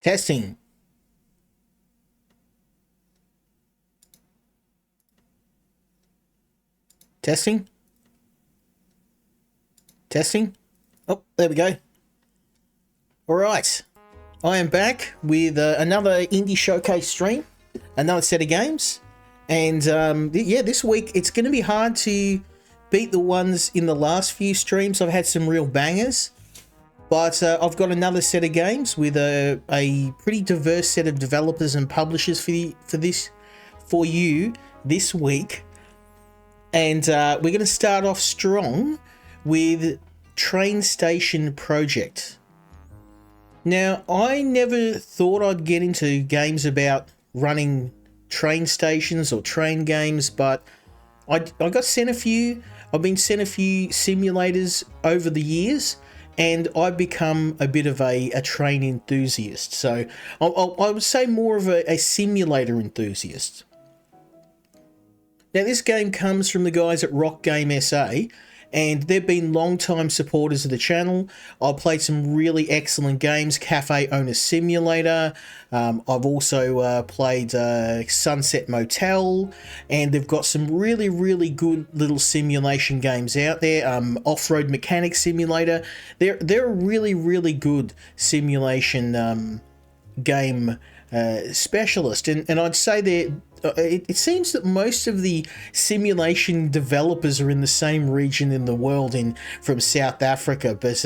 Testing. Testing. Testing. Oh, there we go. All right. I am back with another indie showcase stream, another set of games. And yeah, this week it's going to be hard to beat the ones in the last few streams. I've had some real bangers. But I've got another set of games with a pretty diverse set of developers and publishers for you this week. And we're going to start off strong with Train Station Project. Now, I never thought I'd get into games about running train stations or train games, but I got sent a few. I've been sent a few simulators over the years, and I've become a bit of a train enthusiast. So I would say more of a simulator enthusiast. Now, this game comes from the guys at Rock Game SA, and they've been long-time supporters of the channel. I've played some really excellent games, Cafe Owner Simulator. I've also played Sunset Motel, and they've got some really, really good little simulation games out there. Off-Road Mechanic Simulator. They're a really, really good simulation game specialist, and I'd say it seems that most of the simulation developers are in the same region in the world, from South Africa. But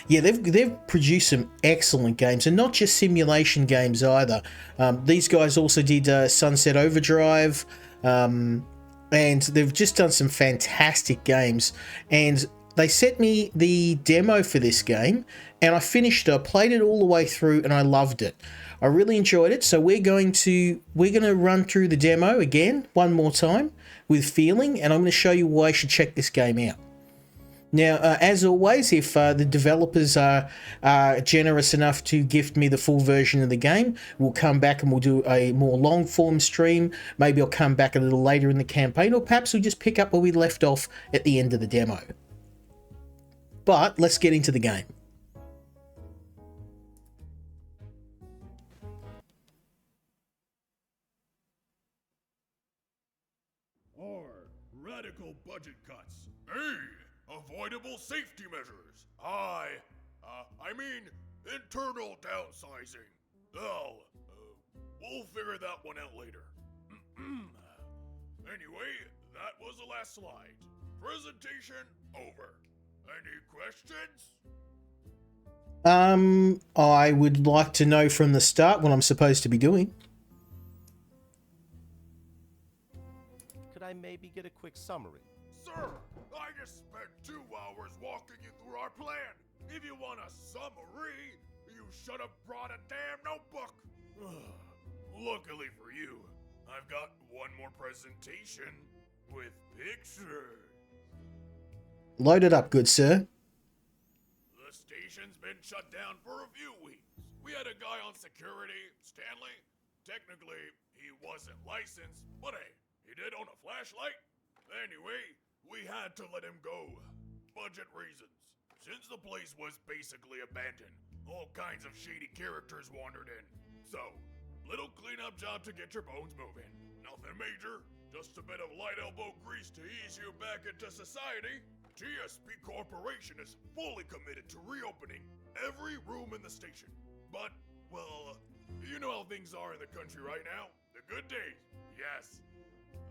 yeah, they've produced some excellent games, and not just simulation games either. These guys also did Sunset Overdrive, and they've just done some fantastic games. And they sent me the demo for this game, and I finished it. I played it all the way through, and I loved it. I really enjoyed it, so we're going to run through the demo again one more time with feeling, and I'm going to show you why you should check this game out. Now, as always, if the developers are generous enough to gift me the full version of the game, we'll come back and we'll do a more long-form stream. Maybe I'll come back a little later in the campaign, or perhaps we'll just pick up where we left off at the end of the demo. But let's get into the game. Radical budget cuts. A. Avoidable safety measures. I mean, internal downsizing. We'll figure that one out later. Anyway, that was the last slide. Presentation over. Any questions? I would like to know from the start what I'm supposed to be doing. Could I maybe get a quick summary? Sir, I just spent 2 hours walking you through our plan. If you want a summary, you should have brought a damn notebook. Luckily for you, I've got one more presentation with pictures. Load it up, good sir. The station's been shut down for a few weeks. We had a guy on security, Stanley. Technically, he wasn't licensed, but hey, he did own a flashlight. Anyway, we had to let him go. Budget reasons. Since the place was basically abandoned, all kinds of shady characters wandered in. So, little cleanup job to get your bones moving. Nothing major, just a bit of light elbow grease to ease you back into society. TSP Corporation is fully committed to reopening every room in the station. But, well, you know how things are in the country right now. The good days, yes,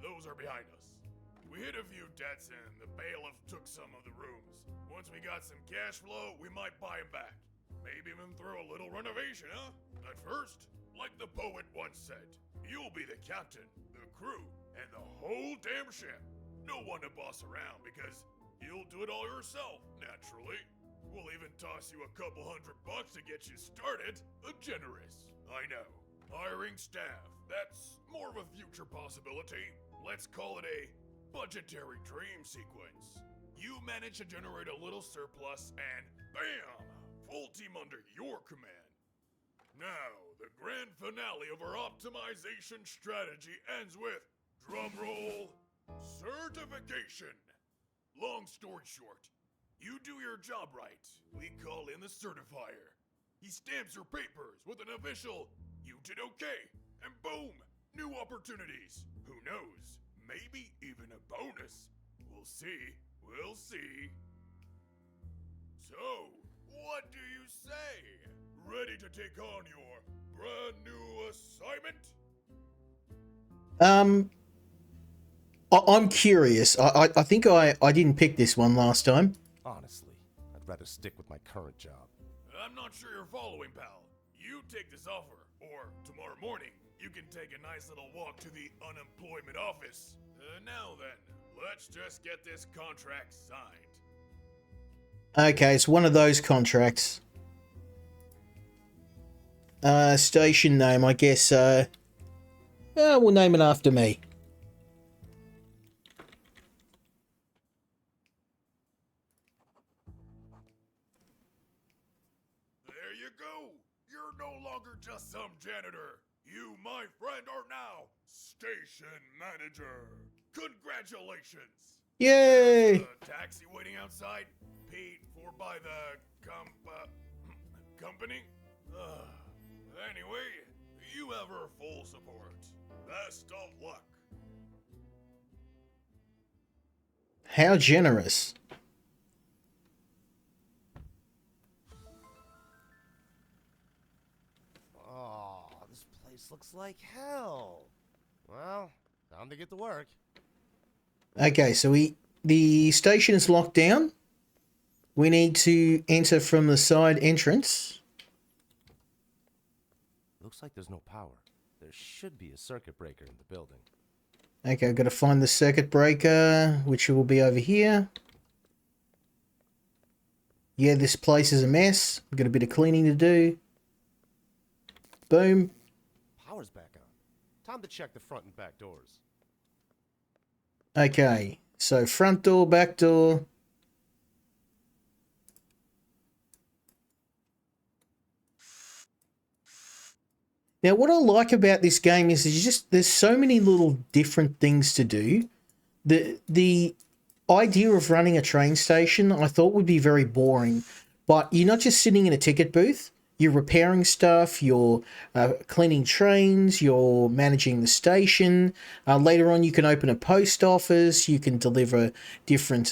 those are behind us. We hit a few debts and the bailiff took some of the rooms. Once we got some cash flow, we might buy them back. Maybe even throw a little renovation, huh? At first, like the poet once said, you'll be the captain, the crew, and the whole damn ship. No one to boss around because you'll do it all yourself, naturally. We'll even toss you a couple $100 to get you started. Generous, I know. Hiring staff, that's more of a future possibility. Let's call it a budgetary dream sequence. You manage to generate a little surplus and BAM! Full team under your command. Now, the grand finale of our optimization strategy ends with, drumroll, certification. Long story short, you do your job right, we call in the certifier. He stamps your papers with an official "you did okay," and boom, new opportunities. Who knows? Maybe even a bonus. We'll see. We'll see. So, what do you say? Ready to take on your brand new assignment? I'm curious. I think I didn't pick this one last time. Honestly, I'd rather stick with my current job. I'm not sure you're following, pal. You take this offer, or tomorrow morning, you can take a nice little walk to the unemployment office. Now then, let's just get this contract signed. Okay, it's one of those contracts. Station name, I guess. We'll name it after me. There you go. You're no longer just some janitor. You, my friend, are now station manager. Congratulations. Yay! A taxi waiting outside, paid for by the company. Anyway, you have her full support. Best of luck. How generous. Oh, this place looks like hell. Well, time to get to work. Okay, so the station is locked down. We need to enter from the side entrance. Looks like there's no power. There should be a circuit breaker in the building. Okay, I've got to find the circuit breaker, which will be over here. Yeah, this place is a mess. I've got a bit of cleaning to do. Boom. Power's back on. Time to check the front and back doors. Okay, so front door, back door. Now, what I like about this game is there's so many little different things to do. The idea of running a train station I thought would be very boring, but you're not just sitting in a ticket booth. You're repairing stuff, you're cleaning trains, you're managing the station. Later on, you can open a post office, you can deliver different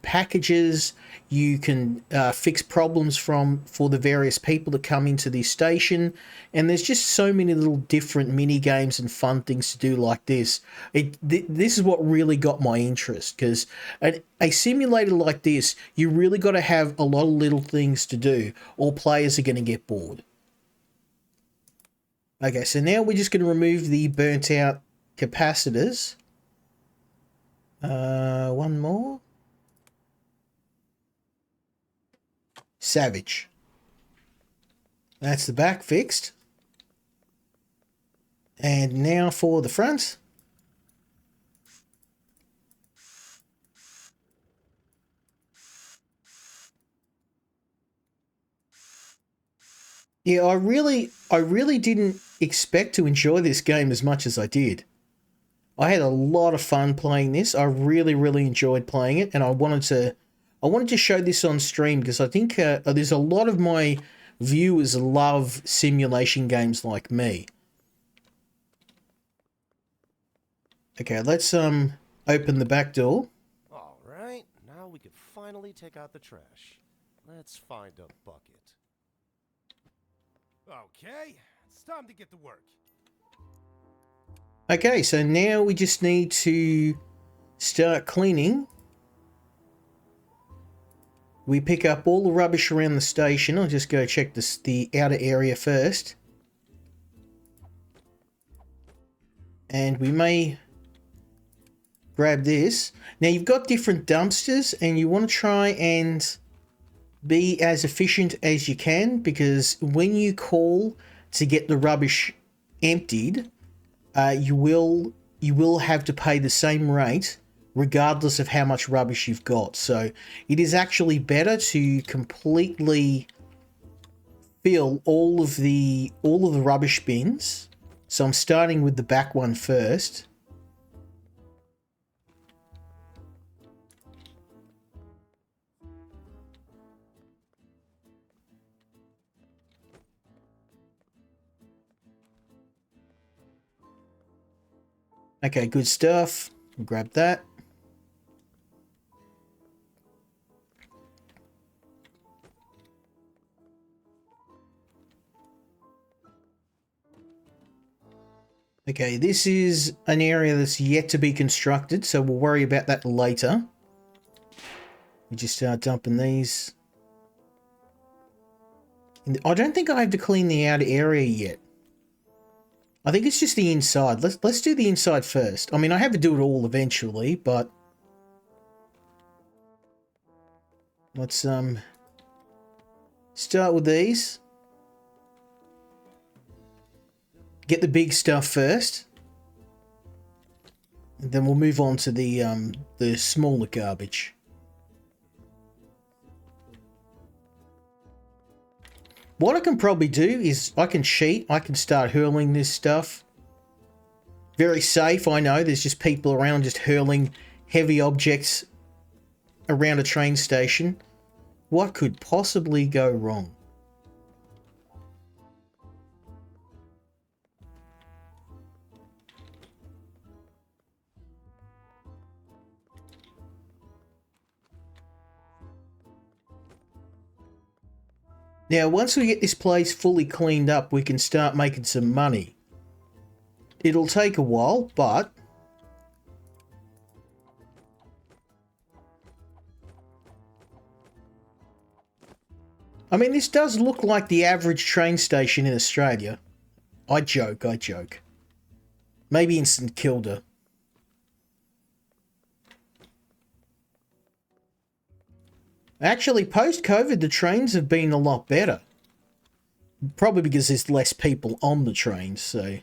packages, you can fix problems for the various people that come into the station. And there's just so many little different mini games and fun things to do like this. This is what really got my interest, because a simulator like this, you really got to have a lot of little things to do, or players are going to get bored. Okay, so now we're just going to remove the burnt out capacitors. One more. Savage. That's the back fixed. And now for the front. Yeah, I really didn't expect to enjoy this game as much as I did. I had a lot of fun playing this. I really enjoyed playing it, and I wanted to show this on stream because I think there's a lot of my viewers love simulation games like me. Okay, let's open the back door. All right, now we can finally take out the trash. Let's find a bucket. Okay, it's time to get to work. Okay, so now we just need to start cleaning. We pick up all the rubbish around the station. I'll just go check the outer area first. And we may grab this. Now you've got different dumpsters and you want to try and be as efficient as you can, because when you call to get the rubbish emptied, you will have to pay the same rate regardless of how much rubbish you've got. So it is actually better to completely fill all of the rubbish bins. So I'm starting with the back one first. Okay, good stuff. We'll grab that. Okay, this is an area that's yet to be constructed, so we'll worry about that later. We just start dumping these. I don't think I have to clean the outer area yet. I think it's just the inside. Let's do the inside first. I mean, I have to do it all eventually, but let's start with these. Get the big stuff first. And then we'll move on to the smaller garbage. What I can probably do is I can cheat. I can start hurling this stuff. Very safe, I know. There's just people around just hurling heavy objects around a train station. What could possibly go wrong? Now, once we get this place fully cleaned up, we can start making some money. It'll take a while, but I mean, this does look like the average train station in Australia. I joke. Maybe in St Kilda. Actually, post-COVID, the trains have been a lot better. Probably because there's less people on the trains, so...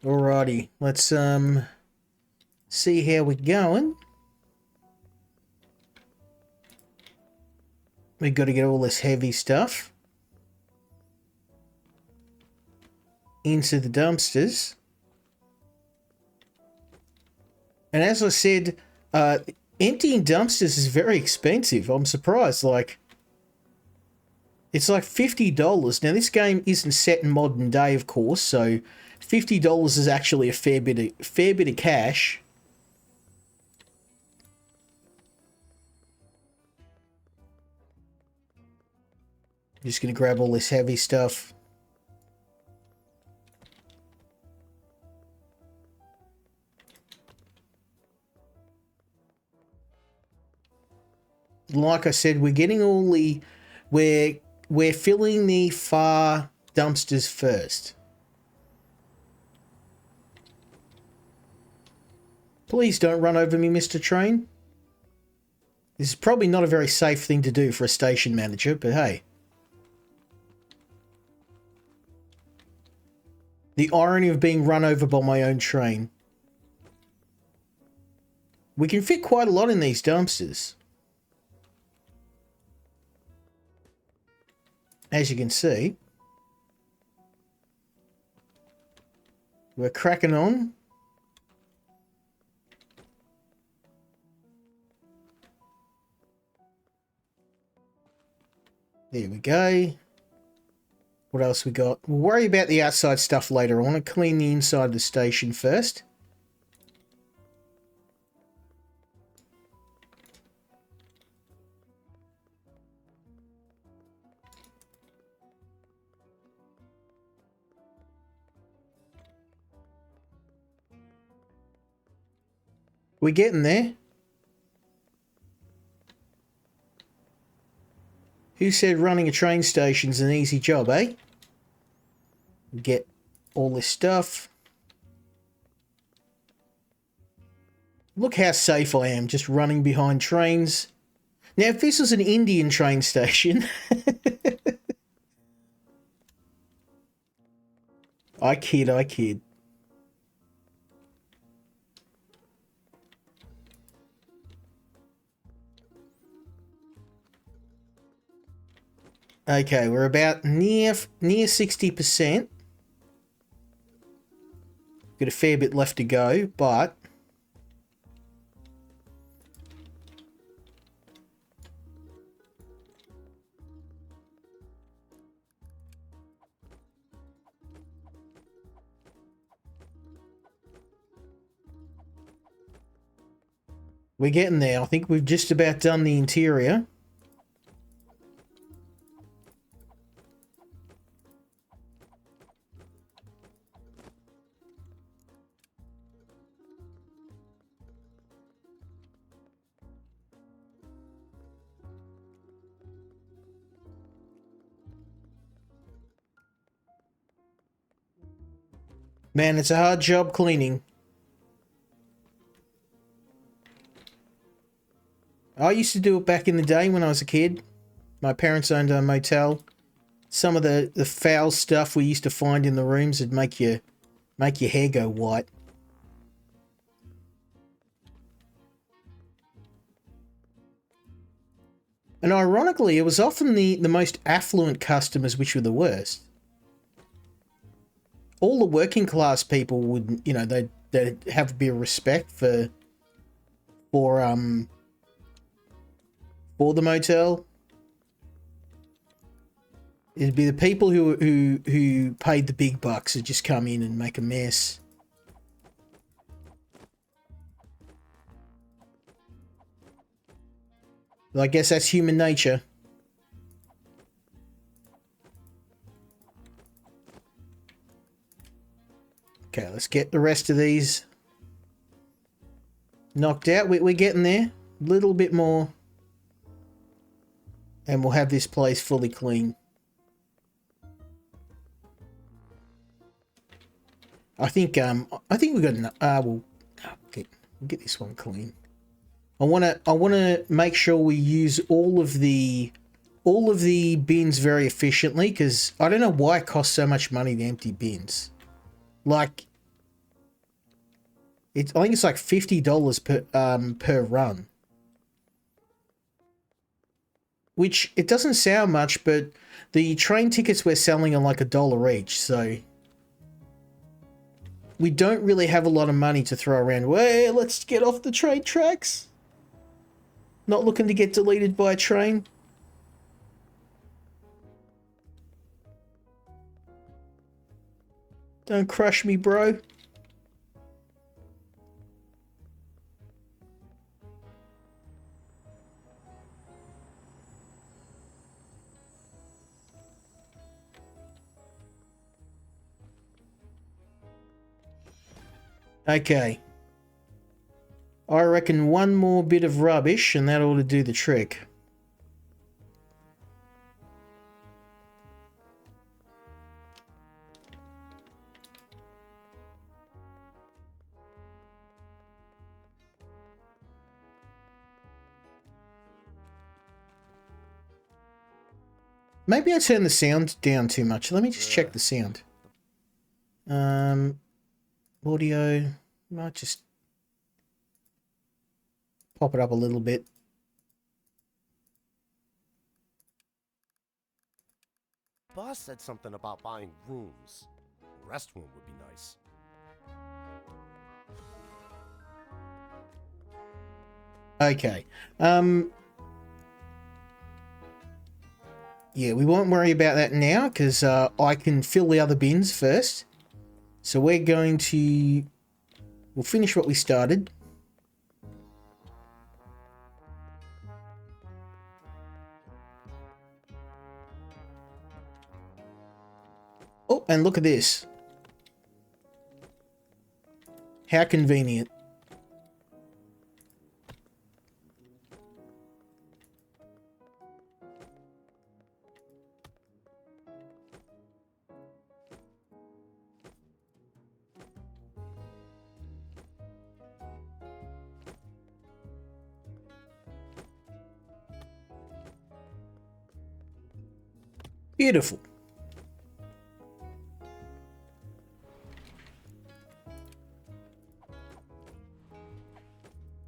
Alrighty, let's see how we're going. We've got to get all this heavy stuff into the dumpsters. And as I said, emptying dumpsters is very expensive. I'm surprised. Like, it's like $50. Now, this game isn't set in modern day, of course, so $50 is actually a fair bit of cash. I'm just going to grab all this heavy stuff. Like I said, we're getting all the... We're filling the far dumpsters first. Please don't run over me, Mr. Train. This is probably not a very safe thing to do for a station manager, but hey. The irony of being run over by my own train. We can fit quite a lot in these dumpsters. As you can see. We're cracking on. There we go. What else we got? We'll worry about the outside stuff later. I want to clean the inside of the station first. We're getting there. Who said running a train station's an easy job, eh? Get all this stuff. Look how safe I am, just running behind trains. Now, if this was an Indian train station... I kid. Okay, we're about near 60%. Got a fair bit left to go, but We're getting there. I think we've just about done the interior. Man, it's a hard job cleaning. I used to do it back in the day when I was a kid. My parents owned a motel. Some of the foul stuff we used to find in the rooms would make your hair go white. And ironically, it was often the most affluent customers which were the worst. All the working class people would, you know, they'd have a bit of respect for the motel. It'd be the people who paid the big bucks who just come in and make a mess. Well, I guess that's human nature. Okay, let's get the rest of these knocked out. We're getting there. A little bit more. And we'll have this place fully clean. I think we've got enough. We'll get this one clean. I wanna make sure we use all of the bins very efficiently, because I don't know why it costs so much money to empty bins. Like, I think it's like $50 per run. Which, it doesn't sound much, but the train tickets we're selling are like $1 each, so we don't really have a lot of money to throw around. Well, let's get off the train tracks. Not looking to get deleted by a train. Don't crush me, bro. Okay. I reckon one more bit of rubbish and that ought to do the trick. Maybe I turned the sound down too much. Let me just check the sound. Audio. Might just pop it up a little bit. Boss said something about buying rooms. A rest room would be nice. Okay. Yeah, we won't worry about that now, because I can fill the other bins first. So we're going to... We'll finish what we started. Oh, and look at this. How convenient. Beautiful.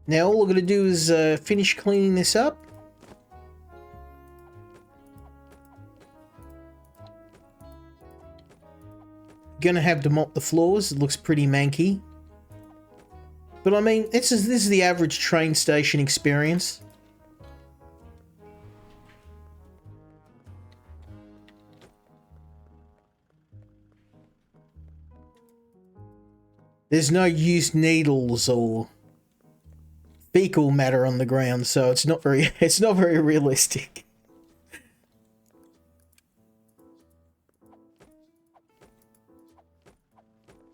Now all we're going to do is finish cleaning this up. Gonna have to mop the floors. It looks pretty manky. But I mean, this is the average train station experience. There's no used needles or fecal matter on the ground, so it's not very it's not very realistic.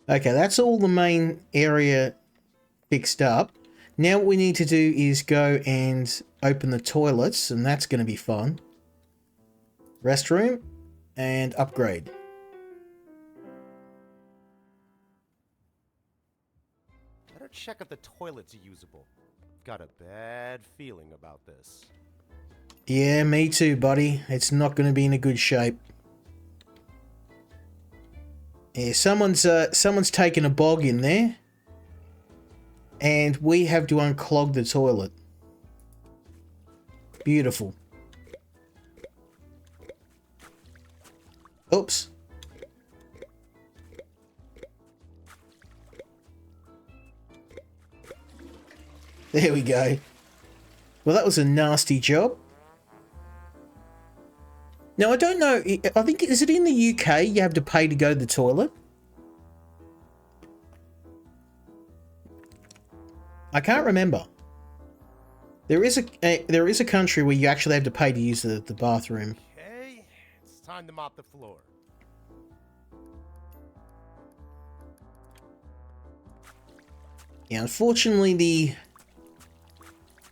Okay, that's all the main area fixed up. Now what we need to do is go and open the toilets, and that's going to be fun. Restroom and upgrade. Better check if the toilets are usable. Got a bad feeling about this. Yeah, me too, buddy. It's not going to be in a good shape. Yeah, someone's taken a bog in there. And we have to unclog the toilet. Beautiful. Oops. There we go. Well, that was a nasty job. Now, I don't know. I think, is it in the UK you have to pay to go to the toilet? I can't remember. There is a country where you actually have to pay to use the bathroom. Okay, it's time to mop the floor. Yeah, unfortunately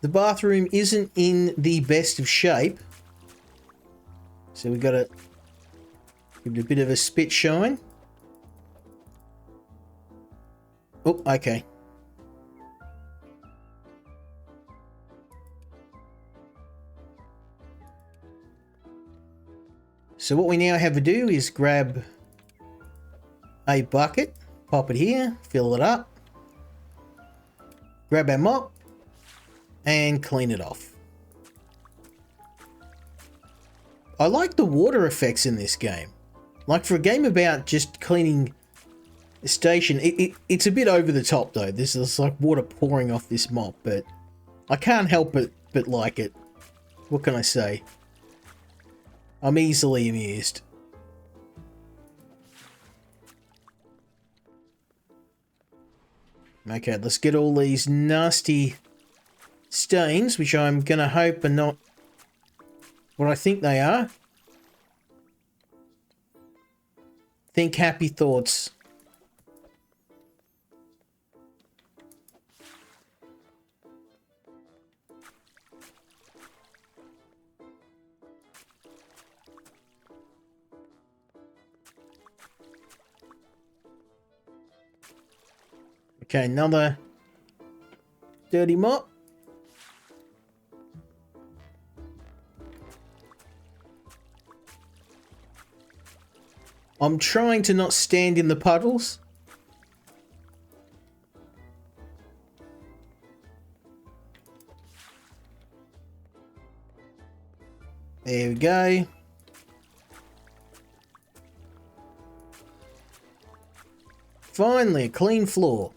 the bathroom isn't in the best of shape. So we've got to give it a bit of a spit shine. Oh, okay. So what we now have to do is grab a bucket, pop it here, fill it up, grab our mop, and clean it off. I like the water effects in this game. Like for a game about just cleaning the station, it's a bit over the top though. This is like water pouring off this mop, but I can't help but like it. What can I say? I'm easily amused. Okay, let's get all these nasty stains, which I'm going to hope are not what I think they are. Think happy thoughts. Okay, another dirty mop. I'm trying to not stand in the puddles. There we go. Finally, a clean floor.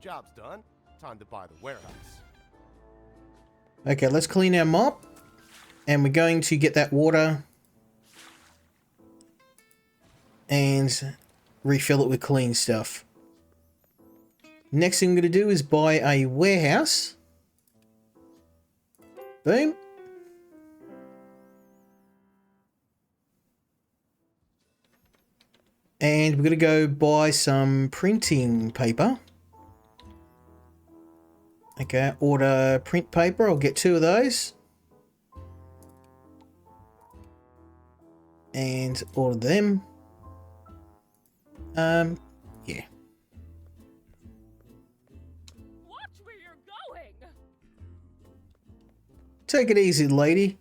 Job's done. Time to buy the warehouse. Okay, let's clean our mop. And we're going to get that water and refill it with clean stuff. Next thing I'm going to do is buy a warehouse. Boom. And we're going to go buy some printing paper. Okay, order print paper. I'll get 2 of those. And order them. Yeah. Watch where you're going. Take it easy, lady.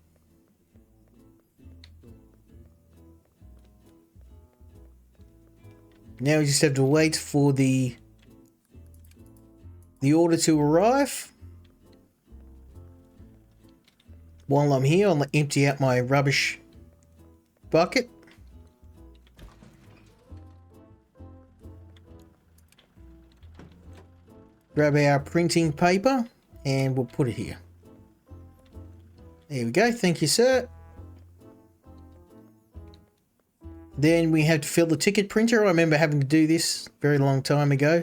Now we just have to wait for the order to arrive. While I'm here, I'll empty out my rubbish bucket. Grab our printing paper and we'll put it here. There we go. Thank you, sir. Then we have to fill the ticket printer. I remember having to do this a very long time ago.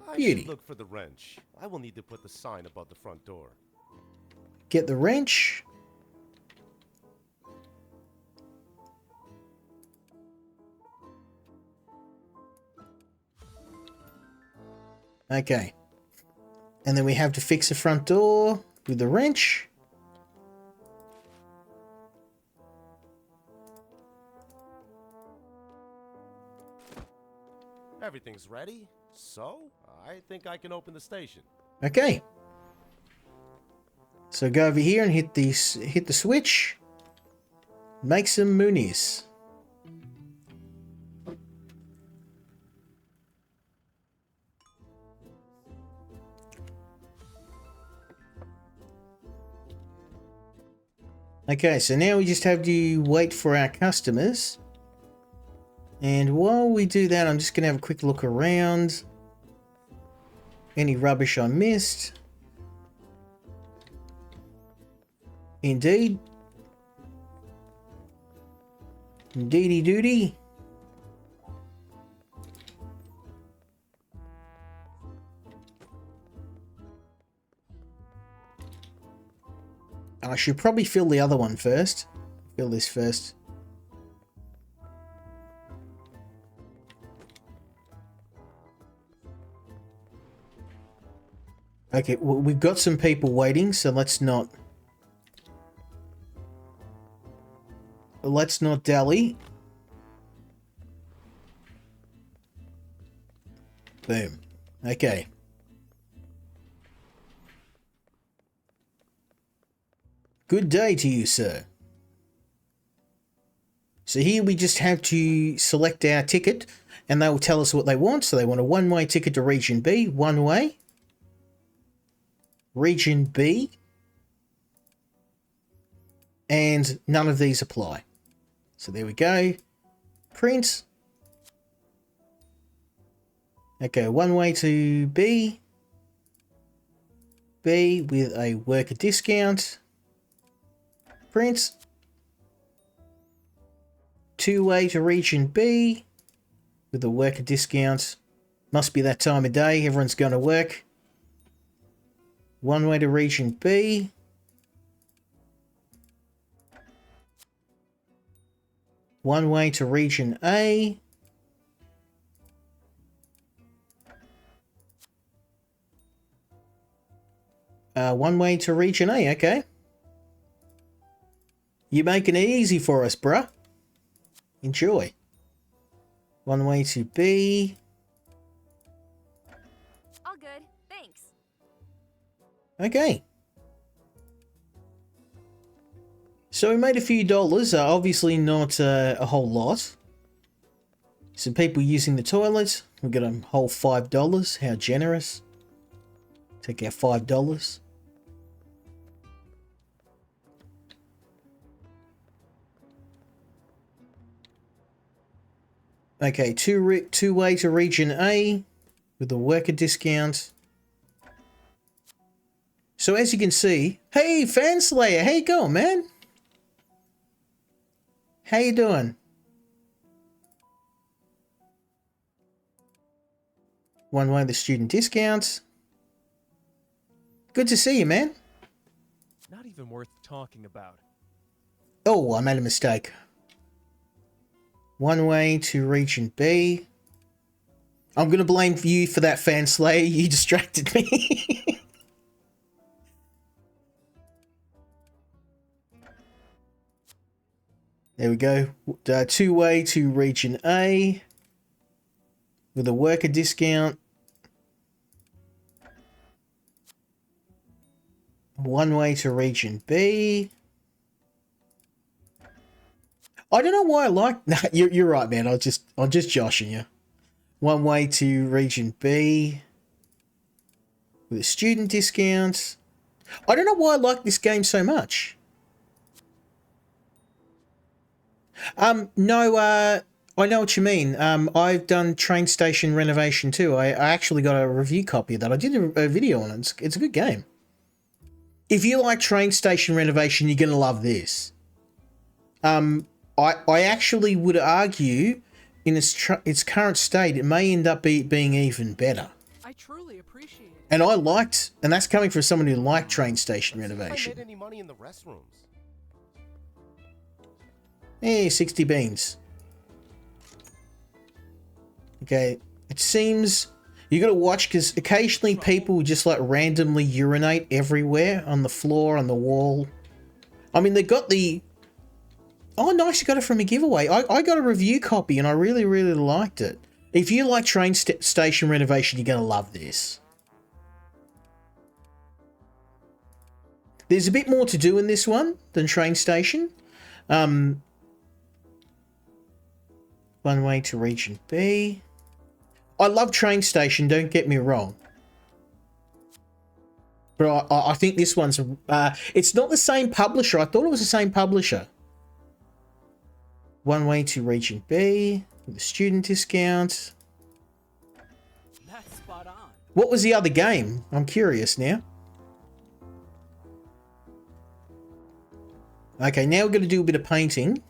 I Beauty. should look for the wrench. I will need to put the sign above the front door. Get the wrench. Okay. And then we have to fix the front door with the wrench. Everything's ready, so I think I can open the station. Okay. So go over here and hit the switch. Make some moonies. Okay, so now we just have to wait for our customers. And while we do that, I'm just going to have a quick look around. Any rubbish I missed? Indeed. Indeedy doody. I should probably fill the other one first. Fill this first. Okay, well, we've got some people waiting, so let's not dally. Boom. Okay. Good day to you, sir. So here we just have to select our ticket, and they will tell us what they want. So they want a one-way ticket to Region B, one way. Region B, and none of these apply. So there we go. Print. Okay, one way to B. B with a worker discount. Print. Two-way to Region B with a worker discount. Must be that time of day. Everyone's going to work. One way to Region B. One way to Region A. One way to Region A, okay. You're making it easy for us, bruh. Enjoy. One way to B. All good, thanks. Okay. So we made a few dollars, obviously not a whole lot. Some people using the toilet. We got a whole $5. How generous. Take our $5. Okay, two-way to Region A with a worker discount. So as you can see, hey, Fanslayer, how you going, man? How you doing? One way the student discounts. Good to see you, man. Not even worth talking about. Oh, I made a mistake. One way to Region B. I'm going to blame you for that, Fanslayer. You distracted me. There we go. Two-way to Region A with a worker discount. One way to Region B. I don't know why I like... Nah, you're right, man. I'm just joshing you. One way to Region B with a student discount. I don't know why I like this game so much. No, I know what you mean. I've done train station renovation too. I actually got a review copy of that. I did a video on it. It's a good game. If you like train station renovation, you're going to love this. I actually would argue in its current state, it may end up being even better. I truly appreciate it. And and that's coming from someone who liked train station renovation. I made any money in the restrooms. 60 beans. Okay, it seems you got to watch because occasionally people just like randomly urinate everywhere on the floor, on the wall. I mean, they got the... Oh, nice, you got it from a giveaway. I got a review copy and I really, really liked it. If you like train station renovation, you're going to love this. There's a bit more to do in this one than train station. One way to region B. I love train station, don't get me wrong. But I think this one's... it's not the same publisher. I thought it was the same publisher. One way to region B with a student discount. That's spot on. What was the other game? I'm curious now. Okay, now we're going to do a bit of painting.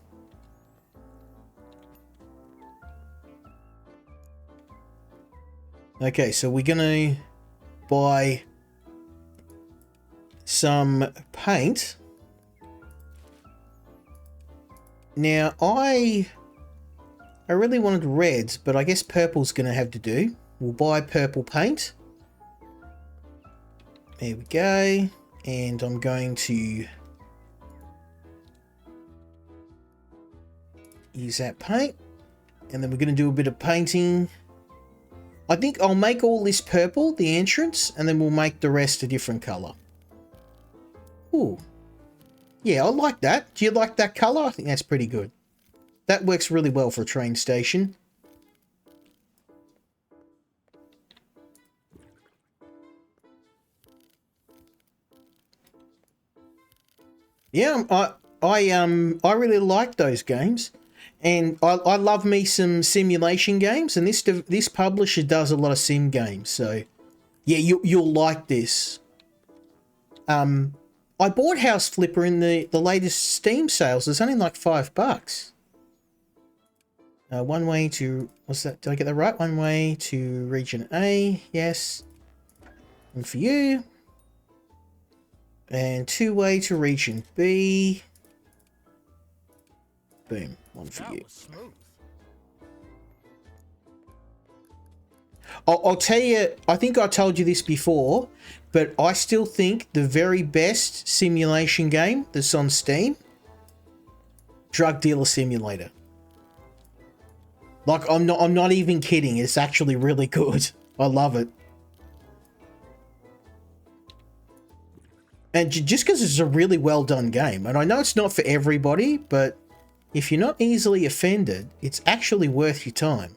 Okay, so we're going to buy some paint. Now, I really wanted reds, but I guess purple's going to have to do. We'll buy purple paint. There we go. And I'm going to use that paint. And then we're going to do a bit of painting. I think I'll make all this purple, the entrance, and then we'll make the rest a different colour. Ooh. Yeah, I like that. Do you like that colour? I think that's pretty good. That works really well for a train station. Yeah, I really like those games. And I love me some simulation games, and this publisher does a lot of sim games, so yeah, you'll like this. I bought House Flipper in the latest Steam sales. It's only like $5. One way to... What's that? Did I get that right? One way to region A. Yes. One for you. And two way to region B. Boom. One for you. I'll tell you, I think I told you this before, but I still think the very best simulation game that's on Steam, Drug Dealer Simulator. Like, I'm not even kidding. It's actually really good. I love it. And just because it's a really well done game, and I know it's not for everybody, but if you're not easily offended, it's actually worth your time.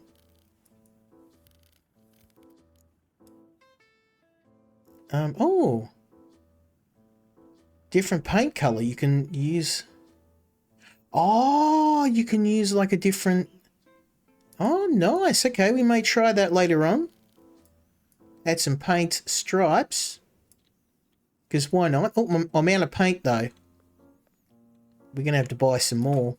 Oh. Different paint color you can use. Oh, you can use like a different... Oh, nice. Okay, we may try that later on. Add some paint stripes. Because why not? Oh, I'm out of paint though. We're going to have to buy some more.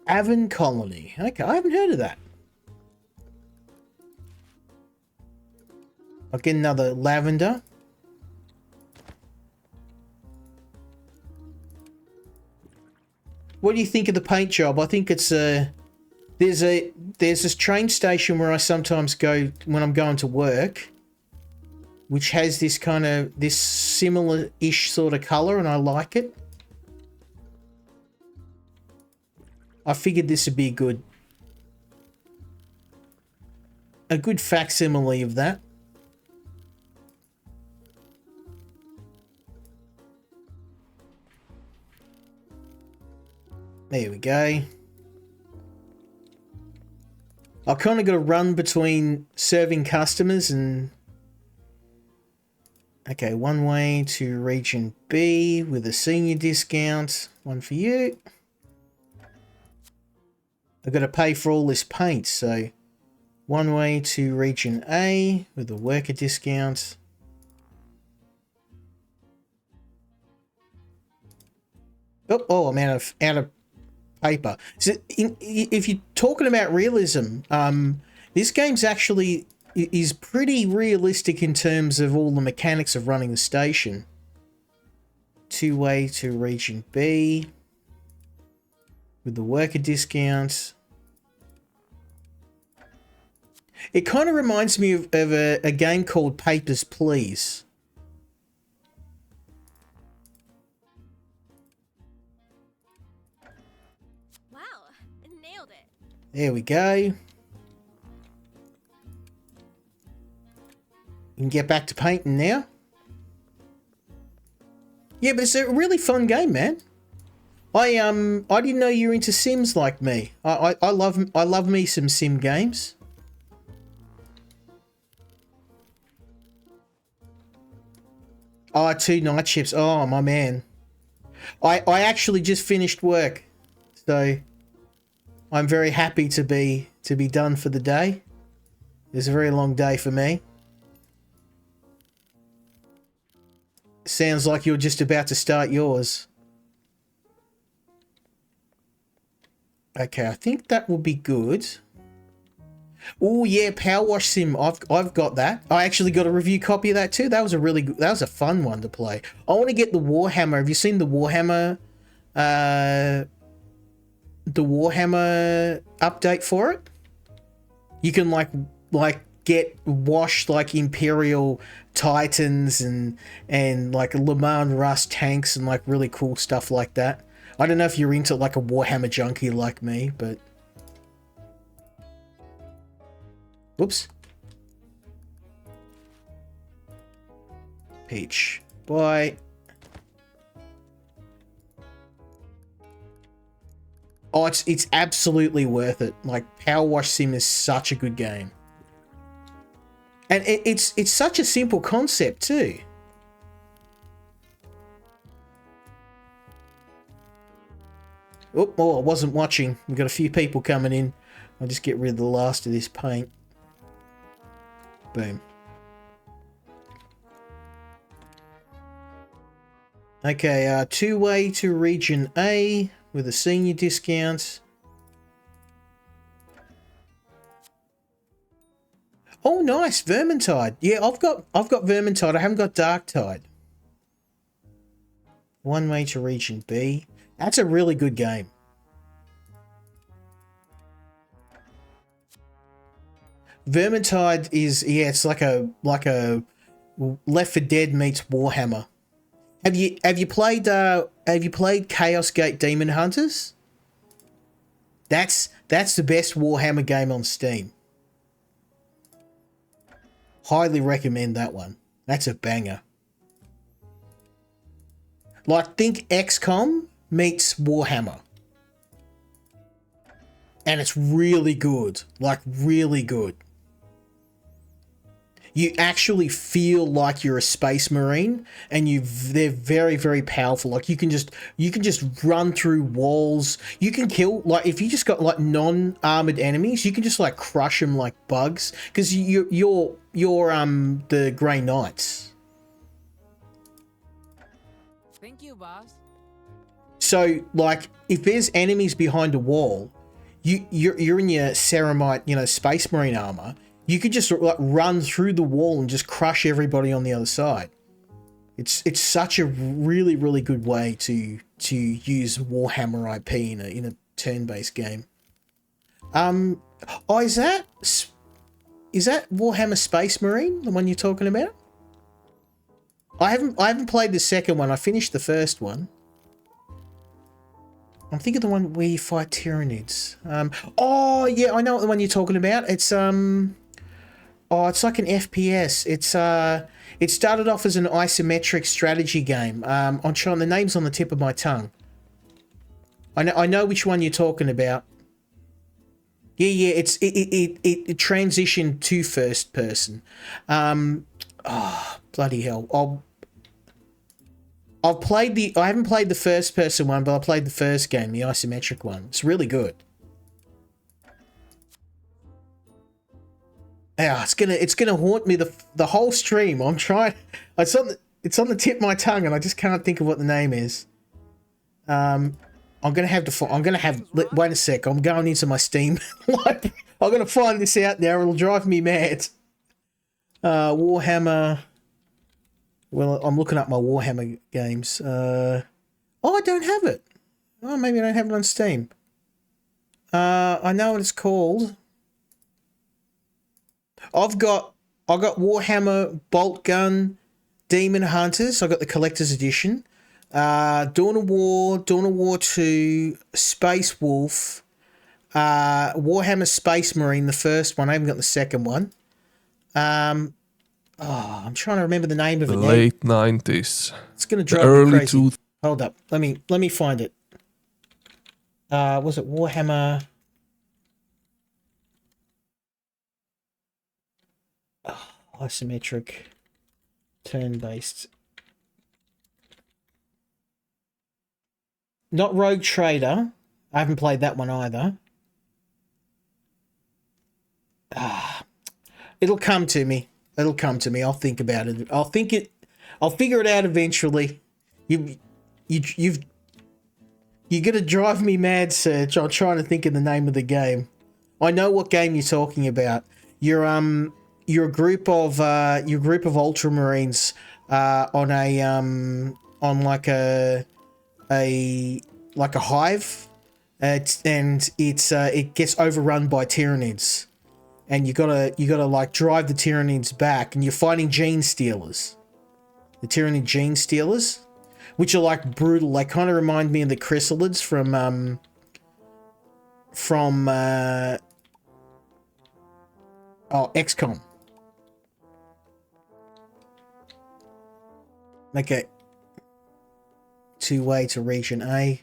Avon Colony. Okay, I haven't heard of that. I'll get another lavender. What do you think of the paint job? I think it's there's this train station where I sometimes go when I'm going to work, which has this kind of this similar-ish sort of color, and I like it. I figured this would be a good facsimile of that. There we go. I kind of got to run between serving customers and... Okay, one way to region B with a senior discount. One for you. I've got to pay for all this paint, so One way to region A with a worker discount. Oh, I'm out of paper. So if you're talking about realism, this game's actually is pretty realistic in terms of all the mechanics of running the station. Two-way to region B with the worker discount. It kind of reminds me of a game called Papers, Please. Wow, nailed it. There we go. You can get back to painting now. Yeah, but it's a really fun game, man. I didn't know you were into Sims like me. I love me some sim games. Oh, 2 night shifts. Oh, my man. I actually just finished work, so I'm very happy to be done for the day. It's a very long day for me. Sounds like you're just about to start yours. Okay, I think that will be good. Oh yeah, Power Wash Sim. I've got that. I actually got a review copy of that too. That was a really good, that was a fun one to play. I want to get the Warhammer. Have you seen the Warhammer? The Warhammer update for it. You can like get washed like Imperial Titans and like Le Mans Rust tanks and like really cool stuff like that. I don't know if you're into like a Warhammer junkie like me, but whoops. Peach. Bye. Oh, it's absolutely worth it. Like Power Wash Sim is such a good game. And it's such a simple concept too. Oh, I wasn't watching. We've got a few people coming in. I'll just get rid of the last of this paint. Boom. Okay, two-way to region A with a senior discount. Oh, nice, Vermintide. Yeah, I've got Vermintide. I haven't got Darktide. One way to region B. That's a really good game. Vermintide is, yeah, it's like a Left 4 Dead meets Warhammer. Have you played Chaos Gate Demon Hunters? That's the best Warhammer game on Steam. Highly recommend that one. That's a banger. Like, think XCOM meets Warhammer. And it's really good. Like, really good. You actually feel like you're a space marine, and they're very, very powerful. Like you can just run through walls. You can kill, like, if you just got like non-armored enemies, you can just like crush them like bugs because you're the Grey Knights. Thank you, boss. So like if there's enemies behind a wall, you're in your Ceramite, space marine armor. You could just like run through the wall and just crush everybody on the other side. It's such a really, really good way to use Warhammer IP in a turn-based game. Oh, is that Warhammer Space Marine, the one you're talking about? I haven't played the second one. I finished the first one. I'm thinking the one where you fight Tyranids. Oh yeah, I know what the one you're talking about. It's oh, it's like an FPS. It started off as an isometric strategy game. I'm trying, the name's on the tip of my tongue. I know which one you're talking about. Yeah, it transitioned to first person. Oh, bloody hell. I haven't played the first person one, but I played the first game, the isometric one. It's really good. Yeah, it's gonna haunt me the whole stream. I'm trying. It's on the tip of my tongue, and I just can't think of what the name is. I'm gonna have to. I'm gonna have. Wait a sec. I'm going into my Steam library. I'm gonna find this out now. It'll drive me mad. Warhammer. Well, I'm looking up my Warhammer games. Oh, I don't have it. Oh, maybe I don't have it on Steam. I know what it's called. I've got Warhammer Bolt Gun Demon Hunters. I got the collector's edition. Dawn of War 2, Space Wolf, Warhammer Space Marine, the first one. I haven't got the second one. I'm trying to remember the name of it. Late 90s. It's gonna drive me crazy. Hold up. Let me find it. Was it Warhammer? Oh, isometric, turn-based. Not Rogue Trader. I haven't played that one either. It'll come to me. It'll come to me. I'll think about it. I'll figure it out eventually. You're gonna drive me mad, Serge. I'm trying to think of the name of the game. I know what game you're talking about. You're a group of Ultramarines on like a hive, it gets overrun by Tyranids, and you gotta like drive the Tyranids back, and you're fighting Gene Stealers, the Tyranid Gene Stealers, which are like brutal. They kind of remind me of the Chrysalids from XCOM. Okay. Two-way to region A.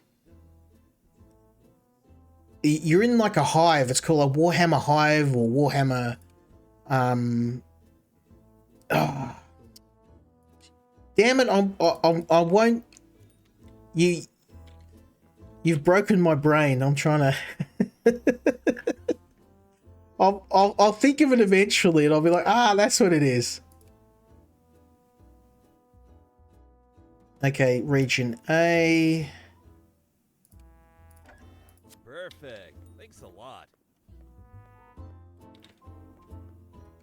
You're in like a hive. It's called a Warhammer Hive or Warhammer. Damn it! I won't. You've broken my brain. I'm trying to. I'll think of it eventually, and I'll be like, that's what it is. Okay, region A. Perfect. Thanks a lot.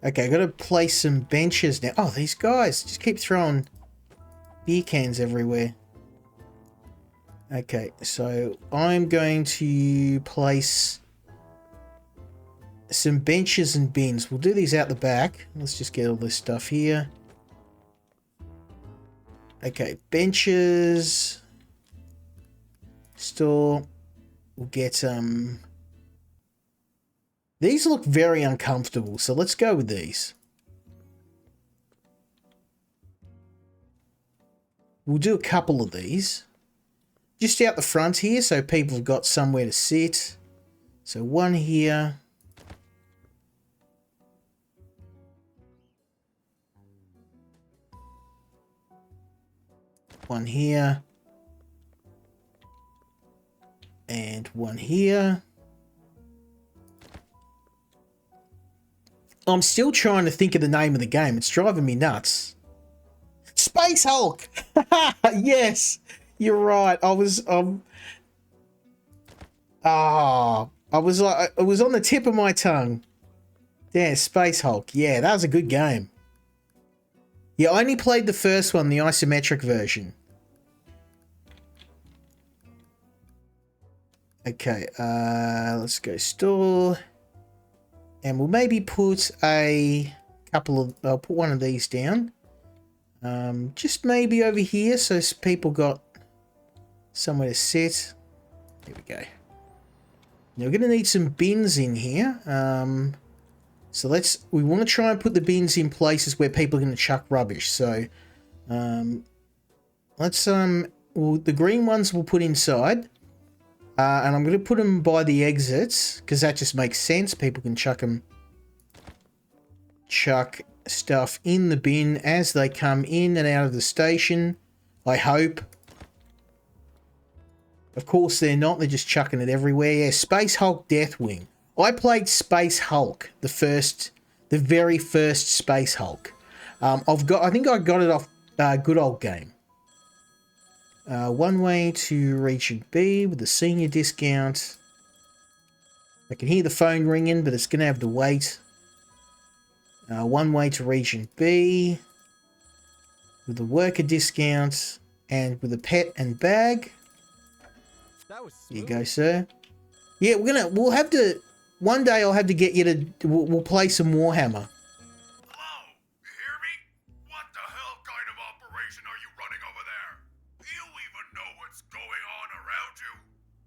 Okay, I gotta place some benches now. Oh, these guys just keep throwing beer cans everywhere. Okay, so I'm going to place some benches and bins. We'll do these out the back. Let's just get all this stuff here. Okay, benches. Store. We'll get these look very uncomfortable, so let's go with these. We'll do a couple of these. Just out the front here, so people have got somewhere to sit. So one here. One here. And one here. I'm still trying to think of the name of the game. It's driving me nuts. Space Hulk! Yes! You're right. I was like, it was on the tip of my tongue. Yeah, Space Hulk. Yeah, that was a good game. Yeah, I only played the first one, the isometric version. Okay, let's go store. And we'll maybe put a couple of... I'll put one of these down. Just maybe over here so people got somewhere to sit. There we go. Now we're going to need some bins in here. So we want to try and put the bins in places where people are going to chuck rubbish. So let's the green ones we'll put inside. And I'm going to put them by the exits because that just makes sense. People can chuck stuff in the bin as they come in and out of the station. I hope. Of course they're not. They're just chucking it everywhere. Yeah, Space Hulk Deathwing. I played Space Hulk, the first The very first Space Hulk. I think I got it off Good Old Game. One way to Region B with the senior discount. I can hear the phone ringing, but it's going to have to wait. One way to Region B with the worker discount and with a pet and bag. That was Here you smooth. go, sir. Yeah, we'll have to, one day I'll have to get you to, we'll play some Warhammer. Hello? You hear me? What the hell kind of operation are you running over there? Do you even know what's going on around you?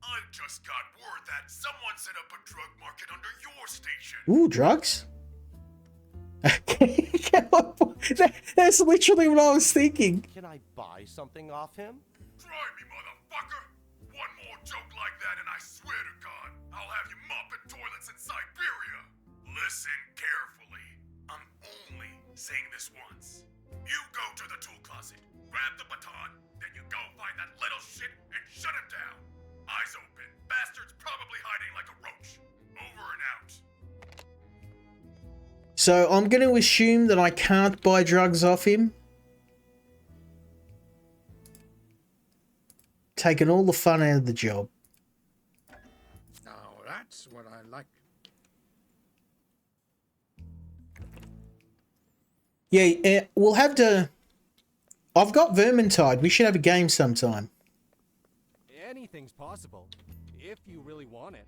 I just got word that someone set up a drug market under your station. Ooh, drugs? That's literally what I was thinking. Can I buy something off him? Try me, motherfucker! One more joke like that and I swear to God, I'll have you mopping toilets in Siberia. Listen carefully. I'm only saying this once. You go to the tool closet, grab the baton, then you go find that little shit and shut him down. Eyes open. Bastard's probably hiding like a roach. Over and out. So I'm going to assume that I can't buy drugs off him. Taking all the fun out of the job. Now that's what I like. Yeah, we'll have to... I've got Vermintide. We should have a game sometime. Anything's possible, if you really want it.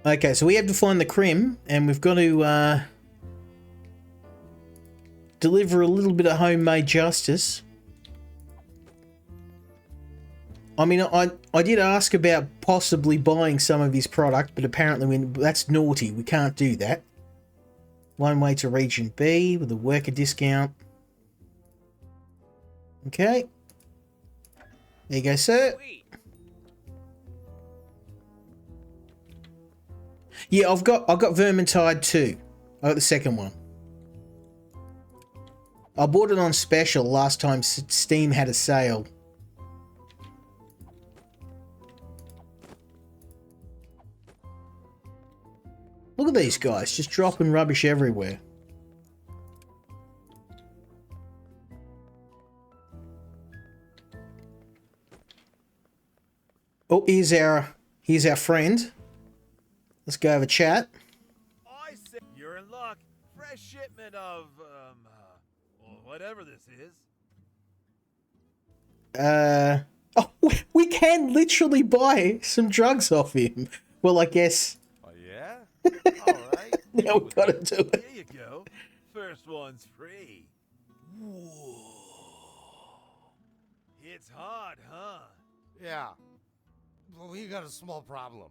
Okay, so we have to find the Crim, and we've got to deliver a little bit of homemade justice. I mean, I did ask about possibly buying some of his product, but apparently that's naughty. We can't do that. One way to Region B with a worker discount. Okay. There you go, sir. Sweet. Yeah, I've got Vermintide too. I got the second one. I bought it on special last time Steam had a sale. Look at these guys, just dropping rubbish everywhere. Oh, here's our friend. Let's go have a chat. I say you're in luck. Fresh shipment of, whatever this is. Oh, we can literally buy some drugs off him. Well, I guess Oh, yeah? Alright. now we've got to do it. Here you go. First one's free. Whoa. It's hot, huh? Yeah. Well, we got a small problem.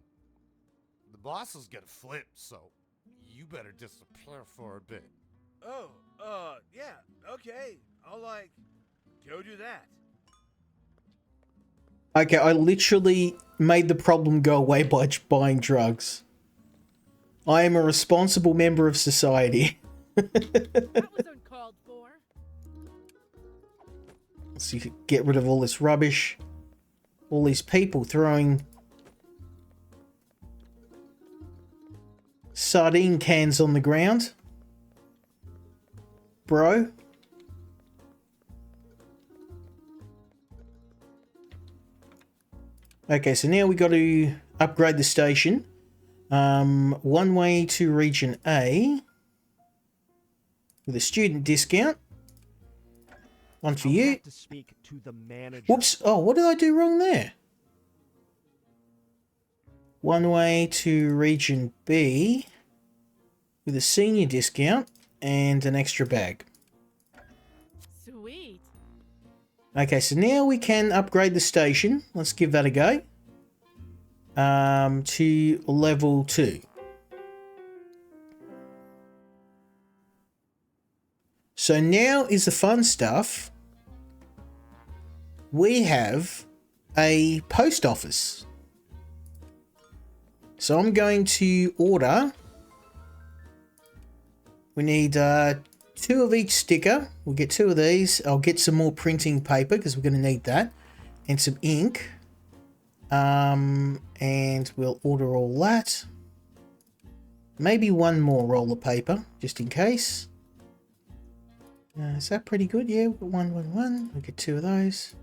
The boss is gonna flip, so you better disappear for a bit. Oh, yeah, okay. I'll, go do that. Okay, I literally made the problem go away by buying drugs. I am a responsible member of society. That was uncalled for. So you could get rid of all this rubbish. All these people throwing sardine cans on the ground. Bro. Okay, so now we got to upgrade the station. One way to Region A with a student discount. One for you. To speak to the manager. Whoops. Oh, what did I do wrong there? One way to Region B with a senior discount and an extra bag. Sweet. Okay, so now we can upgrade the station. Let's give that a go. To level 2. So now is the fun stuff. We have a post office. So I'm going to order. We need 2 of each sticker. We'll get 2 of these. I'll get some more printing paper because we're going to need that. And some ink. And we'll order all that. Maybe one more roll of paper, just in case. Is that pretty good? Yeah, we've got 1, 1, 1. We'll get 2 of those.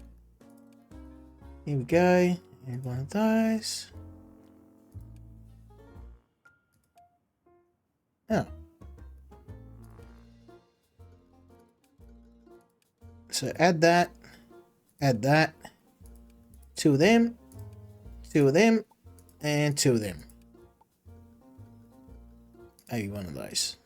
Here we go. And one of those. Oh. So add that. Add that. 2 of them. 2 of them. And 2 of them. Maybe one of those.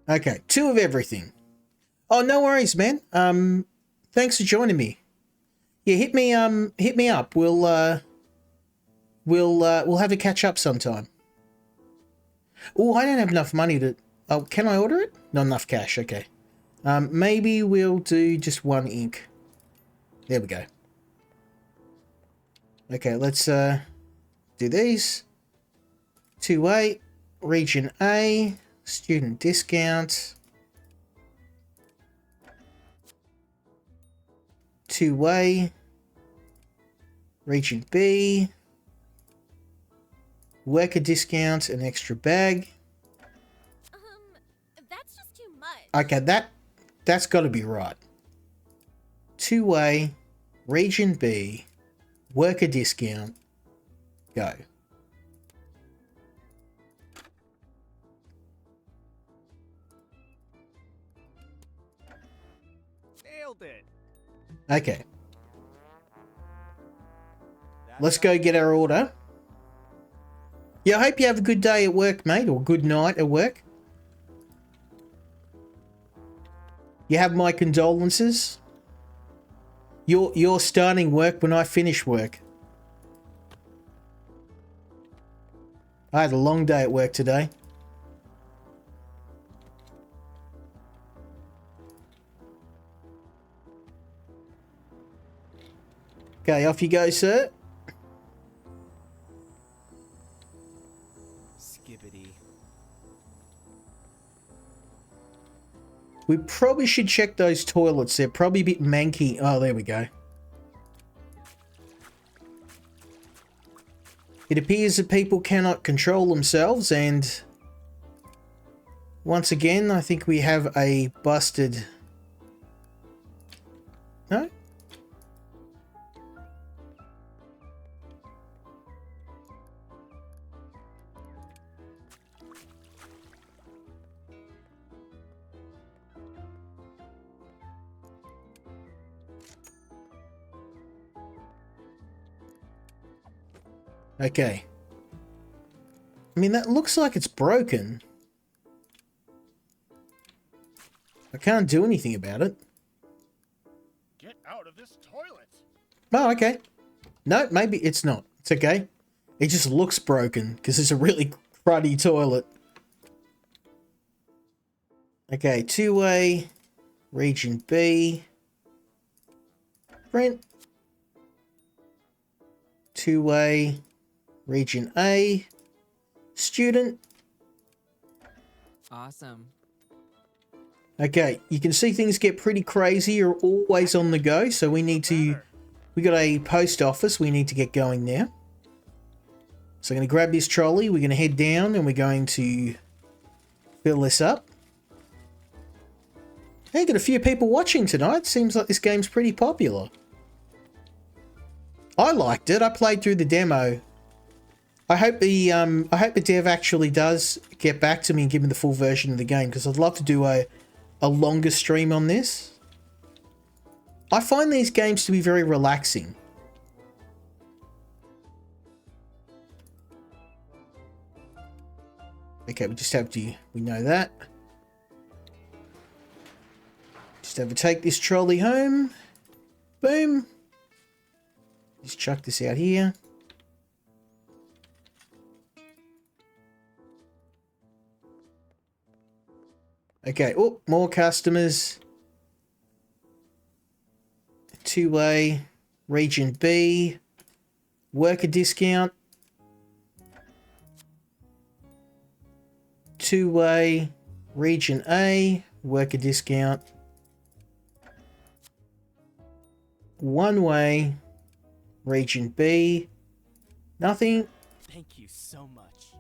Okay, 2 of everything. Oh, no worries, man. Thanks for joining me. Yeah, hit me up. We'll have a catch up sometime. Oh, I don't have enough money to. Oh, can I order it? Not enough cash. Okay. Maybe we'll do just 1 ink. There we go. Okay, let's do these. 2A, region A, student discount. 2A, region B, worker discount, an extra bag. That's just too much. Okay, that's got to be right. 2A, region B, worker discount, go. Nailed it. Okay. Let's go get our order. Yeah, I hope you have a good day at work, mate, or good night at work. You have my condolences. You're starting work when I finish work. I had a long day at work today. Okay, off you go, sir. Skibbity. We probably should check those toilets. They're probably a bit manky. Oh, there we go. It appears that people cannot control themselves, and once again, I think we have a busted... No? Okay. I mean, that looks like it's broken. I can't do anything about it. Get out of this toilet! Oh, okay. No, maybe it's not. It's okay. It just looks broken because it's a really cruddy toilet. Okay, 2A, region B. Print. 2A, region A. Student. Awesome. Okay, you can see things get pretty crazy. You're always on the go, so we need to... We got a post office we need to get going now. So I'm going to grab this trolley. We're going to head down and we're going to fill this up. Hey, got a few people watching tonight. Seems like this game's pretty popular. I liked it. I played through the demo. I hope the dev actually does get back to me and give me the full version of the game, because I'd love to do a longer stream on this. I find these games to be very relaxing. Okay, we just have to, we know that. Just have to take this trolley home. Boom. Just chuck this out here. Okay, oh, more customers. 2A, region B, worker discount. 2A, region A, worker discount. 1 way, Region B. Nothing. Thank you so much.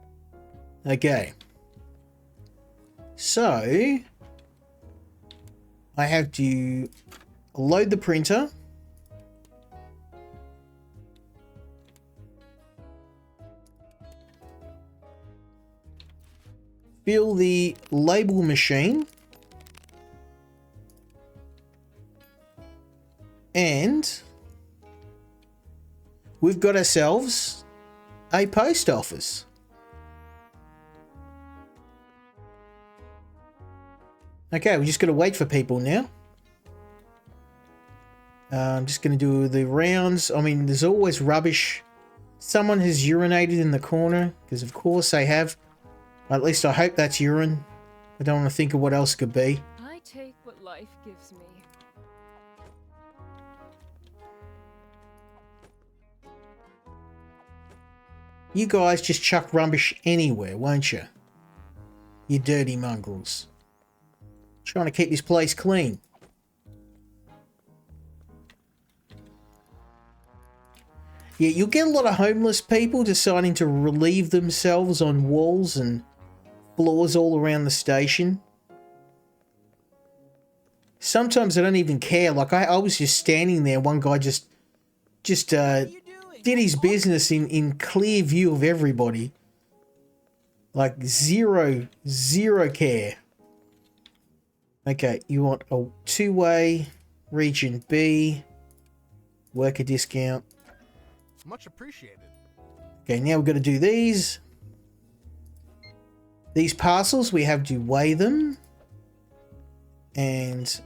Okay. So, I have to load the printer. Fill the label machine. And we've got ourselves a post office. Okay, we just got to wait for people now. I'm just going to do the rounds. I mean, there's always rubbish. Someone has urinated in the corner, because of course they have. At least I hope that's urine. I don't want to think of what else could be. I take what life gives me. You guys just chuck rubbish anywhere, won't you? You dirty mongrels. Trying to keep this place clean. Yeah, you'll get a lot of homeless people deciding to relieve themselves on walls and floors all around the station. Sometimes I don't even care. Like, I was just standing there. One guy just did his business in clear view of everybody. Like, zero care. Okay, you want a two-way, region B, worker discount. Much appreciated. Okay, now we've got to do these. These parcels, we have to weigh them. And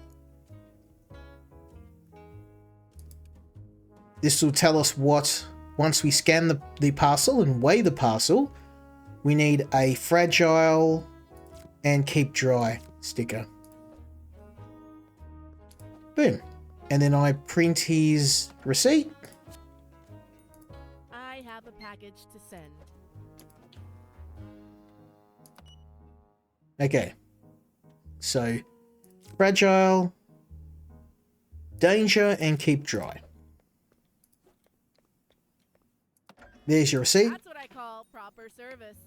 this will tell us what, once we scan the parcel and weigh the parcel, we need a fragile and keep dry sticker. Boom. And then I print his receipt. I have a package to send. Okay. So, fragile, danger, and keep dry. There's your receipt. That's what I call proper service.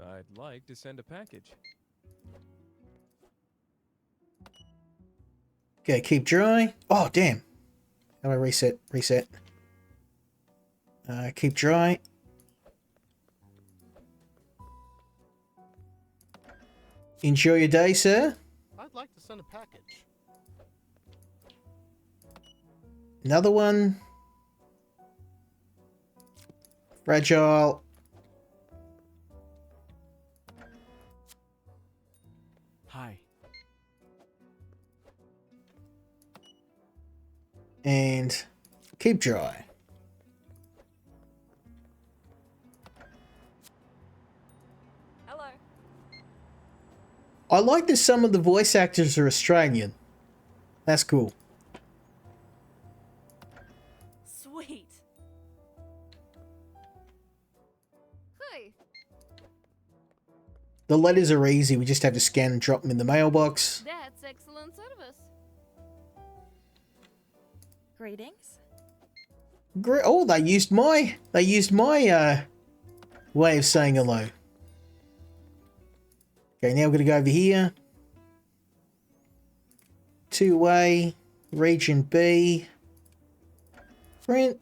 I'd like to send a package. Okay, keep dry. Oh, damn. How do I reset? Reset. Keep dry. Enjoy your day, sir. I'd like to send a package. Another one. Fragile. Hi. And keep dry. Hello. I like that some of the voice actors are Australian. That's cool. Sweet. Hi. The letters are easy. We just have to scan and drop them in the mailbox. That's excellent service. Greetings. Great. Oh, they used my way of saying hello. Okay, now we're going to go over here. Two-way, region B. Print.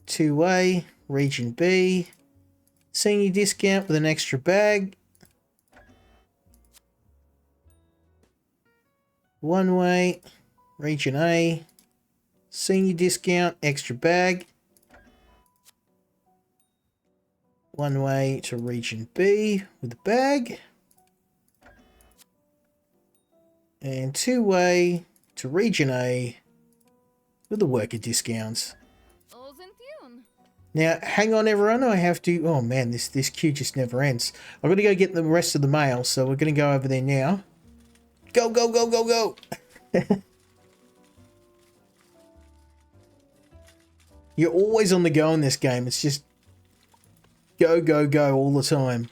Two-way, region B. Senior discount with an extra bag. One-way, region A. Senior discount, extra bag. One way to region B with the bag. And two way to region A with the worker discounts. All's in tune. Now, hang on everyone, I have to... Oh man, this queue just never ends. I've got to go get the rest of the mail, so we're going to go over there now. Go, go, go, go, go! You're always on the go in this game. It's just go, go, go all the time.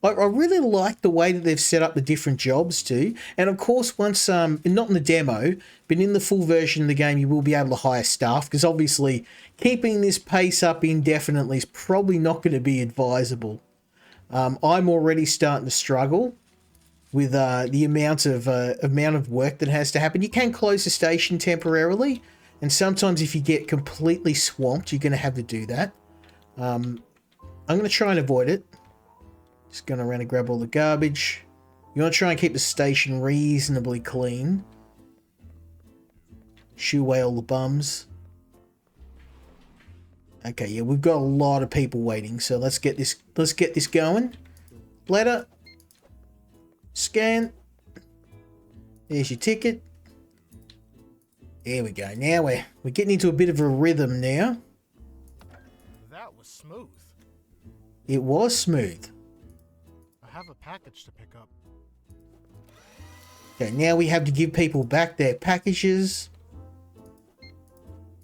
I really like the way that they've set up the different jobs too. And of course, once, not in the demo, but in the full version of the game, you will be able to hire staff, because obviously keeping this pace up indefinitely is probably not going to be advisable. I'm already starting to struggle with the amount of work that has to happen. You can close the station temporarily, and sometimes if you get completely swamped, you're going to have to do that. I'm going to try and avoid it. Just going around and grab all the garbage. You want to try and keep the station reasonably clean. Shoo away all the bums. Okay, yeah, we've got a lot of people waiting, so let's get this going. Letter. Scan. There's your ticket. There we go. Now we're getting into a bit of a rhythm now. That was smooth. It was smooth. I have a package to pick up. Okay, now we have to give people back their packages.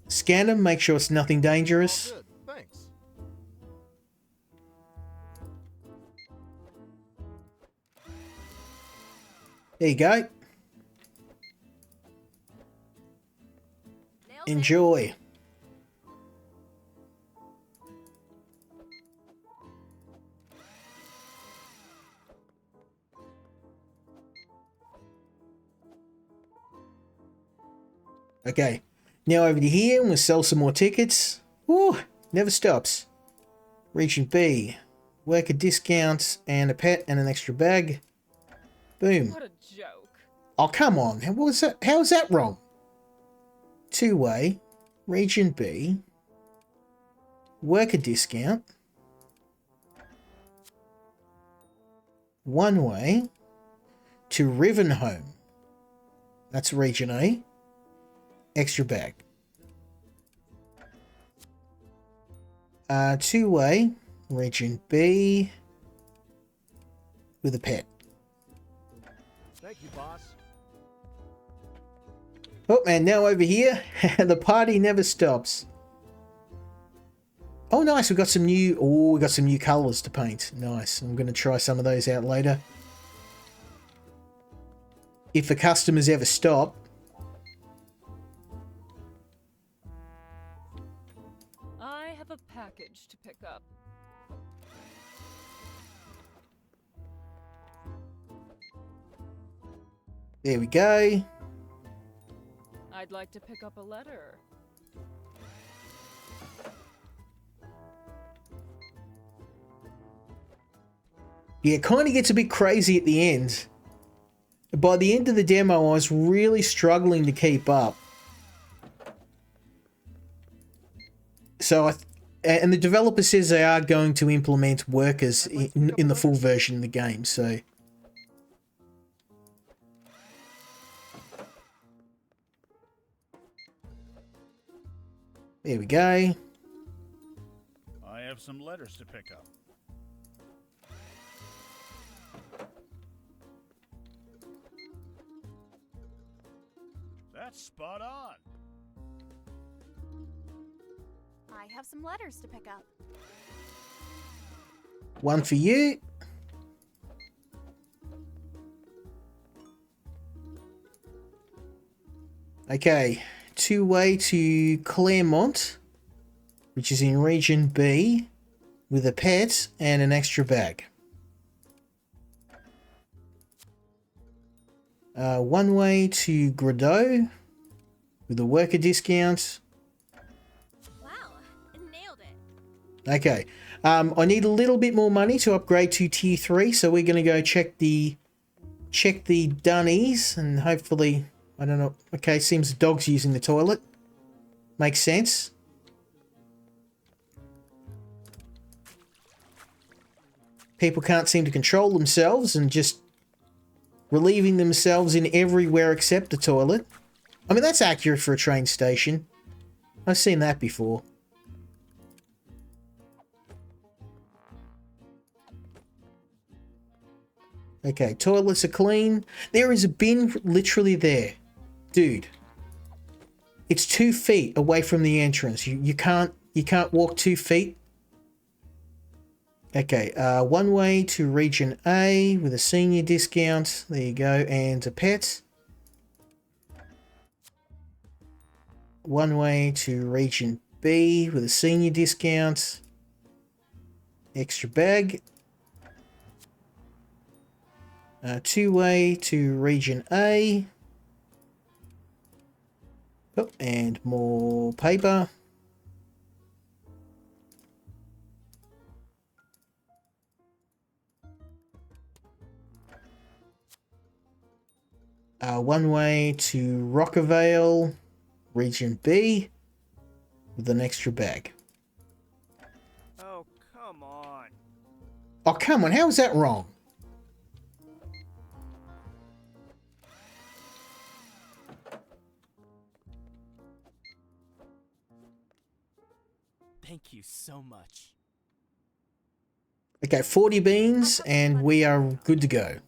Scan them, make sure it's nothing dangerous. Good, thanks. There you go. Nailed it. Enjoy. Okay, now over to here and we'll sell some more tickets. Ooh, never stops. Region B. Worker discounts and a pet and an extra bag. Boom. What a joke. Oh, come on. What was that? How is that wrong? Two-way. Region B. Worker discount. One-way. To Rivenhome. That's Region A. Extra bag. Two-way. Region B. With a pet. Thank you, boss. Oh, and now over here, the party never stops. Oh, nice. We got some new colours to paint. Nice. I'm going to try some of those out later. If the customers ever stop. I have a package to pick up. There we go. I'd like to pick up a letter. Yeah, it kind of gets a bit crazy at the end. By the end of the demo, I was really struggling to keep up. So, and the developer says they are going to implement workers in the full version of the game, so... There we go. I have some letters to pick up. That's spot on. I have some letters to pick up. One for you. Okay, two-way to Claremont, which is in Region B, with a pet and an extra bag. One-way to Gradeau, with a worker discount. Wow, nailed it. Okay, I need a little bit more money to upgrade to Tier 3, so we're going to go check the dunnies, and hopefully... I don't know. Okay, seems the dog's using the toilet. Makes sense. People can't seem to control themselves and just relieving themselves in everywhere except the toilet. I mean, that's accurate for a train station. I've seen that before. Okay, toilets are clean. There is a bin literally there. Dude, it's 2 feet away from the entrance. You can't walk 2 feet. Okay, one way to region A with a senior discount. There you go, and a pet. One way to region B with a senior discount. Extra bag. Two-way to region A. Oh, and more paper. One way to Rockavale, region B, with an extra bag. Oh, come on. Oh, come on, how is that wrong? Thank you so much. Okay, 40 beans, and we are good to go.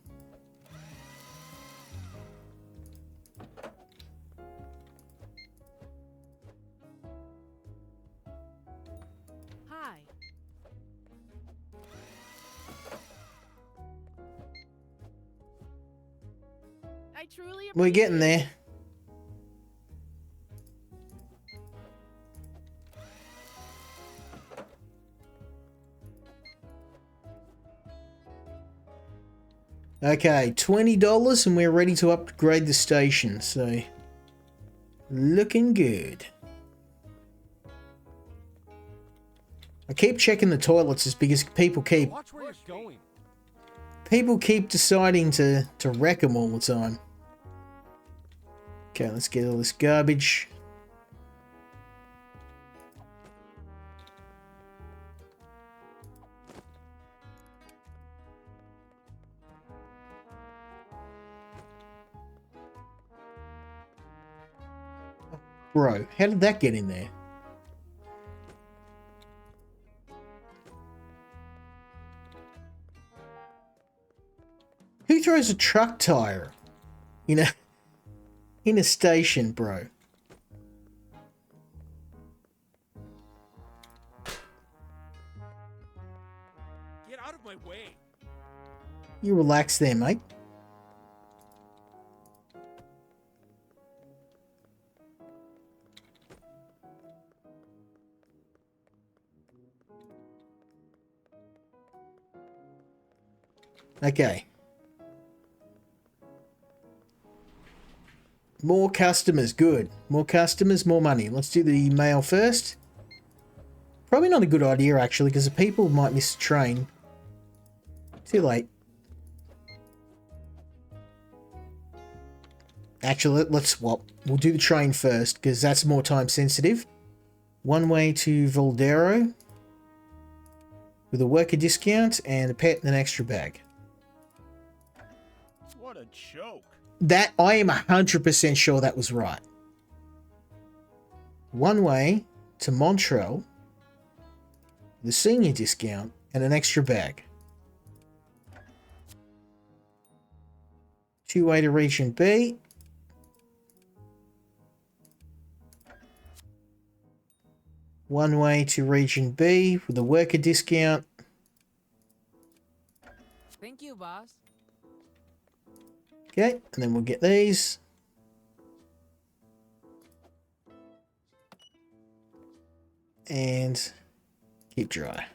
Hi. I truly We're getting there. Okay, $20 and we're ready to upgrade the station, so looking good. I keep checking the toilets just because people keep Watch where you're going. deciding to wreck them all the time. Okay, let's get all this garbage. Bro, how did that get in there? Who throws a truck tire in a station, bro? Get out of my way. You relax there, mate. Okay. More customers, good. More customers, more money. Let's do the mail first. Probably not a good idea, actually, because the people might miss the train. Too late. Actually, let's swap. We'll do the train first, because that's more time sensitive. One way to Voldero with a worker discount and a pet and an extra bag. What a joke. That, I am 100% sure that was right. One way to Montreal, the senior discount, and an extra bag. Two-way to region B. One way to region B with a worker discount. Thank you, boss. Okay, and then we'll get these. And keep dry.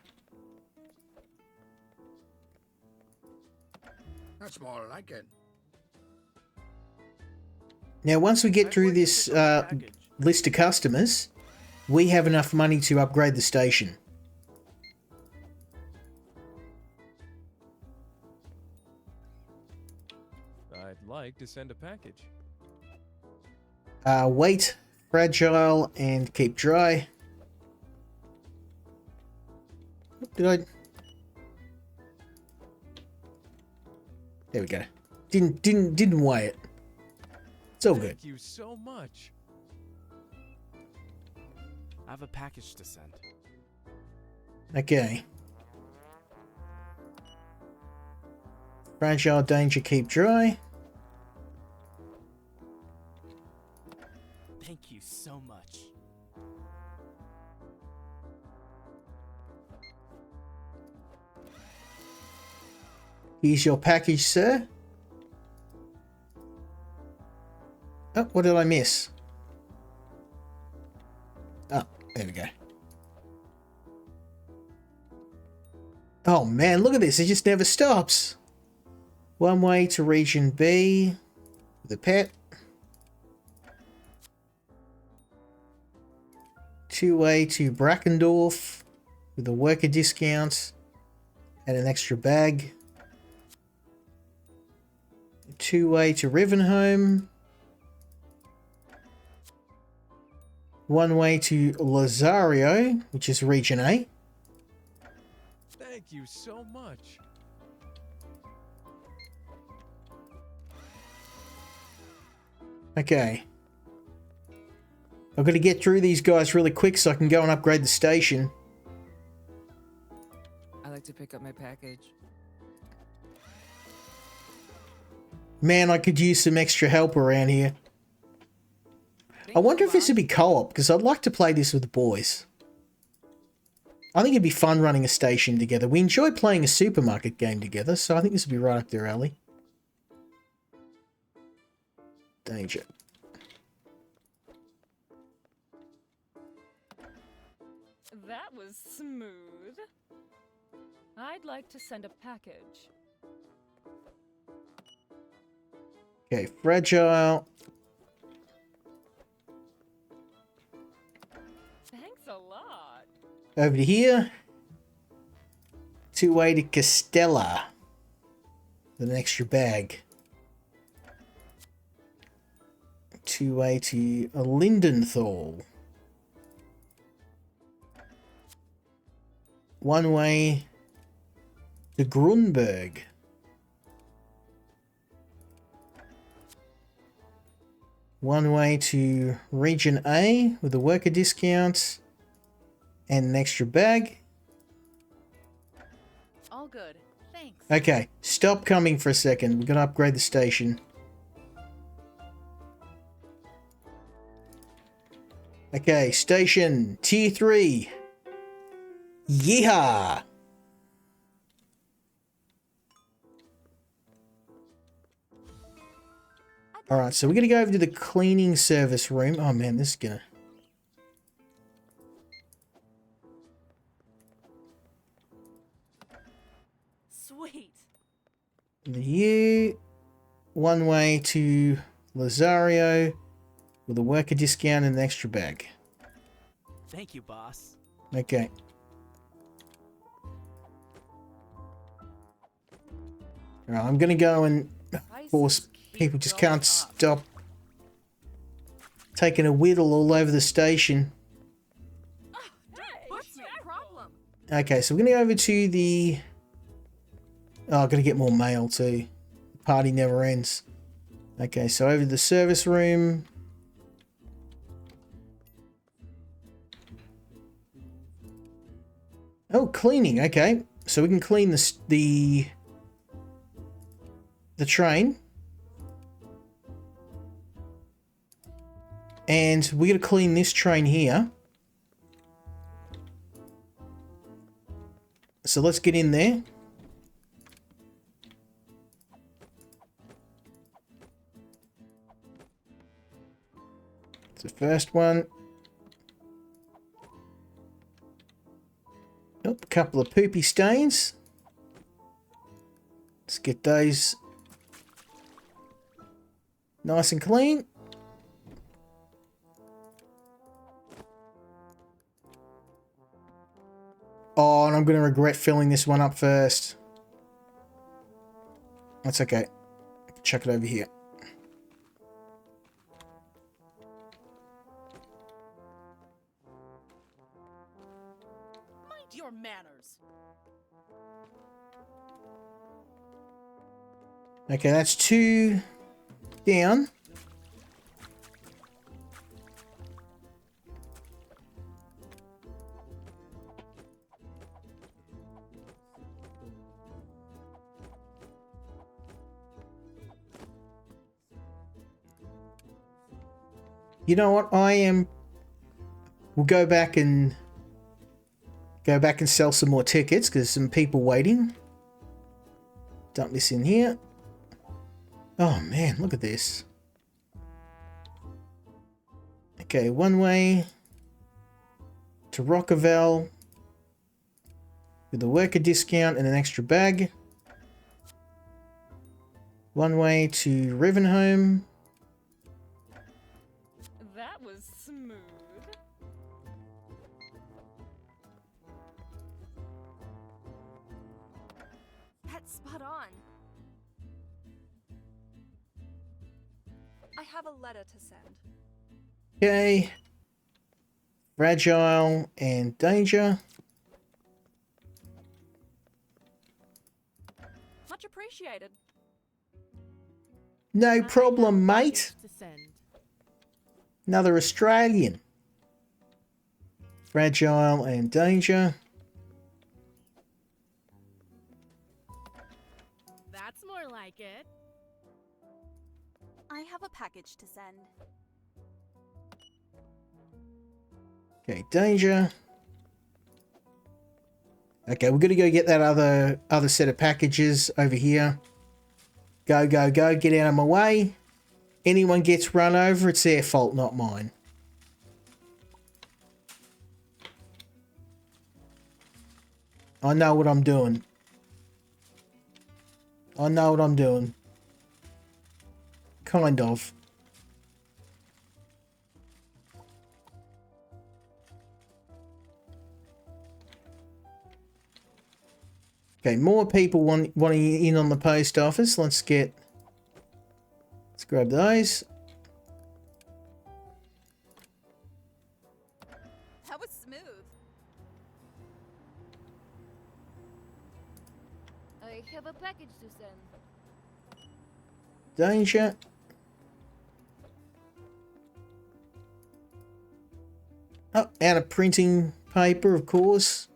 That's more like it. Now, once we get through this list of customers, we have enough money to upgrade the station. I'd like to send a package. Wait, fragile, and keep dry. Did I? There we go. Didn't weigh it. It's all good. Thank you so much. I have a package to send. Okay. Fragile, danger, keep dry. Thank you so much. Here's your package, sir. Oh, what did I miss? Oh, there we go. Oh man, look at this. It just never stops. One way to region B with a pet. Two-way to Brackendorf with a worker discount and an extra bag. Two-way to Rivenholm. One way to Lazario, which is region A. Thank you so much. Okay. I've got to get through these guys really quick so I can go and upgrade the station. I'd like to pick up my package. Man, I could use some extra help around here. I wonder if this would be co-op, because I'd like to play this with the boys. I think it'd be fun running a station together. We enjoy playing a supermarket game together, so I think this would be right up their alley. Danger. That was smooth. I'd like to send a package. Okay, fragile. Thanks a lot. Over to here. Two-way to Castella. With an extra bag. Two-way to Lindenthal. One way to Grunberg. One way to Region A with a worker discount and an extra bag. All good. Thanks. Okay, stop coming for a second. We're going to upgrade the station. Okay, station Tier 3. Yeehaw! Alright, so we're going to go over to the cleaning service room. Oh man, this is going Sweet. to... You. One way to Lazario with a worker discount and an extra bag. Thank you, boss. Okay. Alright, I'm going to go and force... People just can't stop taking a whittle all over the station. What's your problem? Okay, so we're going to go over to the... Oh, I've got to get more mail too. The party never ends. Okay, so over to the service room. Oh, cleaning. Okay, so we can clean the train. And we're going to clean this train here. So let's get in there. It's the first one. Oh, a couple of poopy stains. Let's get those nice and clean. Oh, and I'm going to regret filling this one up first. That's okay. I can chuck it over here. Mind your manners. Okay, that's 2 down. You know what? We'll go back and sell some more tickets because there's some people waiting Dump this in here. Oh man, look at this. Okay, one way to Rockefeller with a worker discount and an extra bag. One way to Ravenholm. That was smooth. That's spot on. I have a letter to send. Okay. Fragile and danger. Much appreciated. No problem, mate. To send. Another Australian. Fragile and danger. That's more like it. I have a package to send. Okay, danger. Okay, we're gonna go get that other set of packages over here. Go, go, go, get out of my way. Anyone gets run over, it's their fault, not mine. I know what I'm doing. I know what I'm doing. Kind of. Okay, more people wanting in on the post office. Let's grab those. That was smooth. I have a package to send. Danger. Oh, out of printing paper, of course.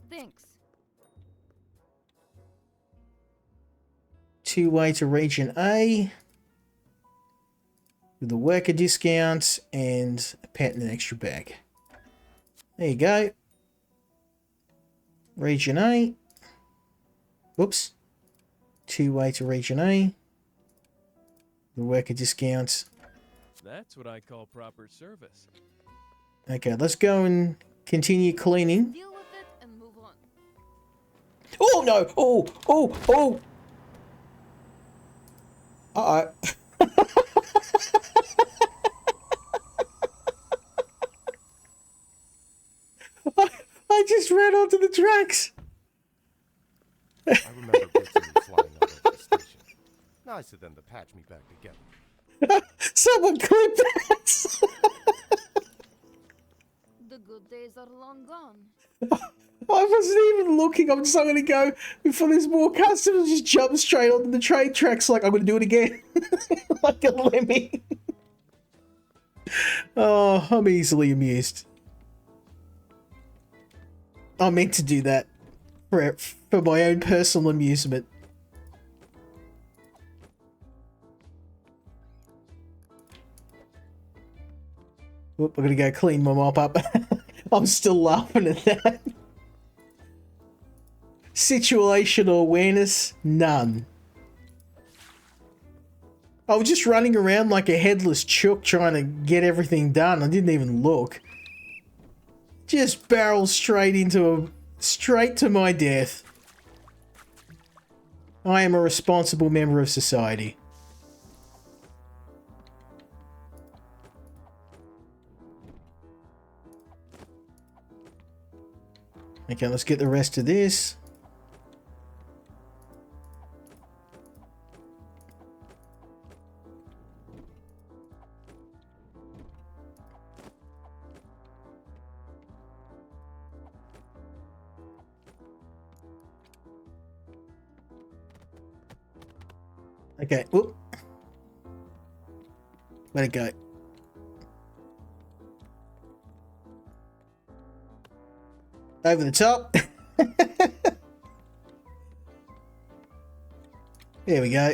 Thanks. Two-way to region A. With a worker discount and a pet and an extra bag. There you go. Region A. Whoops. Two-way to region A. The worker discount. That's what I call proper service. Okay, let's go and continue cleaning. Deal with it and move on. Oh no! Oh! I just ran onto the tracks. I remember Brittany flying over the station. Nice of them to patch me back together. Someone clip that. The good days are long gone. I wasn't even looking. I'm just going to go before there's more customers. Just jump straight onto the train tracks like I'm going to do it again. Like a lemming. Oh, I'm easily amused. I meant to do that for my own personal amusement. Whoop, I'm gonna go clean my mop up. I'm still laughing at that. Situational awareness, none. I was just running around like a headless chook trying to get everything done. I didn't even look. Just barrel straight to my death. I am a responsible member of society. Okay, let's get the rest of this. Okay, whoop. Let it go. Over the top. There we go.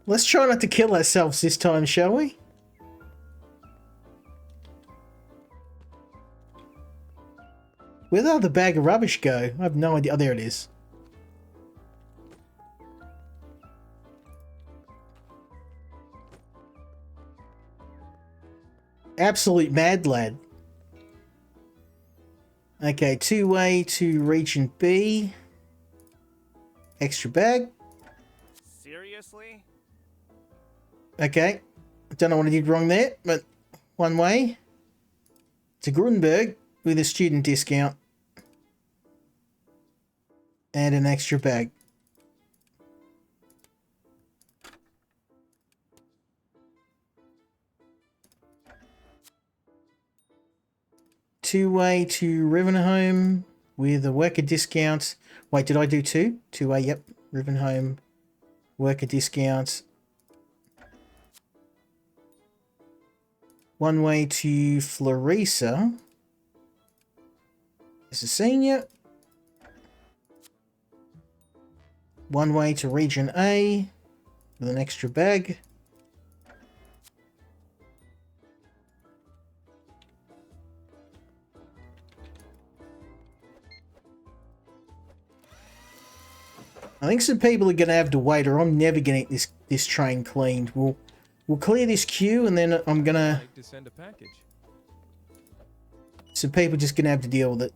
Let's try not to kill ourselves this time, shall we? Where did the bag of rubbish go? I have no idea. Oh, there it is. Absolute mad lad. Okay, two-way to region B. Extra bag. Seriously? Okay. Don't know what I did wrong there, but one way to Grunberg with a student discount. And an extra bag. Two-way to Rivenholme with a worker discount. Wait, did I do two? Two-way, yep. Rivenholme, worker discount. One way to Florisa. Is a senior. One way to Region A with an extra bag. I think some people are going to have to wait, or I'm never going to get this train cleaned. We'll clear this queue, and then I'm going to... Like to send a package. Some people just going to have to deal with it.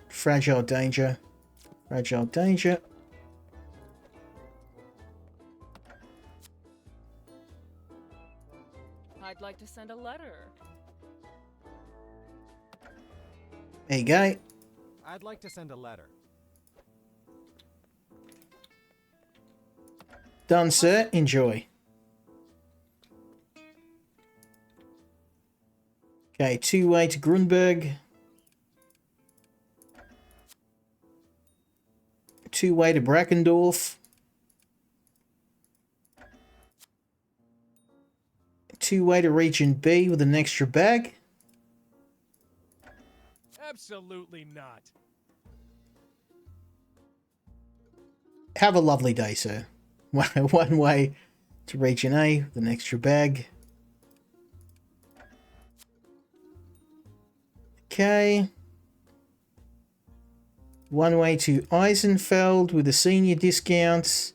Fragile danger. Fragile danger. I'd like to send a letter. There you go. I'd like to send a letter. Done, sir. Enjoy. Okay, two-way to Grunberg. Two-way to Brackendorf. Two-way to Region B with an extra bag. Absolutely not. Have a lovely day, sir. One way to Region A with an extra bag. Okay. One way to Eisenfeld with a senior discount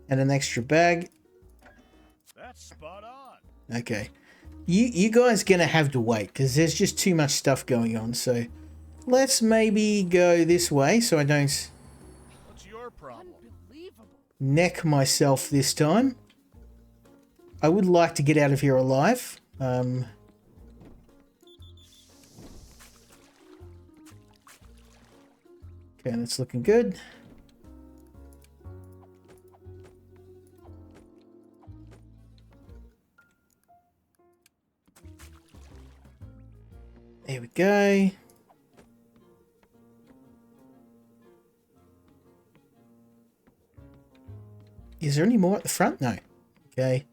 and an extra bag. That's spot on. Okay. You guys gonna have to wait because there's just too much stuff going on. So let's maybe go this way so I don't What's your problem? neck myself this time. I would like to get out of here alive. Okay, that's looking good. There we go. Is there any more at the front? No. Okay.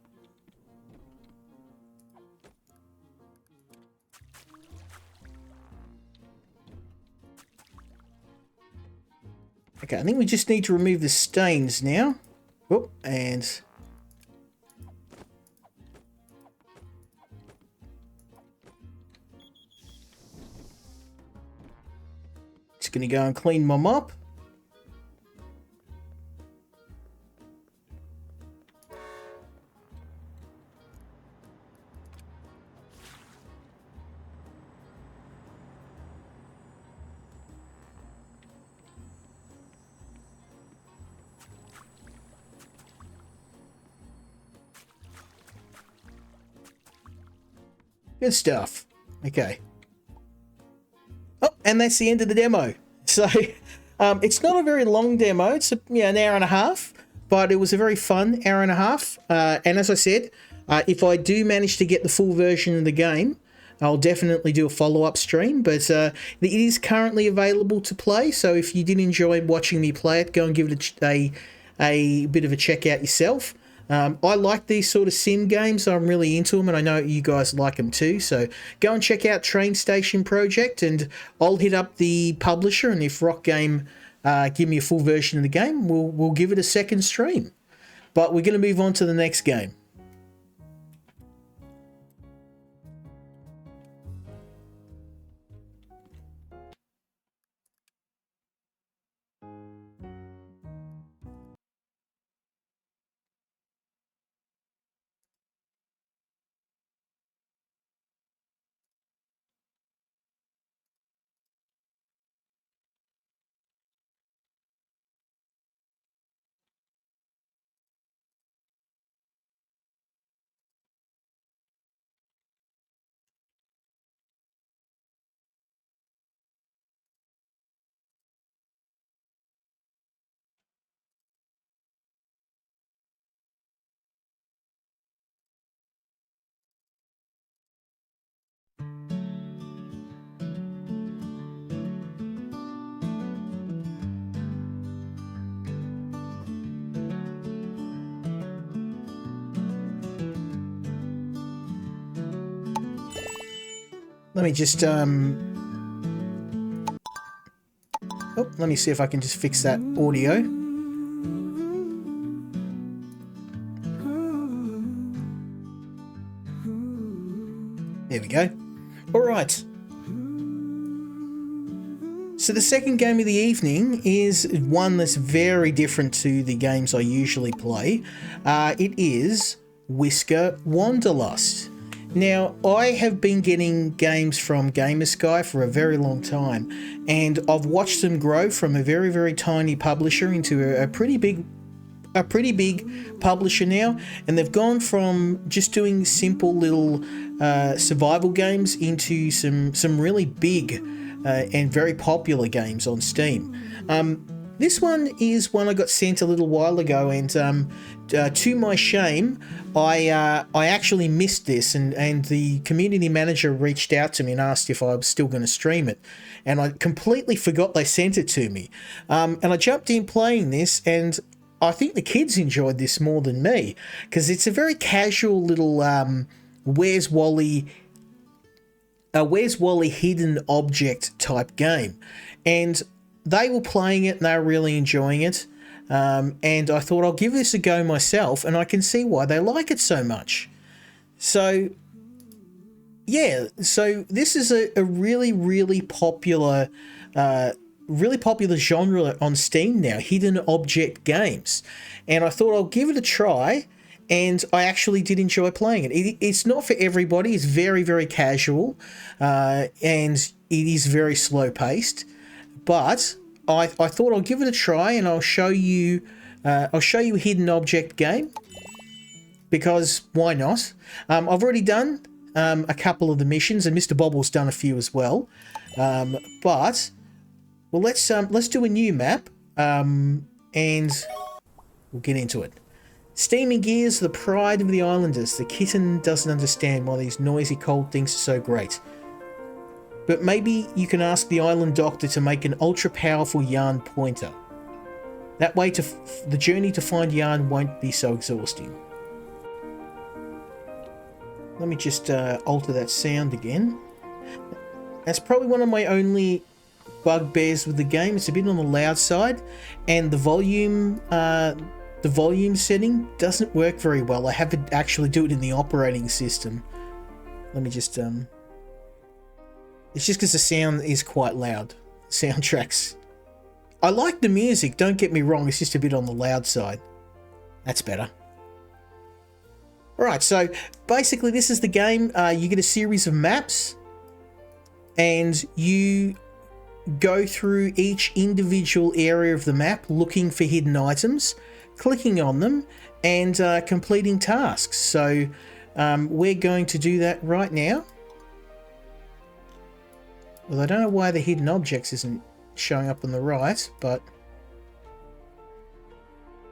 Okay, I think we just need to remove the stains now. Oh, and... just gonna go and clean my mop. Good stuff. Okay. Oh, and that's the end of the demo. So, it's not a very long demo. It's an hour and a half, but it was a very fun hour and a half. And as I said, if I do manage to get the full version of the game, I'll definitely do a follow-up stream. But it is currently available to play, so if you did enjoy watching me play it, go and give it a bit of a check out yourself. I like these sort of sim games. I'm really into them, and I know you guys like them too. So go and check out Train Station Project, and I'll hit up the publisher, and if Rock Game give me a full version of the game, we'll give it a second stream. But we're going to move on to the next game. Let me just oh, let me see if I can just fix that audio. There we go. All right. So the second game of the evening is one that's very different to the games I usually play. It is Whisker Wanderlust. Now, I have been getting games from Gamersky for a very long time, and I've watched them grow from a very, very tiny publisher into a pretty big publisher now, and they've gone from just doing simple little survival games into some really big and very popular games on Steam. This one is one I got sent a little while ago, and to my shame, I actually missed this, and the community manager reached out to me and asked if I was still going to stream it, and I completely forgot they sent it to me. And I jumped in playing this, and I think the kids enjoyed this more than me, because it's a very casual little Where's Wally hidden object type game, and they were playing it and they were really enjoying it, and I thought I'll give this a go myself, and I can see why they like it so much. So yeah, so this is a really popular genre on Steam now, hidden object games, and I thought I'll give it a try, and I actually did enjoy playing it. It's not for everybody. It's very, very casual, and it is very slow paced, but I thought I'll give it a try, and I'll show you a hidden object game, because why not? I've already done a couple of the missions, and Mr. Bobble's done a few as well, but well, let's do a new map, and we'll get into it. Steaming gears, the pride of the islanders. The kitten doesn't understand why these noisy cold things are so great. But maybe you can ask the island doctor to make an ultra-powerful yarn pointer. That way the journey to find yarn won't be so exhausting. Let me just alter that sound again. That's probably one of my only bugbears with the game. It's a bit on the loud side, and the volume setting doesn't work very well. I have to actually do it in the operating system. Let me just it's just because the sound is quite loud. Soundtracks. I like the music, don't get me wrong, it's just a bit on the loud side. That's better. Alright, so basically this is the game. You get a series of maps, and you go through each individual area of the map looking for hidden items, clicking on them, and completing tasks. So we're going to do that right now. Well, I don't know why the hidden objects isn't showing up on the right, but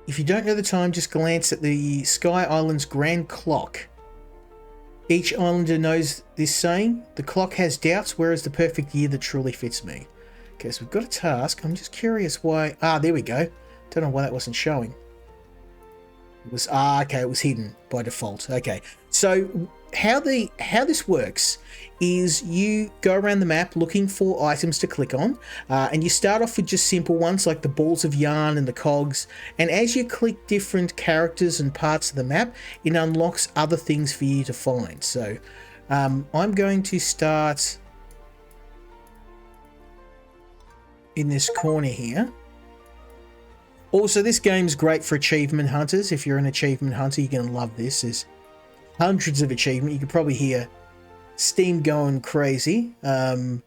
if you don't know the time, just glance at the Sky Island's grand clock. Each islander knows this saying: the clock has doubts, where is the perfect year that truly fits me? Okay, so we've got a task. I'm just curious why... Ah, there we go. Don't know why that wasn't showing. It was... Ah, okay, it was hidden by default. Okay, so how this works is you go around the map looking for items to click on, and you start off with just simple ones like the balls of yarn and the cogs, and as you click different characters and parts of the map, it unlocks other things for you to find. So I'm going to start in this corner here. Also, this game's great for achievement hunters. If you're an achievement hunter, you're going to love this. There's hundreds of achievements. You can probably hear Steam going crazy. We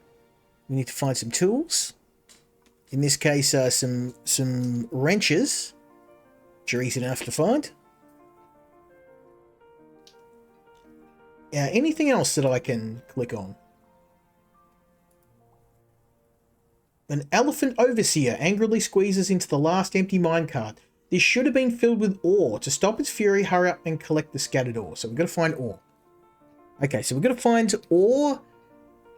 need to find some tools. In this case, some wrenches, which are easy enough to find. Anything else that I can click on? An elephant overseer angrily squeezes into the last empty minecart. This should have been filled with ore. To stop its fury, hurry up and collect the scattered ore. So we've got to find ore. Okay, so we've got to find ore.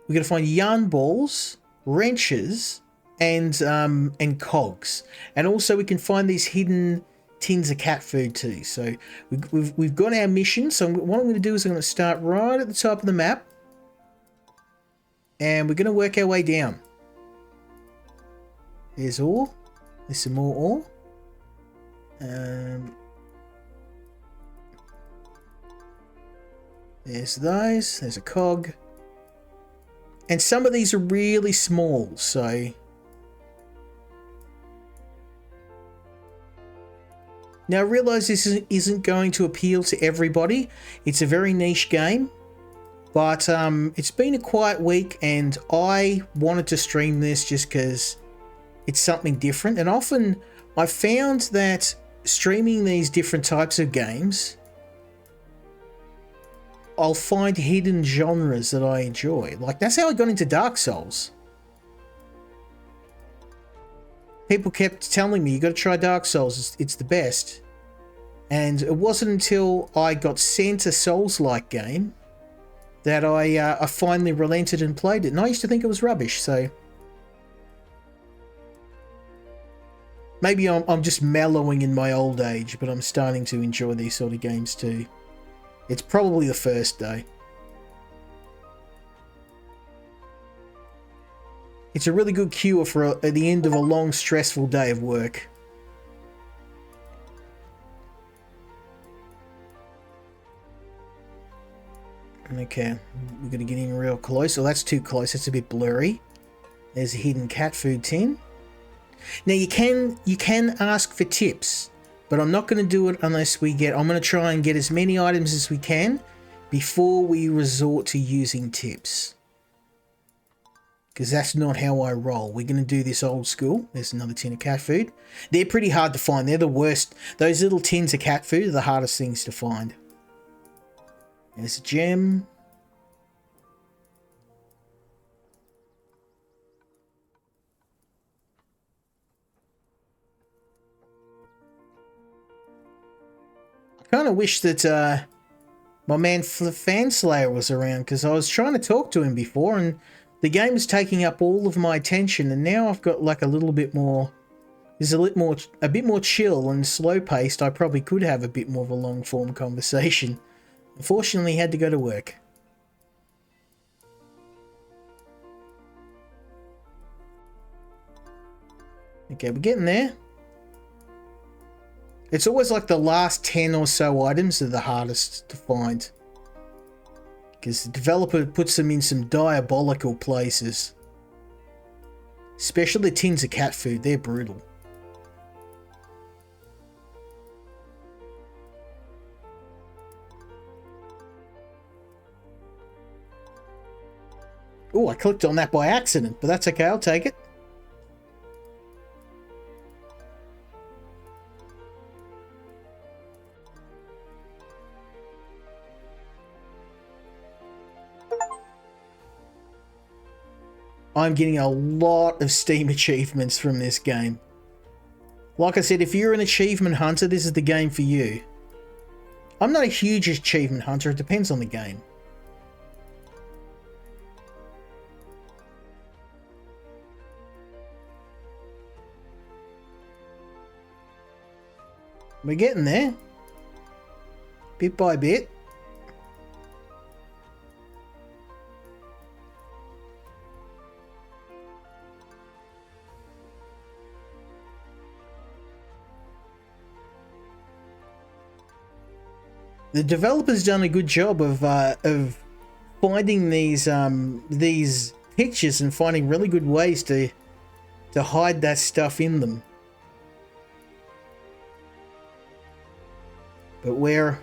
We've got to find yarn balls, wrenches, and cogs. And also we can find these hidden tins of cat food too. So we've got our mission. So what I'm going to do is I'm going to start right at the top of the map. And we're going to work our way down. There's ore. There's some more ore. There's those. There's a cog. And some of these are really small, so... Now I realise this isn't going to appeal to everybody. It's a very niche game. But it's been a quiet week and I wanted to stream this just because it's something different. And often I found that streaming these different types of games, I'll find hidden genres that I enjoy. Like, that's how I got into Dark Souls. People kept telling me, you got to try Dark Souls, it's the best. And it wasn't until I got sent a Souls-like game that I finally relented and played it. And I used to think it was rubbish, so... Maybe I'm just mellowing in my old age, but I'm starting to enjoy these sort of games too. It's probably the first day. It's a really good cure for at the end of a long, stressful day of work. Okay, we're going to get in real close. Oh, that's too close. That's a bit blurry. There's a hidden cat food tin. Now you can ask for tips, but I'm not going to do it unless I'm going to try and get as many items as we can before we resort to using tips. Because that's not how I roll. We're going to do this old school. There's another tin of cat food. They're pretty hard to find. They're the worst. Those little tins of cat food are the hardest things to find. There's a gem. I kind of wish that my man Fanslayer was around, because I was trying to talk to him before and the game was taking up all of my attention, and now I've got like a little bit more... There's a bit more chill and slow paced. I probably could have a bit more of a long form conversation. Unfortunately, he had to go to work. Okay, we're getting there. It's always like the last 10 or so items are the hardest to find. Because the developer puts them in some diabolical places. Especially the tins of cat food, they're brutal. Oh, I clicked on that by accident, but that's okay, I'll take it. I'm getting a lot of Steam achievements from this game. Like I said, if you're an achievement hunter, this is the game for you. I'm not a huge achievement hunter, it depends on the game. We're getting there. Bit by bit. The developer's done a good job of finding these pictures and finding really good ways to hide that stuff in them. But we're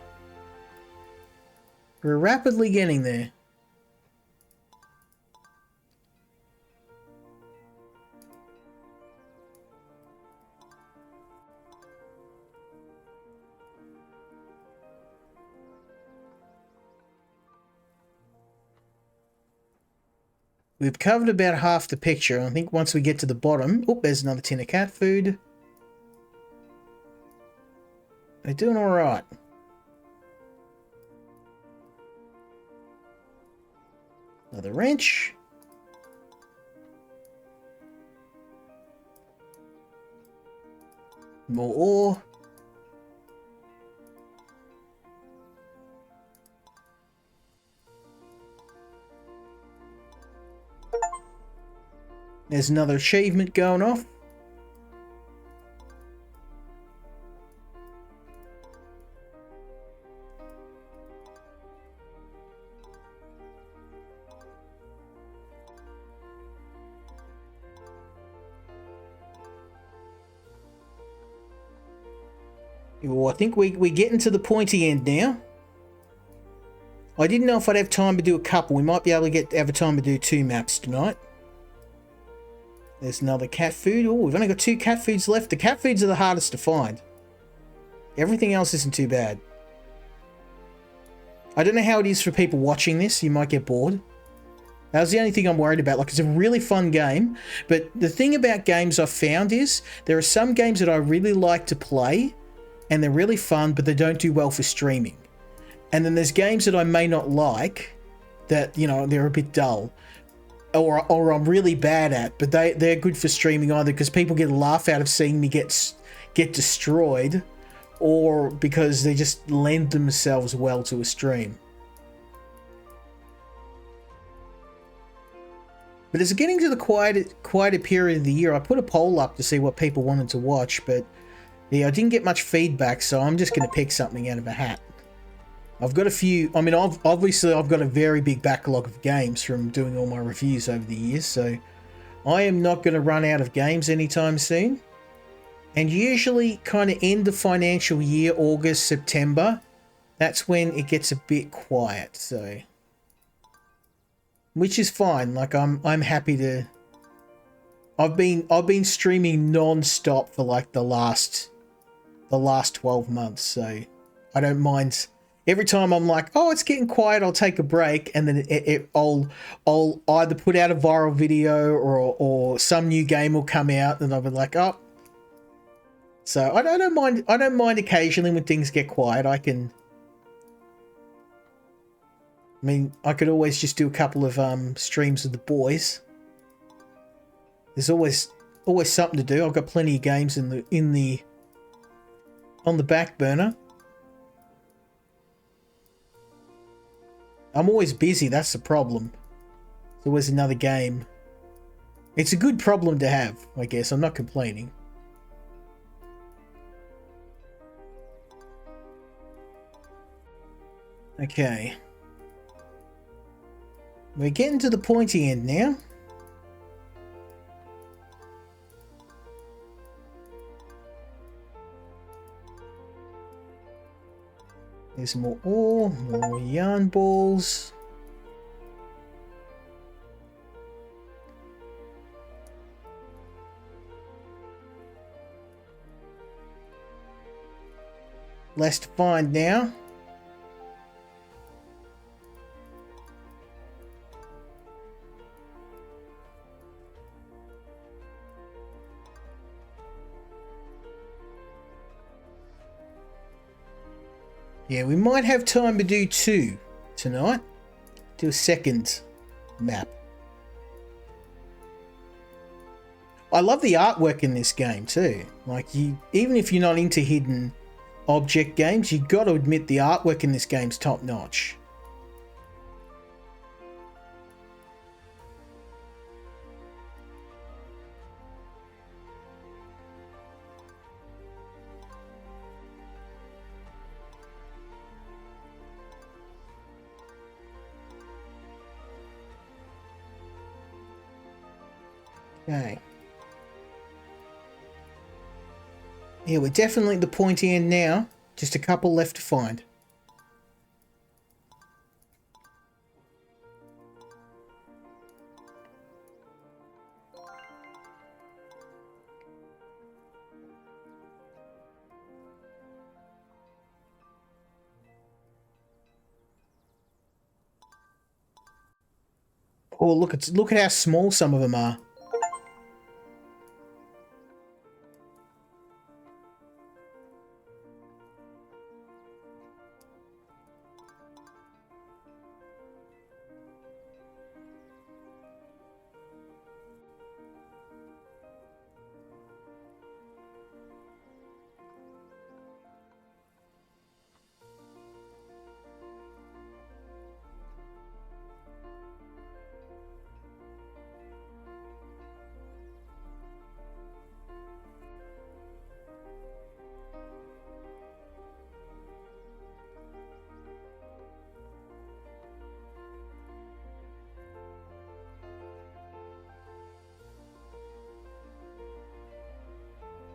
rapidly getting there. We've covered about half the picture. I think once we get to the bottom... Oh, there's another tin of cat food. They're doing alright. Another wrench. More ore. There's another achievement going off. Oh, I think we're getting to the pointy end now. I didn't know if I'd have time to do a couple. We might be able to have a time to do 2 maps tonight. There's another cat food. Oh, we've only got 2 cat foods left. The cat foods are the hardest to find. Everything else isn't too bad. I don't know how it is for people watching this. You might get bored. That was the only thing I'm worried about. Like, it's a really fun game. But the thing about games I've found is there are some games that I really like to play and they're really fun, but they don't do well for streaming. And then there's games that I may not like that, you know, they're a bit dull. Or I'm really bad at, but they're good for streaming either because people get a laugh out of seeing me get destroyed, or because they just lend themselves well to a stream. But as getting to the quieter period of the year, I put a poll up to see what people wanted to watch, but yeah, I didn't get much feedback, so I'm just going to pick something out of a hat. I've got a few, I mean, obviously I've got a very big backlog of games from doing all my reviews over the years, so I am not going to run out of games anytime soon. And usually kind of end the financial year, August, September, that's when it gets a bit quiet, so... Which is fine, like I'm happy to... I've been streaming non-stop for like the last 12 months, so I don't mind. Every time I'm like, oh, it's getting quiet, I'll take a break, and then I'll either put out a viral video or some new game will come out, and I'll be like, oh. So I don't mind occasionally when things get quiet. I mean, I could always just do a couple of streams with the boys. There's always something to do. I've got plenty of games on the back burner. I'm always busy, that's the problem. There's always another game. It's a good problem to have, I guess. I'm not complaining. Okay. We're getting to the pointy end now. There's more ore, more yarn balls. Less to find now. Yeah, we might have time to do 2 tonight. Do a second map. I love the artwork in this game too. Like, even if you're not into hidden object games, you got to admit the artwork in this game's top notch. Okay. Yeah, we're definitely at the pointy end now. Just a couple left to find. Oh, look at how small some of them are.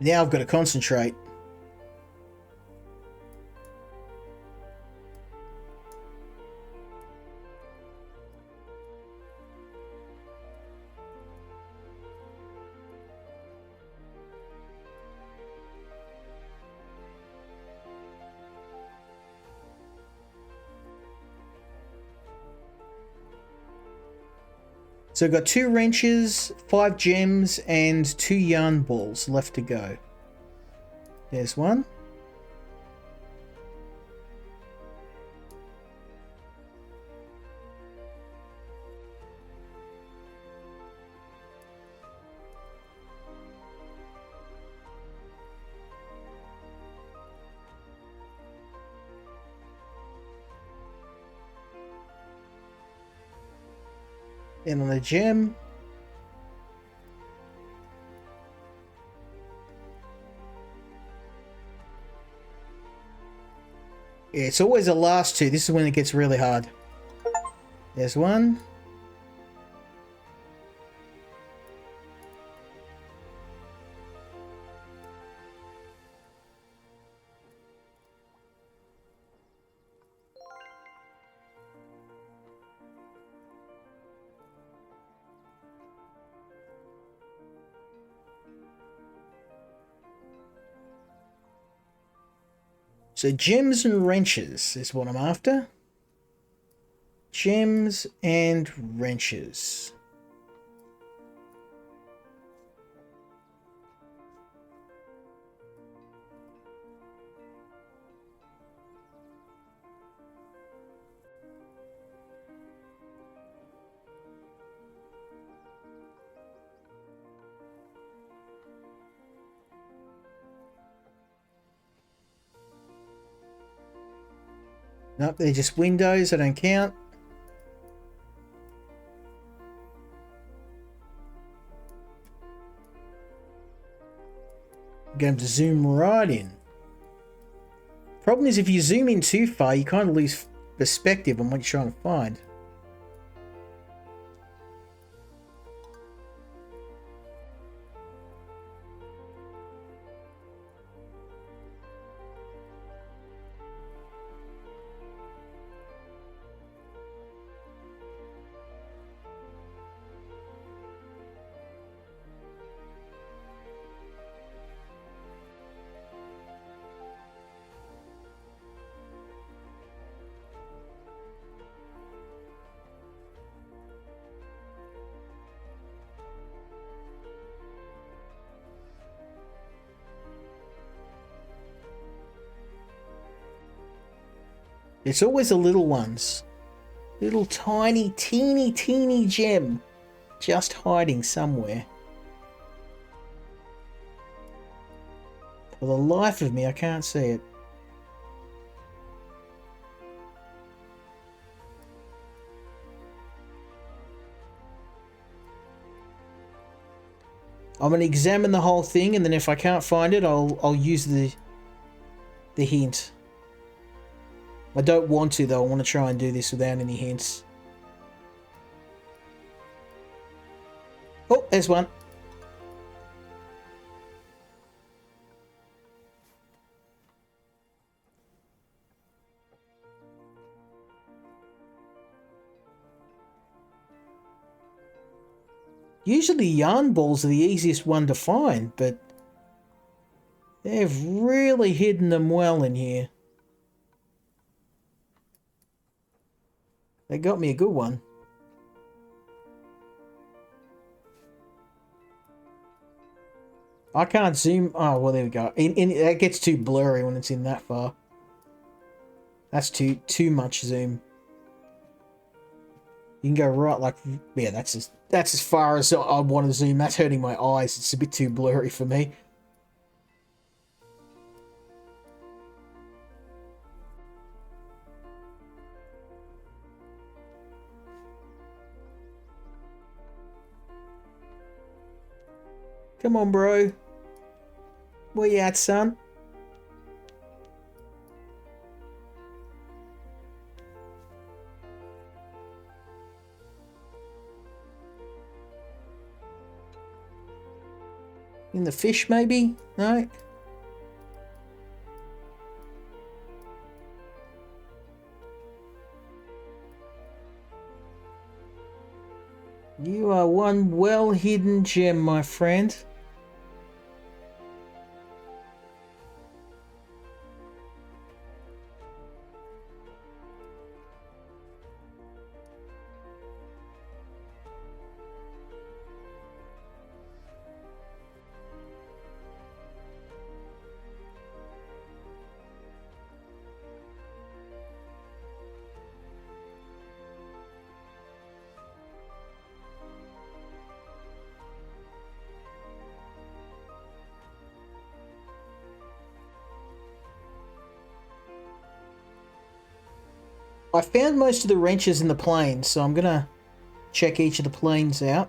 Now I've got to concentrate. So I've got 2 wrenches, 5 gems, and 2 yarn balls left to go. There's one. And on the gem. Yeah, it's always the last 2. This is when it gets really hard. There's one. So gems and wrenches is what I'm after. Gems and wrenches. Nope, they're just windows, I don't count. Going to zoom right in. Problem is, if you zoom in too far, you kind of lose perspective on what you're trying to find. It's always the little ones. Little tiny, teeny gem. Just hiding somewhere. For the life of me, I can't see it. I'm going to examine the whole thing, and then if I can't find it, I'll use the hint. I don't want to, though. I want to try and do this without any hints. Oh, there's one. Usually yarn balls are the easiest one to find, but they've really hidden them well in here. They got me a good one. I can't zoom. Oh, well, there we go. That gets too blurry when it's in that far. That's too much zoom. You can go right like... Yeah, that's as far as I want to zoom. That's hurting my eyes. It's a bit too blurry for me. Come on, bro. Where you at, son? In the fish, maybe? No. You are one well-hidden gem, my friend. I found most of the wrenches in the planes, so I'm gonna check each of the planes out.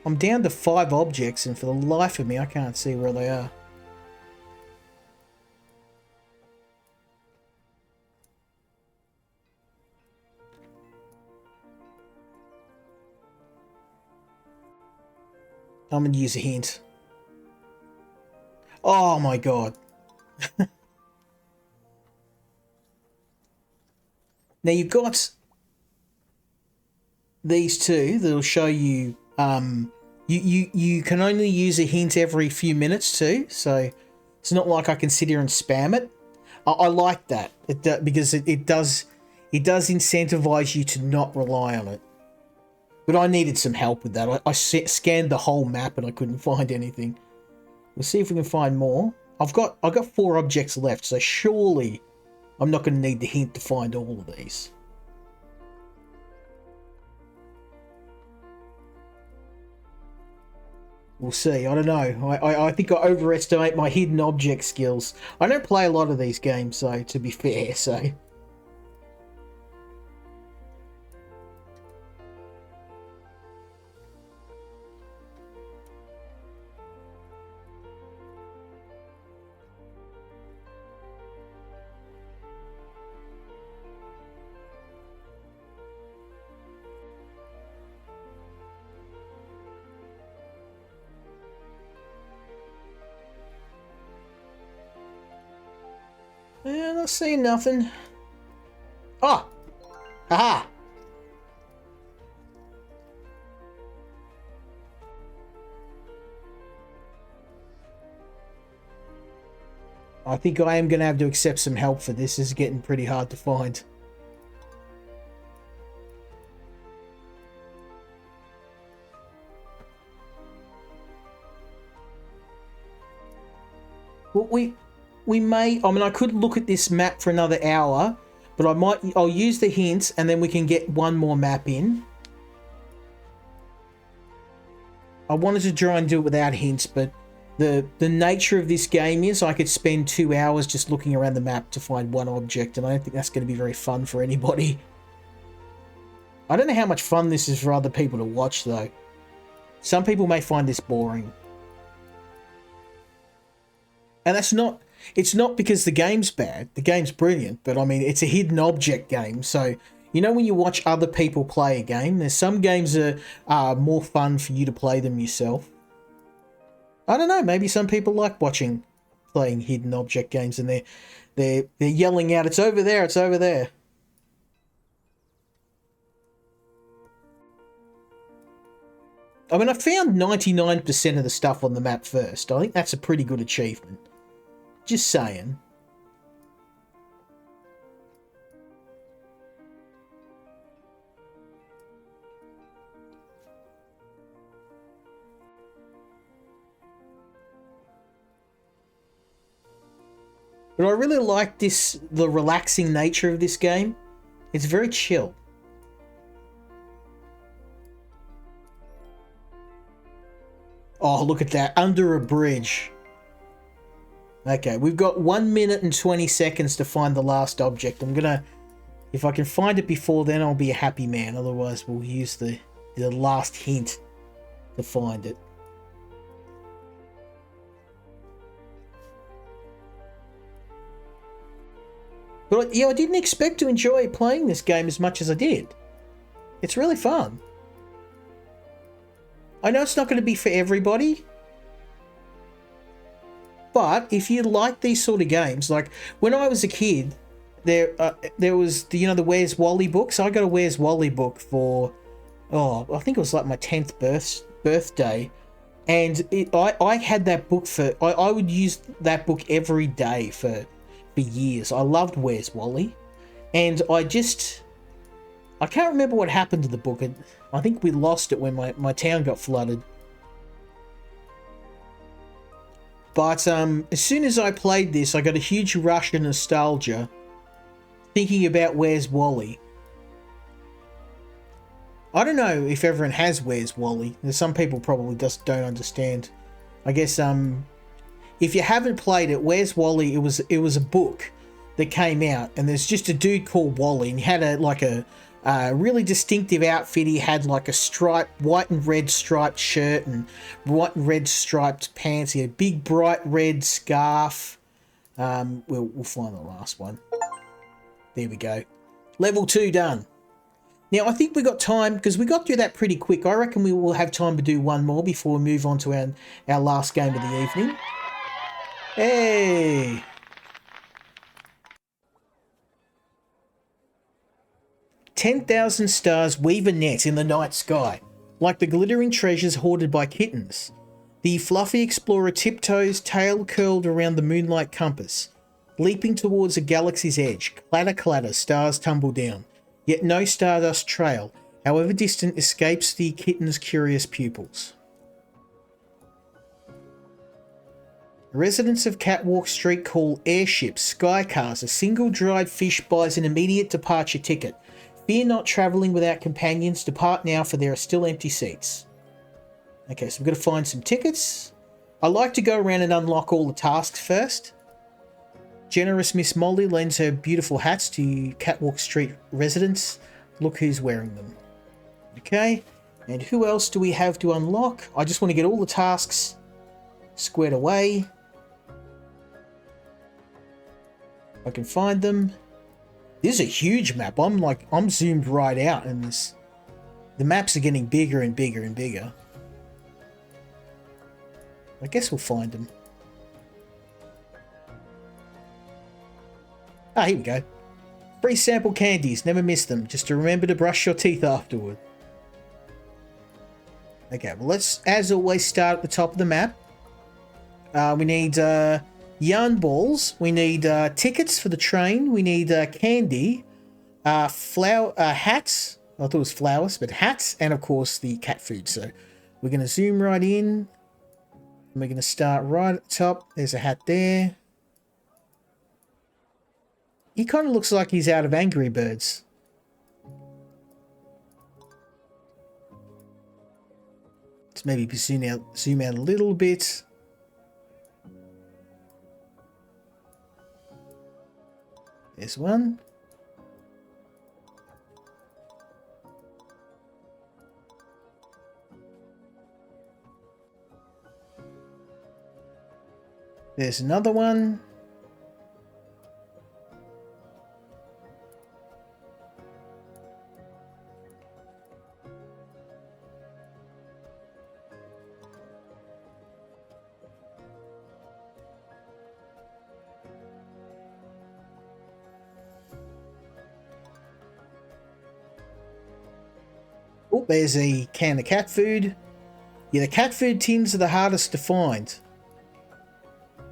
I'm down to 5 objects, and for the life of me, I can't see where they are. I'm gonna use a hint. Oh my god. Now you've got these two that'll show you you can only use a hint every few minutes too, so it's not like I can sit here and spam it. I like that because it does incentivize you to not rely on it. But I needed some help with that. I scanned the whole map and I couldn't find anything. We'll see if we can find more. I've got 4 objects left, so surely I'm not going to need the hint to find all of these. We'll see. I don't know. I think I overestimate my hidden object skills. I don't play a lot of these games, so to be fair, so... Yeah, not seeing nothing. Oh! Haha! I think I am going to have to accept some help for this. This is getting pretty hard to find. Well, we may... I mean, I could look at this map for another hour, but I'll use the hints and then we can get one more map in. I wanted to try and do it without hints, but the nature of this game is I could spend 2 hours just looking around the map to find one object, and I don't think that's going to be very fun for anybody. I don't know how much fun this is for other people to watch, though. Some people may find this boring. And that's not... It's not because the game's bad. The game's brilliant, but I mean, it's a hidden object game, so... You know when you watch other people play a game, there's some games that are more fun for you to play them yourself. I don't know, maybe some people like playing hidden object games and they're yelling out, "It's over there, it's over there." I mean, I found 99% of the stuff on the map first. I think that's a pretty good achievement. Just saying. But I really like the relaxing nature of this game. It's very chill. Oh, look at that. Under a bridge. Okay, we've got 1 minute and 20 seconds to find the last object. I'm gonna... If I can find it before then, I'll be a happy man. Otherwise, we'll use the last hint to find it. But yeah, I didn't expect to enjoy playing this game as much as I did. It's really fun. I know it's not going to be for everybody, but if you like these sort of games, like when I was a kid, there was the, the Where's Wally books. I got a Where's Wally book for, I think it was like my 10th birthday, and I had that book for, I would use that book every day for years. I loved Where's Wally, and I can't remember what happened to the book. I think we lost it when my town got flooded. But as soon as I played this, I got a huge rush of nostalgia, thinking about Where's Wally. I don't know if everyone has Where's Wally. There's some people probably just don't understand. I guess if you haven't played it, Where's Wally? It was a book that came out, and there's just a dude called Wally, and he had a really distinctive outfit. He had like a white and red striped shirt and white and red striped pants. He had a big bright red scarf. We'll find the last one. There we go. Level 2 done. Now I think we got time, because we got through that pretty quick. I reckon we will have time to do one more before we move on to our last game of the evening. Hey! "10,000 stars weave a net in the night sky, like the glittering treasures hoarded by kittens. The fluffy explorer tiptoes, tail curled around the moonlight compass, leaping towards a galaxy's edge. Clatter, clatter, stars tumble down. Yet no stardust trail, however distant, escapes the kitten's curious pupils." Residents of Catwalk Street call airships sky cars. A single dried fish buys an immediate departure ticket. Fear not travelling without companions. Depart now, for there are still empty seats. Okay, so we've got to find some tickets. I like to go around and unlock all the tasks first. Generous Miss Molly lends her beautiful hats to Catwalk Street residents. Look who's wearing them. Okay, and who else do we have to unlock? I just want to get all the tasks squared away. I can find them. This is a huge map. I'm zoomed right out, and the maps are getting bigger and bigger and bigger. I guess we'll find them. Ah, here we go. Free sample candies. Never miss them. Just to remember to brush your teeth afterward. Okay, well, let's, as always, start at the top of the map. We need yarn balls. We need tickets for the train. We need candy, hats. I thought it was flowers, but hats, and of course the cat food. So we're going to zoom right in. And we're going to start right at the top. There's a hat there. He kind of looks like he's out of Angry Birds. Let's maybe zoom out a little bit. There's one. There's another one. Oh, there's a can of cat food. Yeah, the cat food tins are the hardest to find,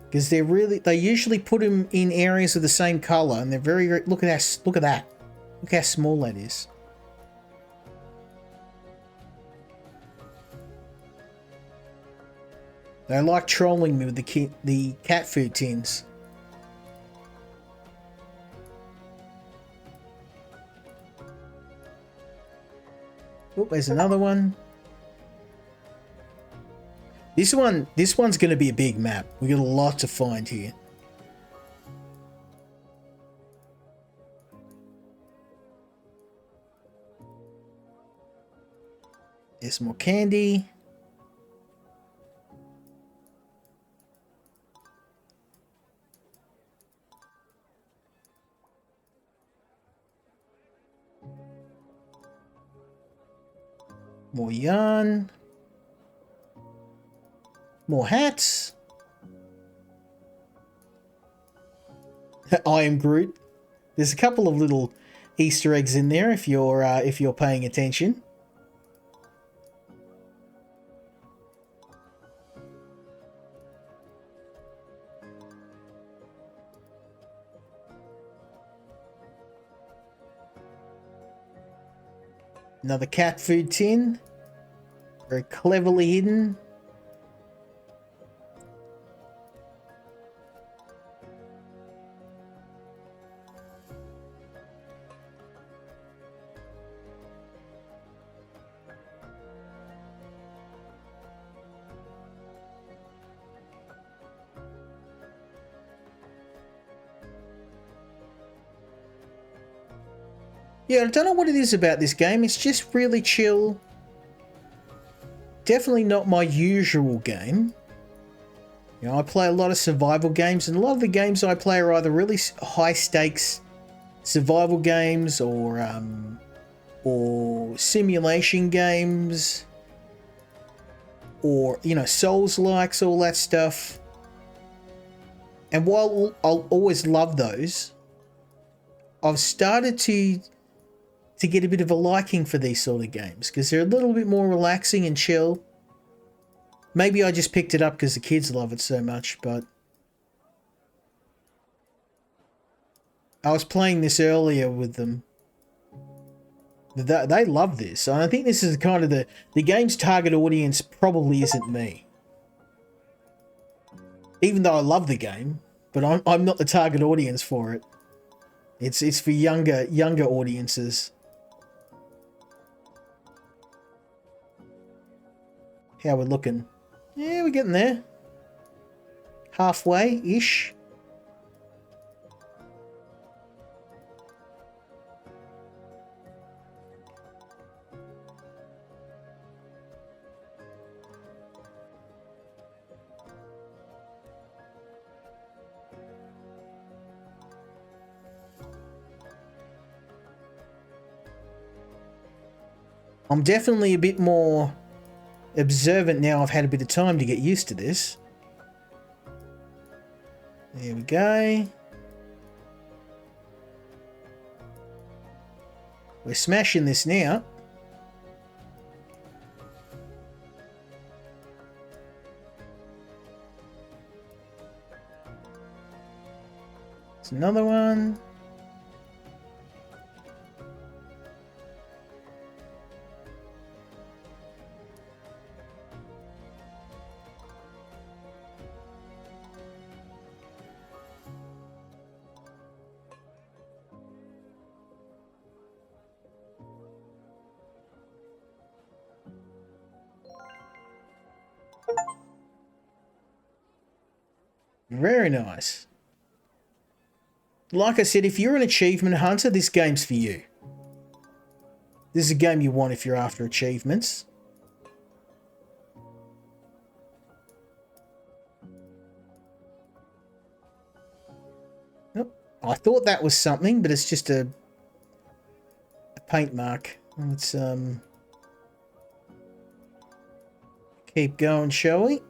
because they usually put them in areas of the same color, and they're very, look at that. Look how small that is. They like trolling me with the cat food tins. Oh, there's another one. This one's going to be a big map. We got a lot to find here. There's more candy. More yarn. More hats. I am Groot. There's a couple of little Easter eggs in there if you're paying attention. Another cat food tin. Very cleverly hidden. Yeah, I don't know what it is about this game. It's just really chill. Definitely not my usual game. You know, I play a lot of survival games, and a lot of the games I play are either really high stakes survival games or simulation games, or, you know, Souls-likes, all that stuff. And while I'll always love those, I've started to get a bit of a liking for these sort of games because they're a little bit more relaxing and chill. Maybe I just picked it up because the kids love it so much, but I was playing this earlier with them. They love this. And I think this is kind of the game's target audience probably isn't me. Even though I love the game, but I'm not the target audience for it. It's for younger audiences. How we're looking? Yeah, we're getting there. Halfway-ish. I'm definitely a bit more observant now. I've had a bit of time to get used to this. There we go. We're smashing this now. It's another one. Very nice. Like I said, if you're an achievement hunter, this game's for you. This is a game you want if you're after achievements. Nope. I thought that was something, but it's just a paint mark. Let's keep going, shall we?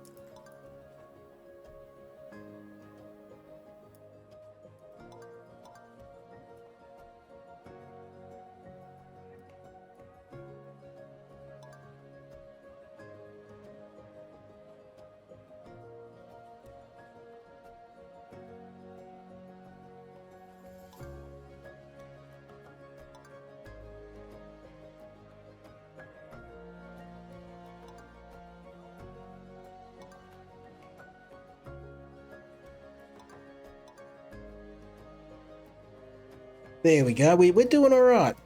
There we go. We're doing all right.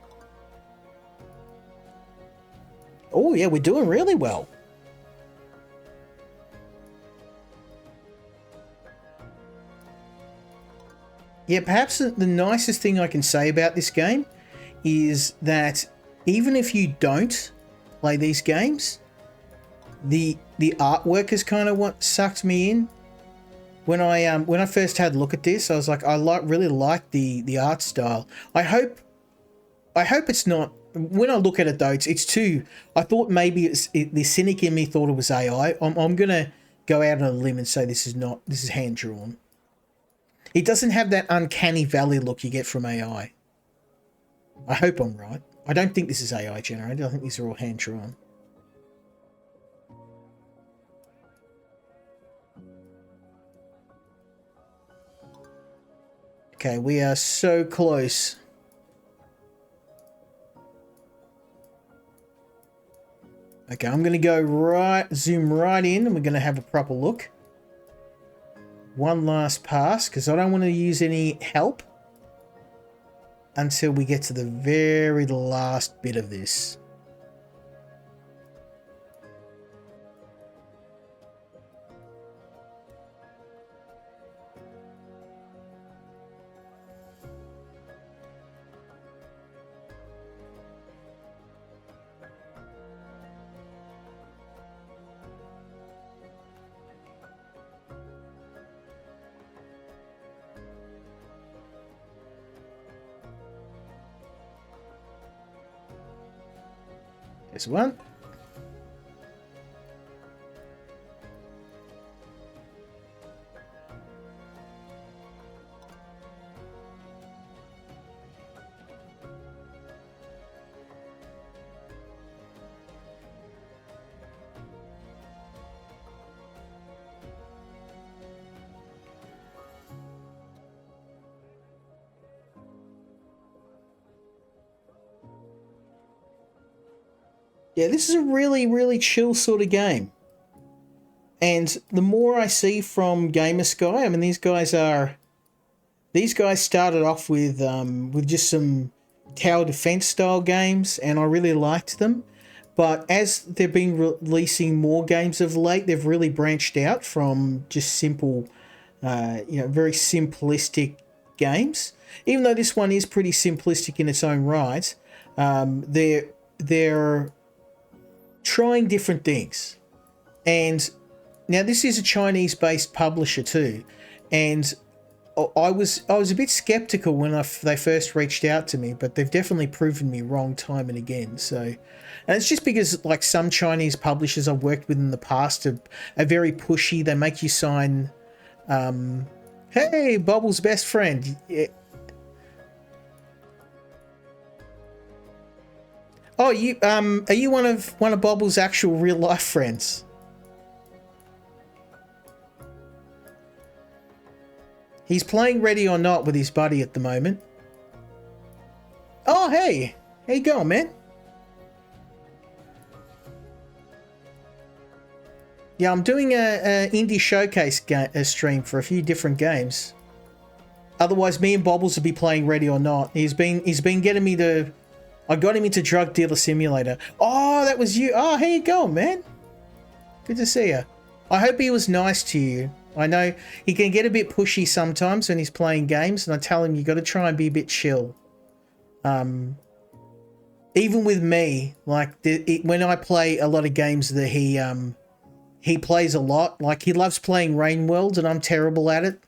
Oh, yeah, we're doing really well. Yeah, perhaps the nicest thing I can say about this game is that even if you don't play these games, the artwork is kind of what sucked me in. When I first had a look at this, I was like, really like the art style. I hope I hope it's not. When I look at it though, it's too. I thought maybe the cynic in me thought it was AI. I'm gonna go out on a limb and say this is not. This is hand drawn. It doesn't have that uncanny valley look you get from AI. I hope I'm right. I don't think this is AI generated. I think these are all hand drawn. Okay, we are so close. Okay, I'm going to go zoom right in, and we're going to have a proper look. One last pass, because I don't want to use any help until we get to the very last bit of this. There's one. Yeah, this is a really, really chill sort of game. And the more I see from Gamer Sky, I mean, these guys started off with just some tower defense style games, and I really liked them. But as they've been releasing more games of late, they've really branched out from just simple, very simplistic games. Even though this one is pretty simplistic in its own right, they're trying different things. And now this is a Chinese-based publisher too, and I was a bit skeptical when they first reached out to me, but they've definitely proven me wrong time and again. So, and it's just because like some Chinese publishers I've worked with in the past are very pushy. They make you sign, hey, Bobble's best friend. Yeah. Oh, you are you one of Bobble's actual real life friends? He's playing Ready or Not with his buddy at the moment. Oh, hey, how you going, man? Yeah, I'm doing a indie showcase stream for a few different games. Otherwise, me and Bobbles would be playing Ready or Not. He's been getting me to. I got him into Drug Dealer Simulator. Oh, that was you. Oh, how you going, man? Good to see you. I hope he was nice to you. I know he can get a bit pushy sometimes when he's playing games, and I tell him you got to try and be a bit chill. Even with me, like when I play a lot of games that he plays a lot, like he loves playing Rain World, and I'm terrible at it.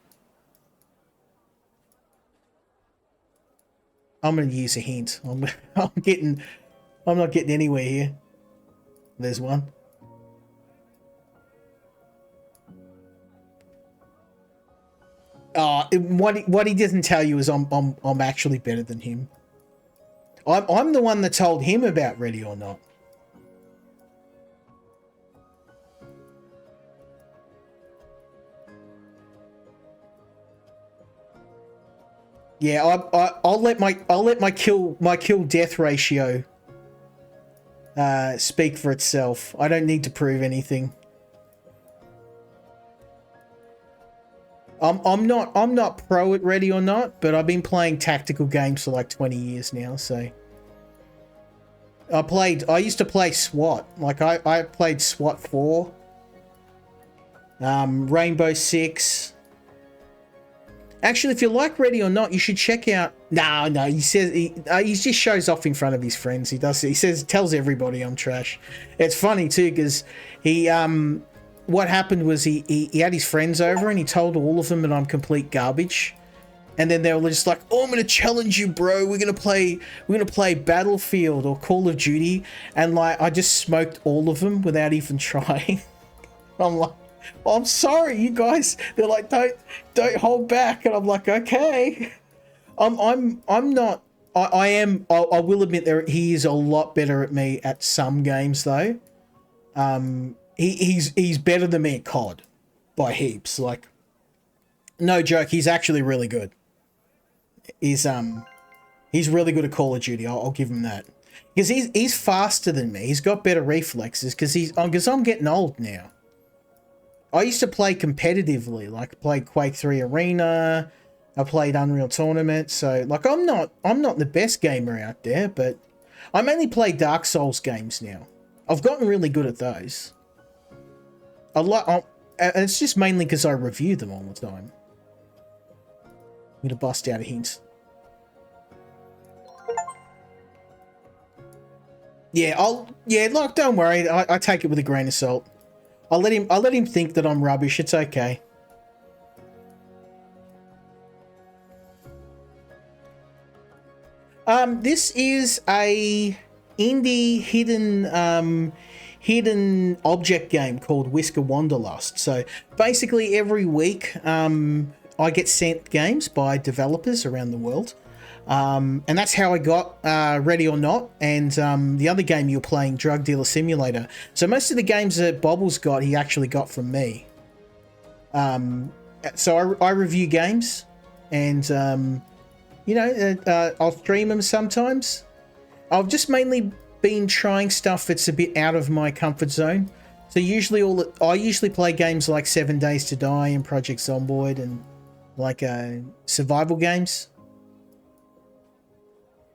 I'm going to use a hint. I'm not getting anywhere here. There's one. What he doesn't tell you is I'm actually better than him. I'm the one that told him about Ready or Not. Yeah, I'll let my kill death ratio speak for itself. I don't need to prove anything. I'm not pro at Ready or Not, but I've been playing tactical games for like 20 years now, so I used to play SWAT. Like I played SWAT 4, Rainbow Six. Actually, if you like Ready or Not, you should check out. No, he says he just shows off in front of his friends. He tells everybody I'm trash. It's funny too because he what happened was he had his friends over and he told all of them that I'm complete garbage, And then they were just like, "Oh, I'm gonna challenge you, bro. We're gonna play Battlefield or Call of Duty," and like I just smoked all of them without even trying. I'm like, oh, "I'm sorry, you guys." They're like, "Don't hold back," and I'm like, "Okay." I'm not. I am. I will admit there. He is a lot better at me at some games though. He's better than me at COD by heaps. Like, no joke. He's actually really good. He's really good at Call of Duty. I'll give him that. Because he's faster than me. He's got better reflexes because I'm getting old now. I used to play competitively, like played Quake 3 Arena. I played Unreal Tournament, so like I'm not the best gamer out there, but I mainly play Dark Souls games now. I've gotten really good at those. And it's just mainly because I review them all the time. I'm gonna bust out a hint. Yeah, like don't worry, I take it with a grain of salt. I'll let him think that I'm rubbish. It's okay. This is a indie hidden object game called Whisker Wanderlust. So basically every week I get sent games by developers around the world. And that's how I got Ready or Not and the other game you're playing, Drug Dealer Simulator. So most of the games that Bobbles got, he actually got from me. So I review games and you know, I'll stream them sometimes. I've just mainly been trying stuff that's a bit out of my comfort zone. So I usually play games like 7 Days to Die and Project Zomboid and like survival games.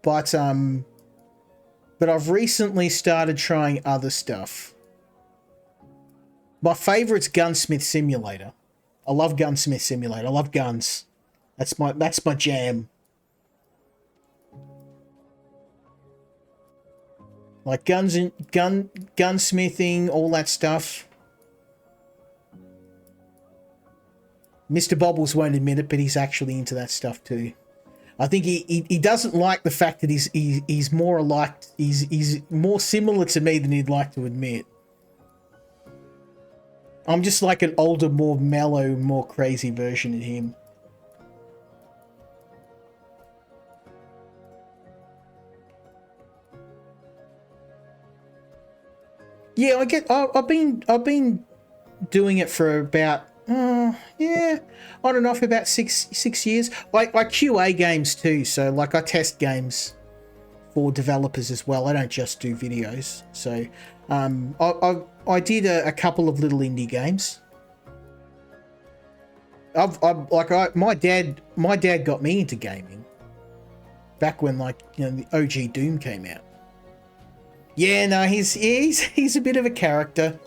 But I've recently started trying other stuff. My favorite's Gunsmith Simulator. I love Gunsmith Simulator. I love guns. That's my jam. Like gunsmithing, all that stuff. Mr. Bobbles won't admit it, but he's actually into that stuff too. I think he doesn't like the fact that he's more more similar to me than he'd like to admit. I'm just like an older, more mellow, more crazy version of him. Yeah, I've been doing it for about yeah, on and off about six years. I QA games too, so like I test games for developers as well. I don't just do videos. So I did a couple of little indie games. My dad got me into gaming back when, like, you know, the OG Doom came out. Yeah, no, he's a bit of a character.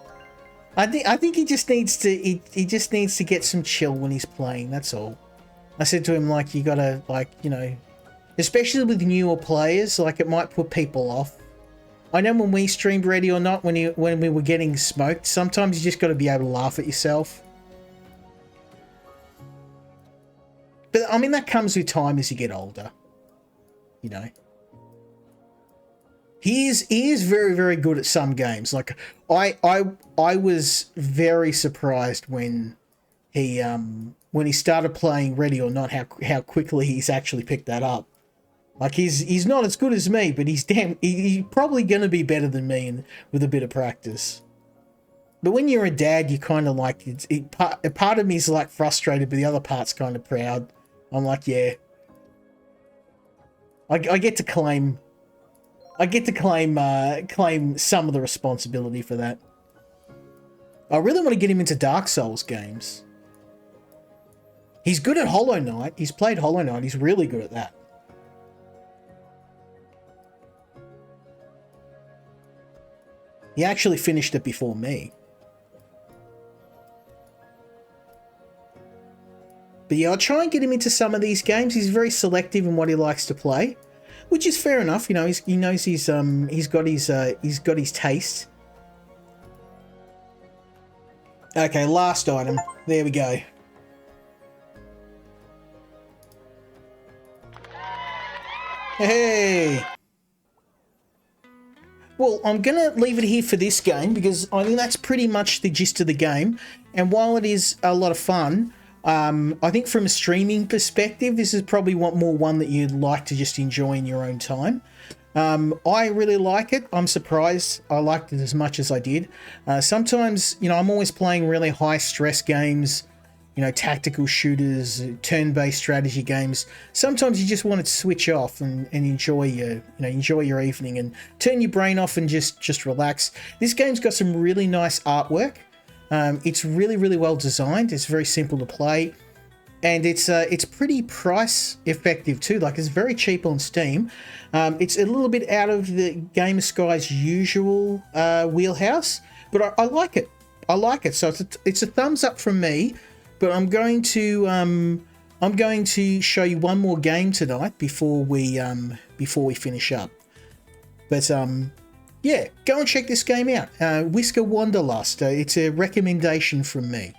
I think he just needs to get some chill when he's playing. That's all. I said to him, like, you gotta, like, you know, especially with newer players, like, it might put people off. I know when we streamed Ready or Not, when we were getting smoked, sometimes you just got to be able to laugh at yourself. But I mean, that comes with time as you get older. You know. He is very, very good at some games. Like I was very surprised when he started playing Ready or Not, how quickly he's actually picked that up. Like he's not as good as me, but he's probably gonna be better than me with a bit of practice. But when you're a dad, you kind of like part of me's like frustrated, but the other part's kind of proud. I'm like, yeah, I get to claim some of the responsibility for that. I really want to get him into Dark Souls games. He's good at Hollow Knight. He's played Hollow Knight. He's really good at that. He actually finished it before me. But yeah, I'll try and get him into some of these games. He's very selective in what he likes to play, which is fair enough. You know, he knows he's got his taste. Okay, last item. There we go. Hey! Well, I'm going to leave it here for this game because I think that's pretty much the gist of the game. And while it is a lot of fun, I think from a streaming perspective, this is probably one that you'd like to just enjoy in your own time. I really like it. I'm surprised I liked it as much as I did. Sometimes, I'm always playing really high stress games, tactical shooters, turn-based strategy games. Sometimes you just want to switch off and enjoy your evening and turn your brain off and just relax. This game's got some really nice artwork. It's really, really well designed. It's very simple to play. And it's pretty price effective too. Like, it's very cheap on Steam. It's a little bit out of the Gamer Sky's usual wheelhouse, but I like it. I like it. So it's a thumbs up from me. But I'm going to show you one more game tonight before we finish up. But yeah, go and check this game out. Whisker Wanderlust. It's a recommendation from me.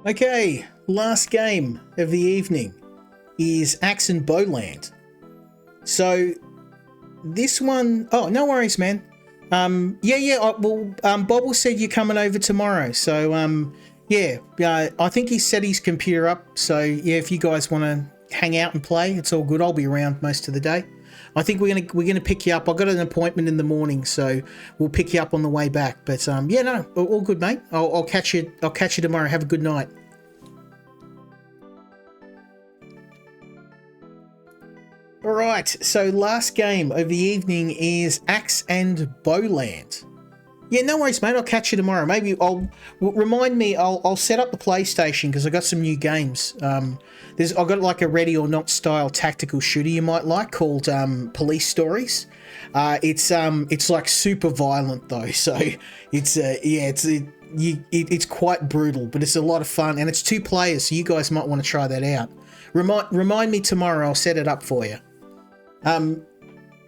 Okay, last game of the evening is Axe and Bowland. So this one, oh, no worries, man. Bobble said you're coming over tomorrow. So I think he set his computer up. So yeah, if you guys want to hang out and play, it's all good. I'll be around most of the day. I think we're gonna pick you up. I've got an appointment in the morning, so we'll pick you up on the way back. But yeah, no, all good, mate. I'll catch you. I'll catch you tomorrow. Have a good night. All right. So last game of the evening is Axe and Bowland. Yeah, no worries, mate. I'll catch you tomorrow. Maybe remind me. I'll set up the PlayStation because I got some new games. I've got like a Ready or Not style tactical shooter you might like called Police Stories. It's like super violent though, so it's quite brutal, but it's a lot of fun and it's 2 players, so you guys might want to try that out. Remind me tomorrow. I'll set it up for you.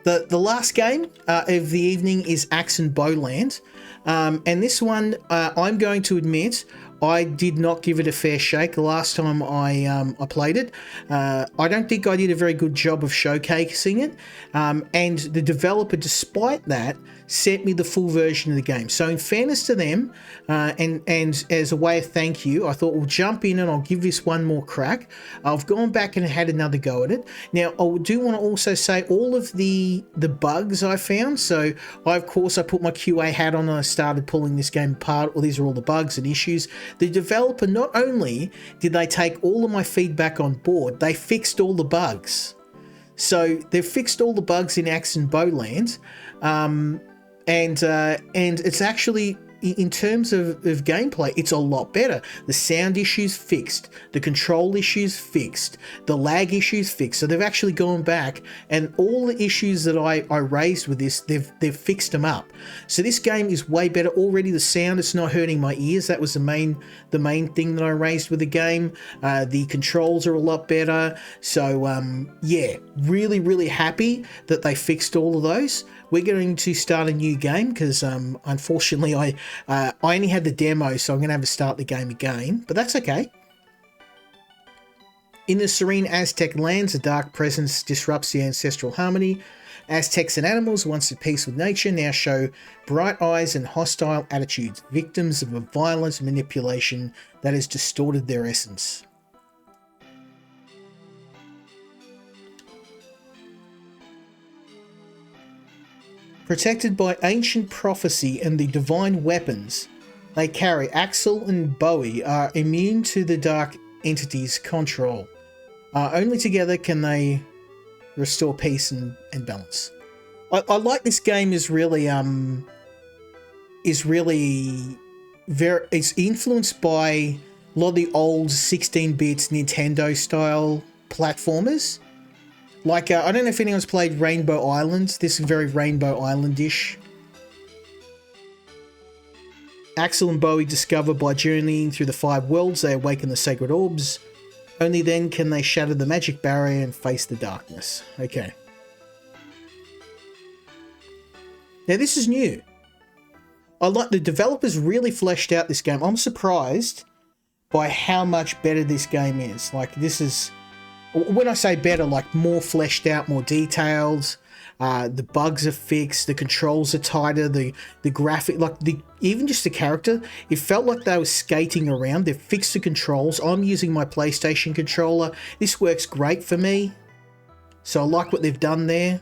The last game of the evening is Axe and Bowland, and this one I'm going to admit I did not give it a fair shake the last time I played it. I don't think I did a very good job of showcasing it, and the developer, despite that, sent me the full version of the game. So in fairness to them, and as a way of thank you, I thought we'll jump in and I'll give this one more crack. I've gone back and had another go at it. Now, I do want to also say all of the bugs I found. So I put my QA hat on and I started pulling this game apart. Well, these are all the bugs and issues. The developer, not only did they take all of my feedback on board, they fixed all the bugs. So they've fixed all the bugs in Axe and Bowland. And it's actually, in terms of gameplay, it's a lot better. The sound issues fixed, the control issues fixed, the lag issues fixed. So they've actually gone back and all the issues that I raised with this, they've fixed them up. So this game is way better already. The sound, it's not hurting my ears. That was the main thing that I raised with the game. The controls are a lot better. So yeah, really, really happy that they fixed all of those. We're going to start a new game because unfortunately I only had the demo, so I'm going to have to start the game again, but that's okay. In the serene Aztec lands, a dark presence disrupts the ancestral harmony. Aztecs and animals, once at peace with nature, now show bright eyes and hostile attitudes, victims of a violent manipulation that has distorted their essence. Protected by ancient prophecy and the divine weapons they carry, Axel and Bowie are immune to the dark entity's control. Only together can they restore peace and balance. I like this game. Is really very. It's influenced by A lot of the old 16-bit Nintendo style platformers. Like, I don't know if anyone's played Rainbow Island. This is very Rainbow Island-ish. Axel and Bowie discover by journeying through the 5 worlds, they awaken the sacred orbs. Only then can they shatter the magic barrier and face the darkness. Okay. Now, this is new. I like the developers really fleshed out this game. I'm surprised by how much better this game is. Like, this is, when I say better, like more fleshed out, more detailed. The bugs are fixed, the controls are tighter, the graphic, like even just the character, it felt like they were skating around. They've fixed the controls. I'm using my PlayStation controller. This works great for me. So I like what they've done there.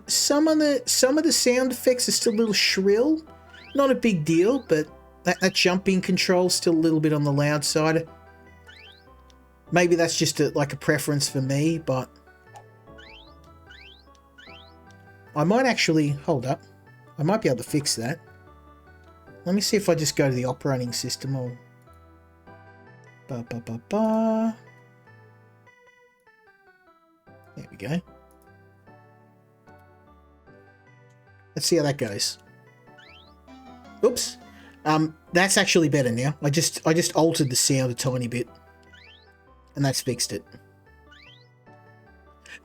Some of the sound effects are still a little shrill. Not a big deal, but that jumping control's still a little bit on the loud side. Maybe that's just like a preference for me, but I might actually, hold up, I might be able to fix that. Let me see if I just go to the operating system. Or there we go. Let's see how that goes. Oops. That's actually better now. I just altered the sound a tiny bit. And that's fixed it.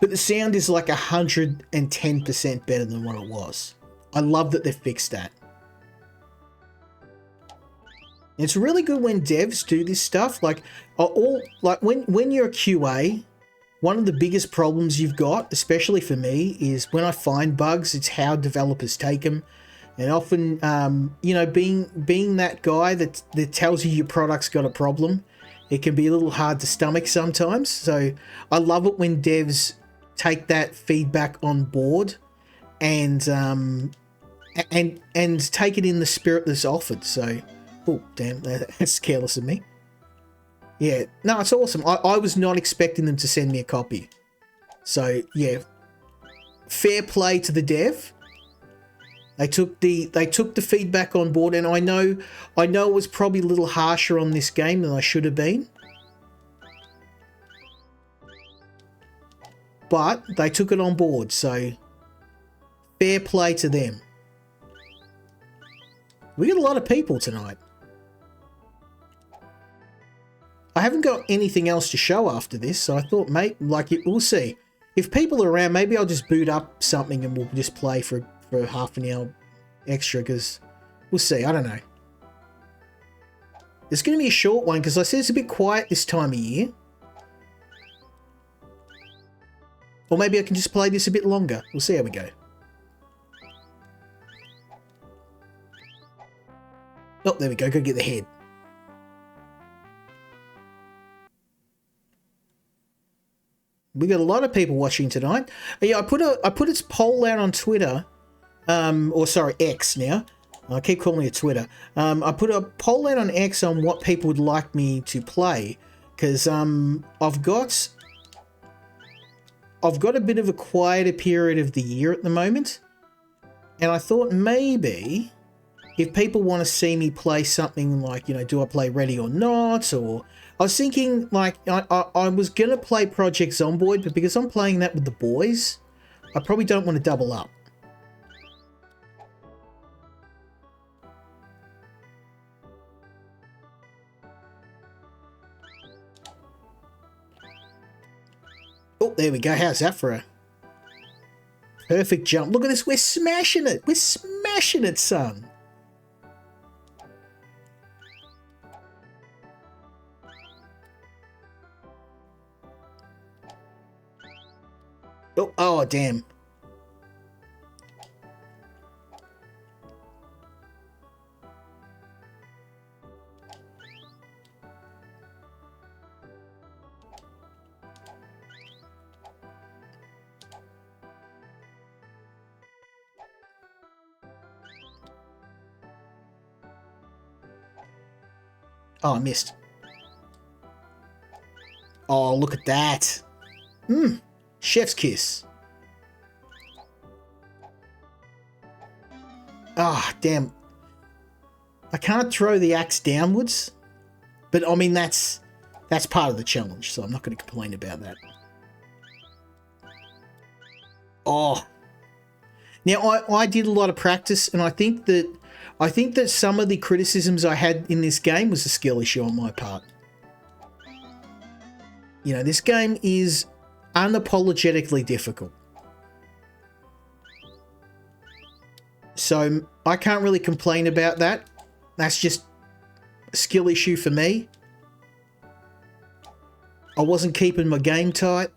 But the sound is like 110% better than what it was. I love that they've fixed that. And it's really good when devs do this stuff. Like, when you're a QA, one of the biggest problems you've got, especially for me, is when I find bugs, it's how developers take them. And often, you know, being that guy that tells you your product's got a problem, it can be a little hard to stomach sometimes. So I love it when devs take that feedback on board and take it in the spirit that's offered. So, oh damn, that's careless of me. Yeah, no, it's awesome. I was not expecting them to send me a copy. So yeah, fair play to the dev. They took the feedback on board, and I know it was probably a little harsher on this game than I should have been. But they took it on board, so fair play to them. We got a lot of people tonight. I haven't got anything else to show after this, so I thought, mate, we'll see. If people are around, maybe I'll just boot up something and we'll just play for half an hour extra, because we'll see. I don't know. It's going to be a short one because I said it's a bit quiet this time of year. Or maybe I can just play this a bit longer. We'll see how we go. Oh, there we go. Go get the head. We got a lot of people watching tonight. Yeah, I put its poll out on Twitter. Or sorry, X now. I keep calling it Twitter. I put a poll out on X on what people would like me to play, because I've got a bit of a quieter period of the year at the moment, and I thought maybe if people want to see me play something like, you know, do I play Ready or Not, or I was thinking like I was gonna play Project Zomboid, but because I'm playing that with the boys, I probably don't want to double up. Oh, there we go. How's that for a perfect jump? Look at this. We're smashing it. We're smashing it, son. Oh, damn. Oh, I missed. Oh, look at that. Chef's kiss. damn, I can't throw the axe downwards, but I mean, that's part of the challenge, so I'm not going to complain about that. Oh, now I did a lot of practice, and I think that some of the criticisms I had in this game was a skill issue on my part. You know, this game is unapologetically difficult. So I can't really complain about that. That's just a skill issue for me. I wasn't keeping my game tight.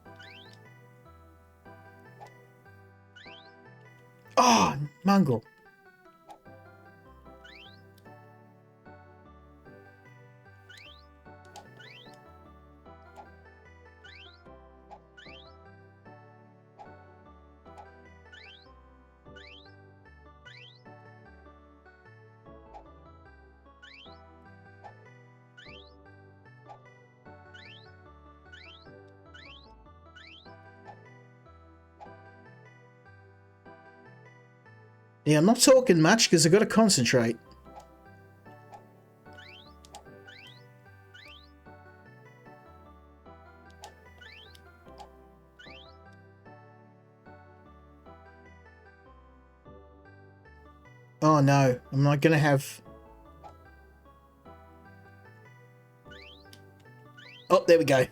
Oh, mongrel. Yeah, I'm not talking much because I've got to concentrate. Oh no, I'm not going to have... Oh, there we go.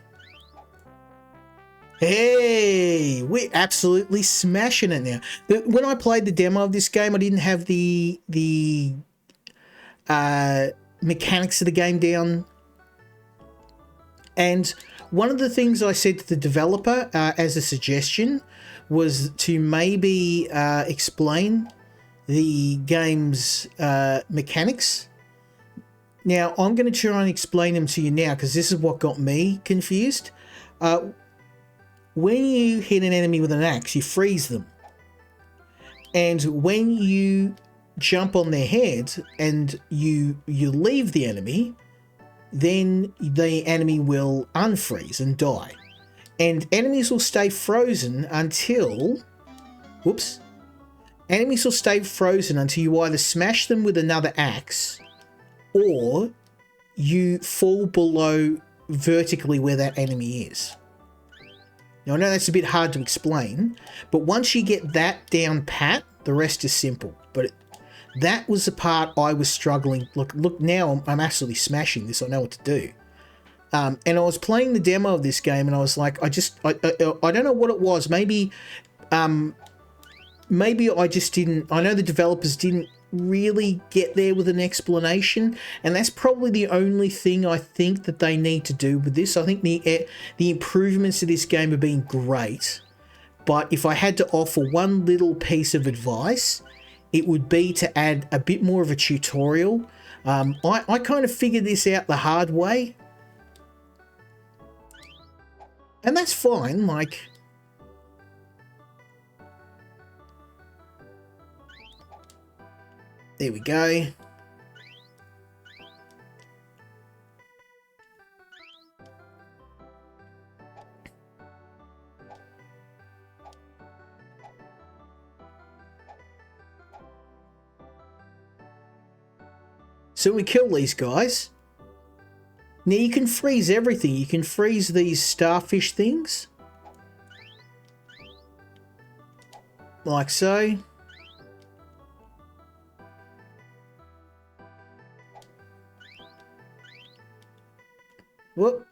Hey, we're absolutely smashing it now. When I played the demo of this game, I didn't have the mechanics of the game down. And one of the things I said to the developer as a suggestion was to maybe explain the game's mechanics. Now, I'm going to try and explain them to you now because this is what got me confused. When you hit an enemy with an axe, you freeze them. And when you jump on their head and you leave the enemy, then the enemy will unfreeze and die. And enemies will stay frozen until... Whoops. Enemies will stay frozen until you either smash them with another axe or you fall below vertically where that enemy is. Now, I know that's a bit hard to explain, but once you get that down pat, the rest is simple. But that was the part I was struggling. Look, now I'm absolutely smashing this. I know what to do. And I was playing the demo of this game, and I was like, I don't know what it was. Maybe I just didn't... I know the developers didn't really get there with an explanation, and that's probably the only thing I think that they need to do with this. I think the improvements to this game have been great, but if I had to offer one little piece of advice, it would be to add a bit more of a tutorial. I kind of figured this out the hard way, and that's fine. Like, there we go. So we kill these guys. Now you can freeze everything. You can freeze these starfish things. Like so. Whoop.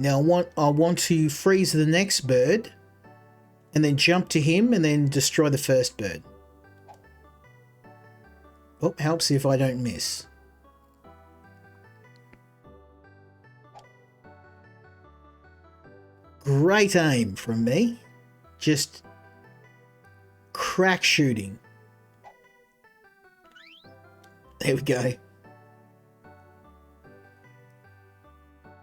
Now I want to freeze the next bird and then jump to him and then destroy the first bird. Oh, helps if I don't miss. Great aim from me. Just crack shooting. There we go.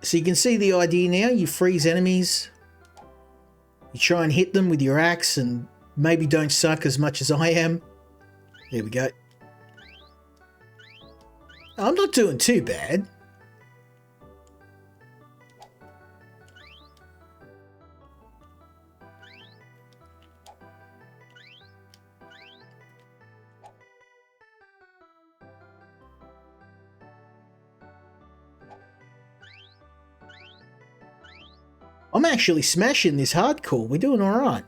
So you can see the idea now. You freeze enemies. You try and hit them with your axe and maybe don't suck as much as I am. There we go. I'm not doing too bad. I'm actually smashing this hardcore. We're doing all right.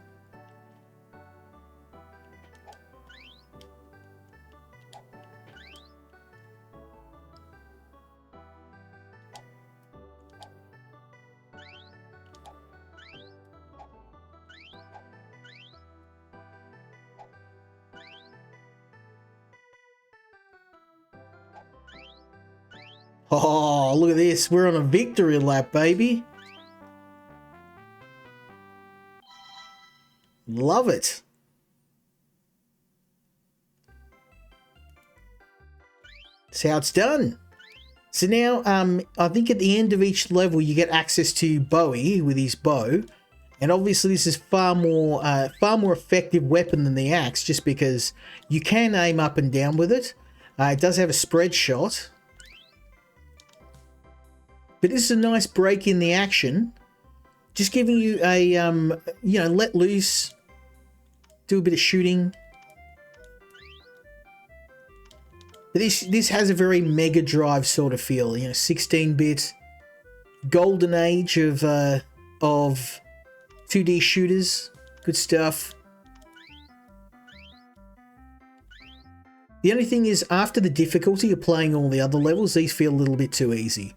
Oh, look at this. We're on a victory lap, baby. Love it. That's how it's done. So now, I think at the end of each level, you get access to Bowie with his bow. And obviously this is far more effective weapon than the axe, just because you can aim up and down with it. It does have a spread shot. But this is a nice break in the action. Just giving you a, you know, let loose. Do a bit of shooting. But this has a very Mega Drive sort of feel. You know, 16-bit, golden age of 2D shooters. Good stuff. The only thing is, after the difficulty of playing all the other levels, these feel a little bit too easy.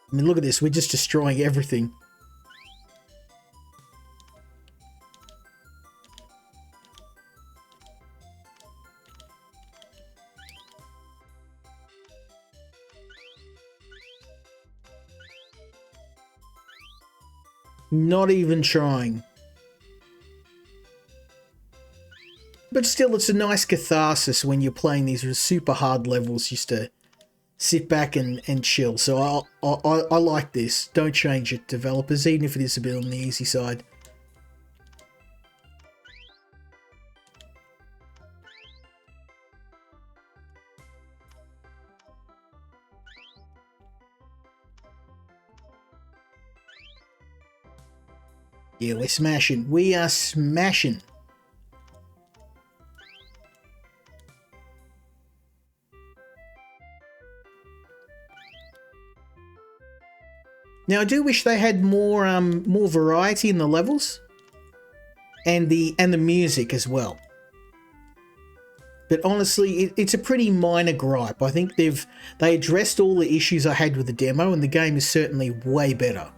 I mean, look at this. We're just destroying everything. Not even trying. But still, it's a nice catharsis when you're playing these super hard levels just to sit back and chill. So I like this. Don't change it, developers, even if it is a bit on the easy side. Yeah, we're smashing. We are smashing. Now I do wish they had more variety in the levels and the music as well. But honestly, it's a pretty minor gripe. I think they addressed all the issues I had with the demo, and the game is certainly way better.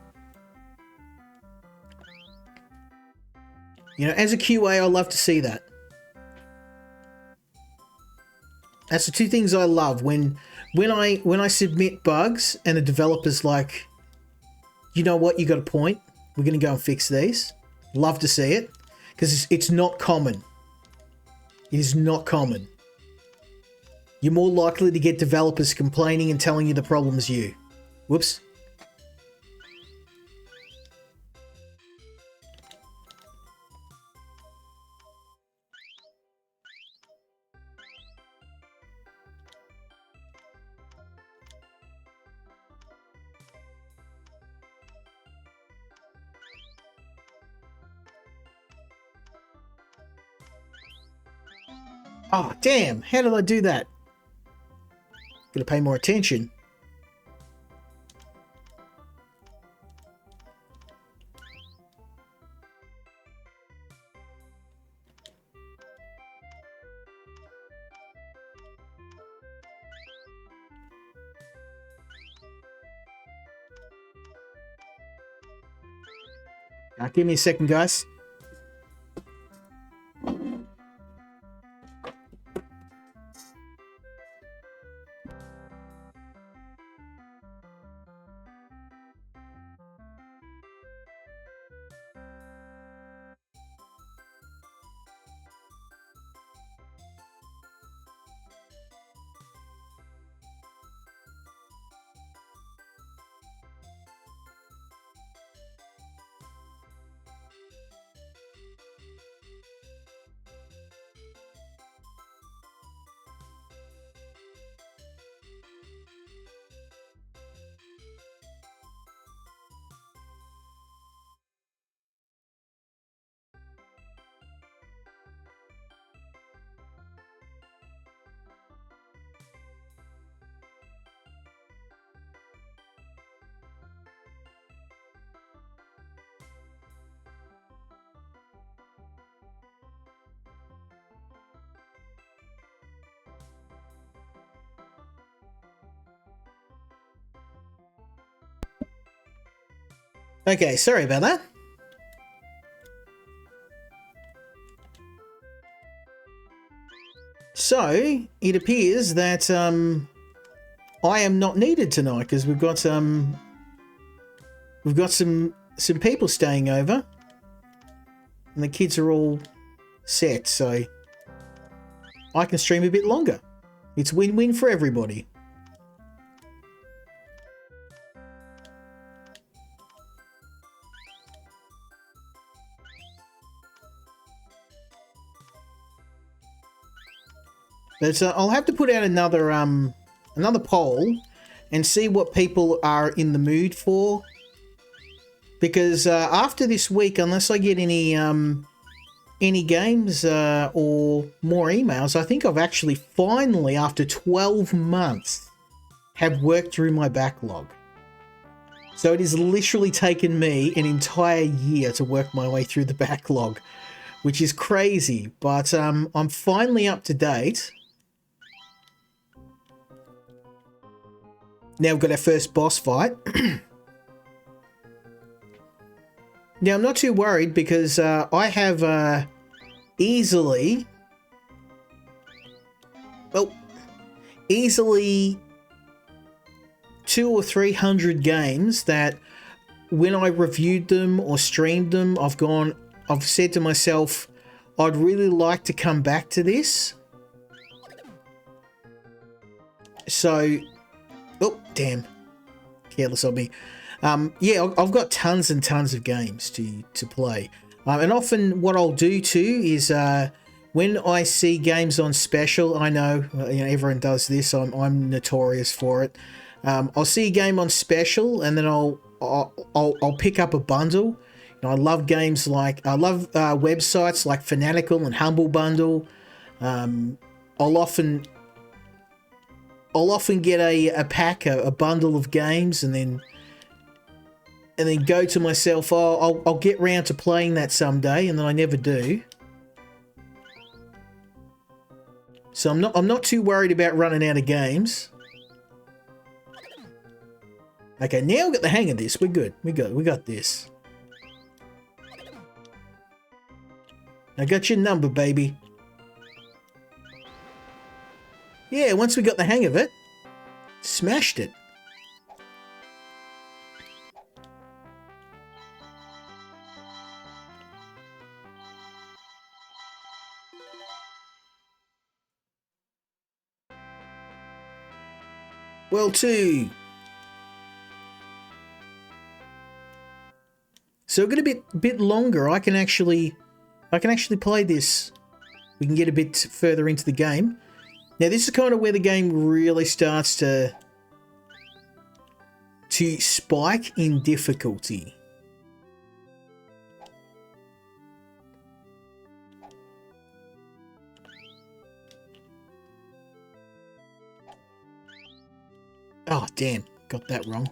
You know, as a QA, I love to see that. That's the two things I love when I submit bugs and the developer's like, you know what, you got a point. We're going to go and fix these. Love to see it, because it's not common. It is not common. You're more likely to get developers complaining and telling you the problem is you. Whoops. Oh, damn. How did I do that? Gotta pay more attention. Give me a second, guys. Okay, sorry about that. So, it appears that I am not needed tonight because we've got some people staying over. And the kids are all set, so I can stream a bit longer. It's win-win for everybody. But I'll have to put out another poll and see what people are in the mood for. Because after this week, unless I get any games or more emails, I think I've actually finally, after 12 months, have worked through my backlog. So it has literally taken me an entire year to work my way through the backlog, which is crazy. But I'm finally up to date. Now we've got our first boss fight. Now, I'm not too worried because I have easily 200 or 300 games that when I reviewed them or streamed them, I've said to myself, I'd really like to come back to this. So, oh, damn. Careless of me. Yeah, I've got tons and tons of games to play. And often what I'll do too is when I see games on special, I know, everyone does this. I'm notorious for it. I'll see a game on special and then I'll pick up a bundle. I love games like websites like Fanatical and Humble Bundle. I'll often get a pack, a bundle of games, and then go to myself, I'll get round to playing that someday, and then I never do. So I'm not too worried about running out of games. Okay, now we've got the hang of this. We're good. We got this. I got your number, baby. Yeah, once we got the hang of it, smashed it. Well, too. So get a bit longer. I can actually play this. We can get a bit further into the game. Now this is kind of where the game really starts to spike in difficulty. Oh, damn. Got that wrong.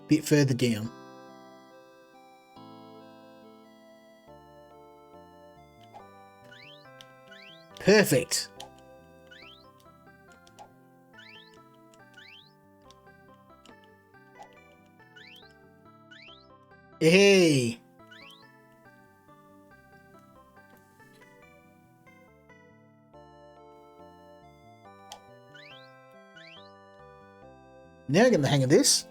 Bit further down. Perfect. Hey. Now I get the hang of this.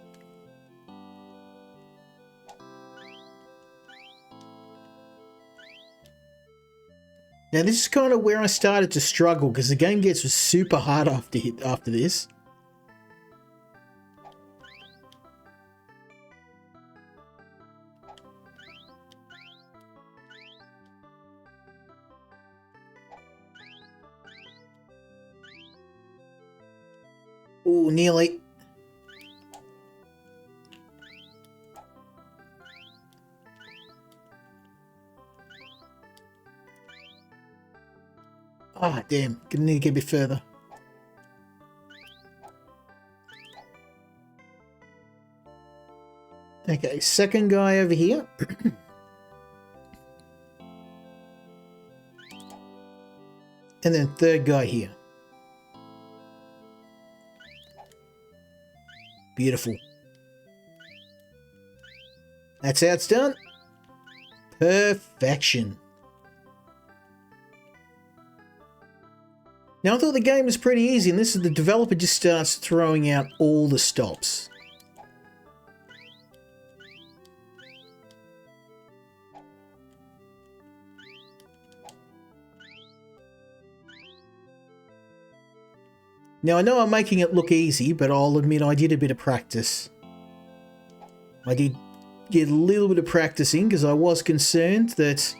Now this is kind of where I started to struggle because the game gets super hard after this. Oh, nearly. Ah, damn. Gonna need to get a bit further. Okay, second guy over here. And then third guy here. Beautiful. That's how it's done. Perfection. Now I thought the game was pretty easy, and this is the developer just starts throwing out all the stops. Now I know I'm making it look easy, but I'll admit I did a bit of practice. I did get a little bit of practicing because I was concerned that,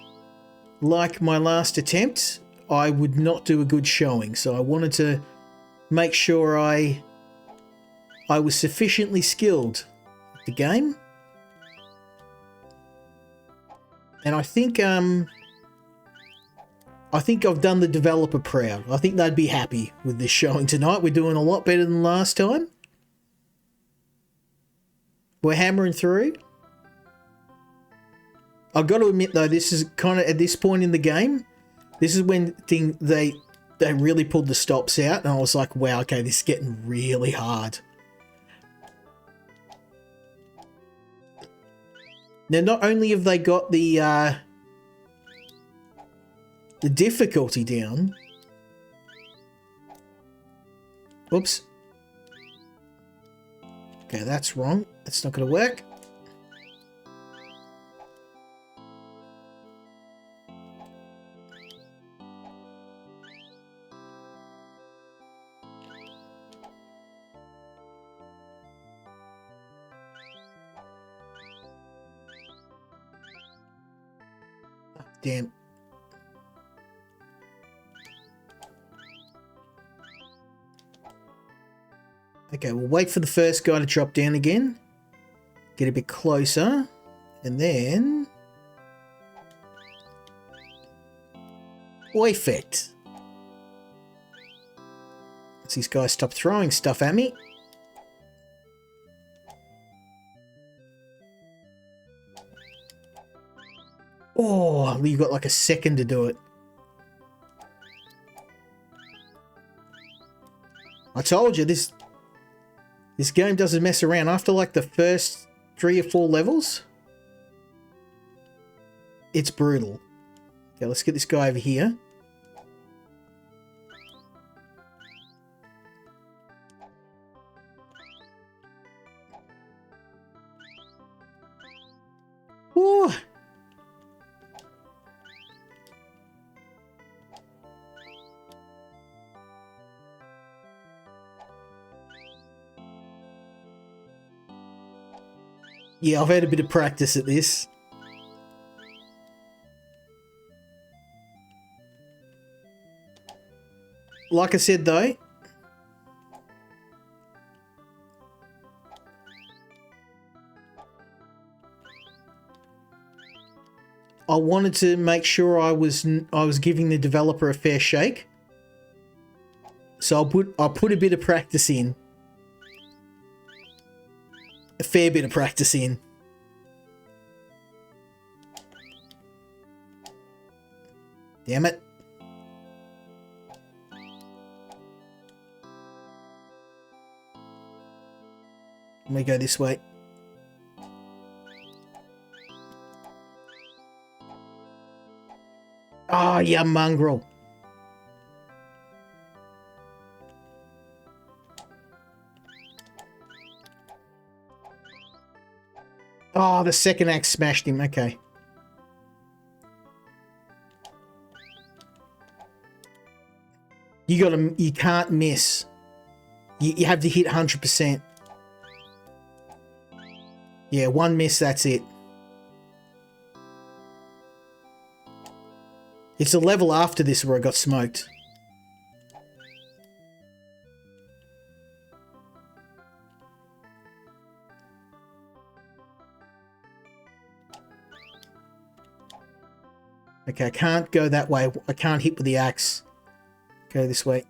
like my last attempt, I would not do a good showing. So I wanted to make sure I was sufficiently skilled at the game. And I think I've done the developer proud. I think they'd be happy with this showing tonight. We're doing a lot better than last time. We're hammering through. I've got to admit though, this is kind of at this point in the game, this is when they really pulled the stops out, and I was like, wow, okay, this is getting really hard. Now, not only have they got the difficulty down. Whoops. Okay, that's wrong. That's not going to work. Damn. Okay, we'll wait for the first guy to drop down again. Get a bit closer. And then... Perfect. Let's these guys stop throwing stuff at me. Oh, you've got like a second to do it. I told you, this game doesn't mess around. After like the first 3 or 4 levels, it's brutal. Okay, let's get this guy over here. Woo! Yeah, I've had a bit of practice at this. Like I said though, I wanted to make sure I was giving the developer a fair shake. So I'll put a bit of practice in. A fair bit of practice in. Damn it. Let me go this way. Oh, yeah, mongrel. Oh, the second axe smashed him. Okay. You can't miss. You have to hit 100%. Yeah, one miss, that's it. It's a level after this where I got smoked. Okay, I can't go that way. I can't hit with the axe. Go this way.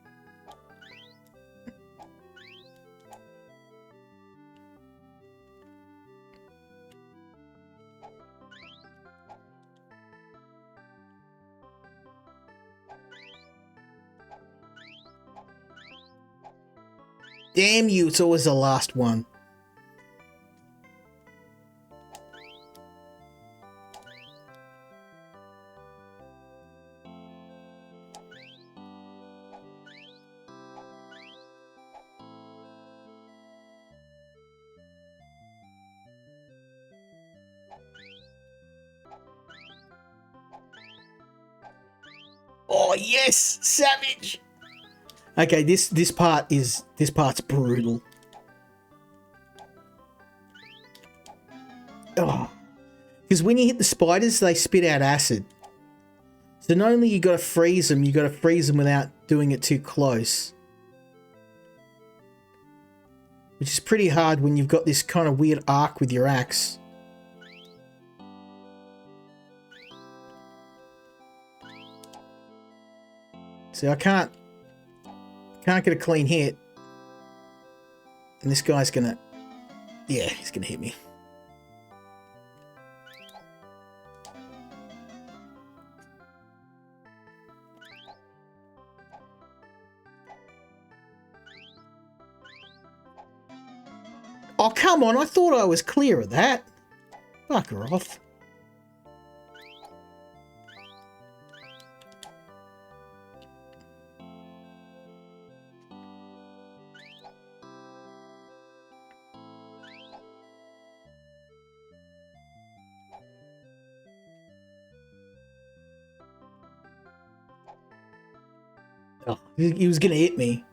Damn you, it's always the last one. Oh yes, savage. Okay, this part's brutal. Oh, because when you hit the spiders, they spit out acid. So not only you got to freeze them, you got to freeze them without doing it too close, which is pretty hard when you've got this kind of weird arc with your axe. See, I can't get a clean hit. And this guy's gonna... Yeah, he's gonna hit me. Oh, come on. I thought I was clear of that. Fucker off. Oh, he was gonna hit me.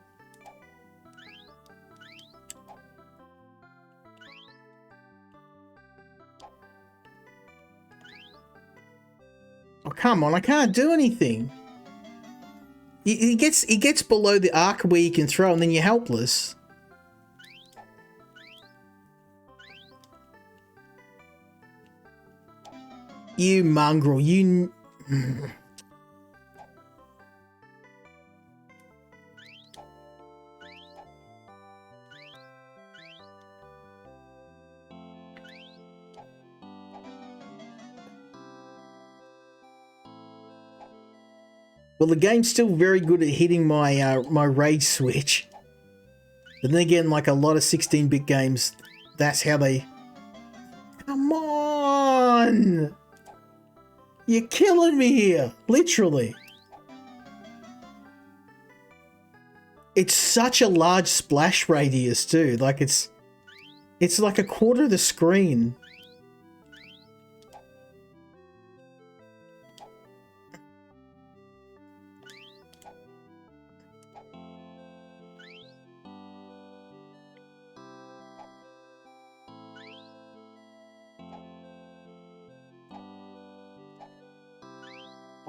Oh, come on, I can't do anything. He gets below the arc where you can throw and then you're helpless. You mongrel, you... Well, the game's still very good at hitting my my rage switch. But then again, like a lot of 16-bit games, that's how they... Come on! You're killing me here, literally. It's such a large splash radius too. Like it's like a quarter of the screen.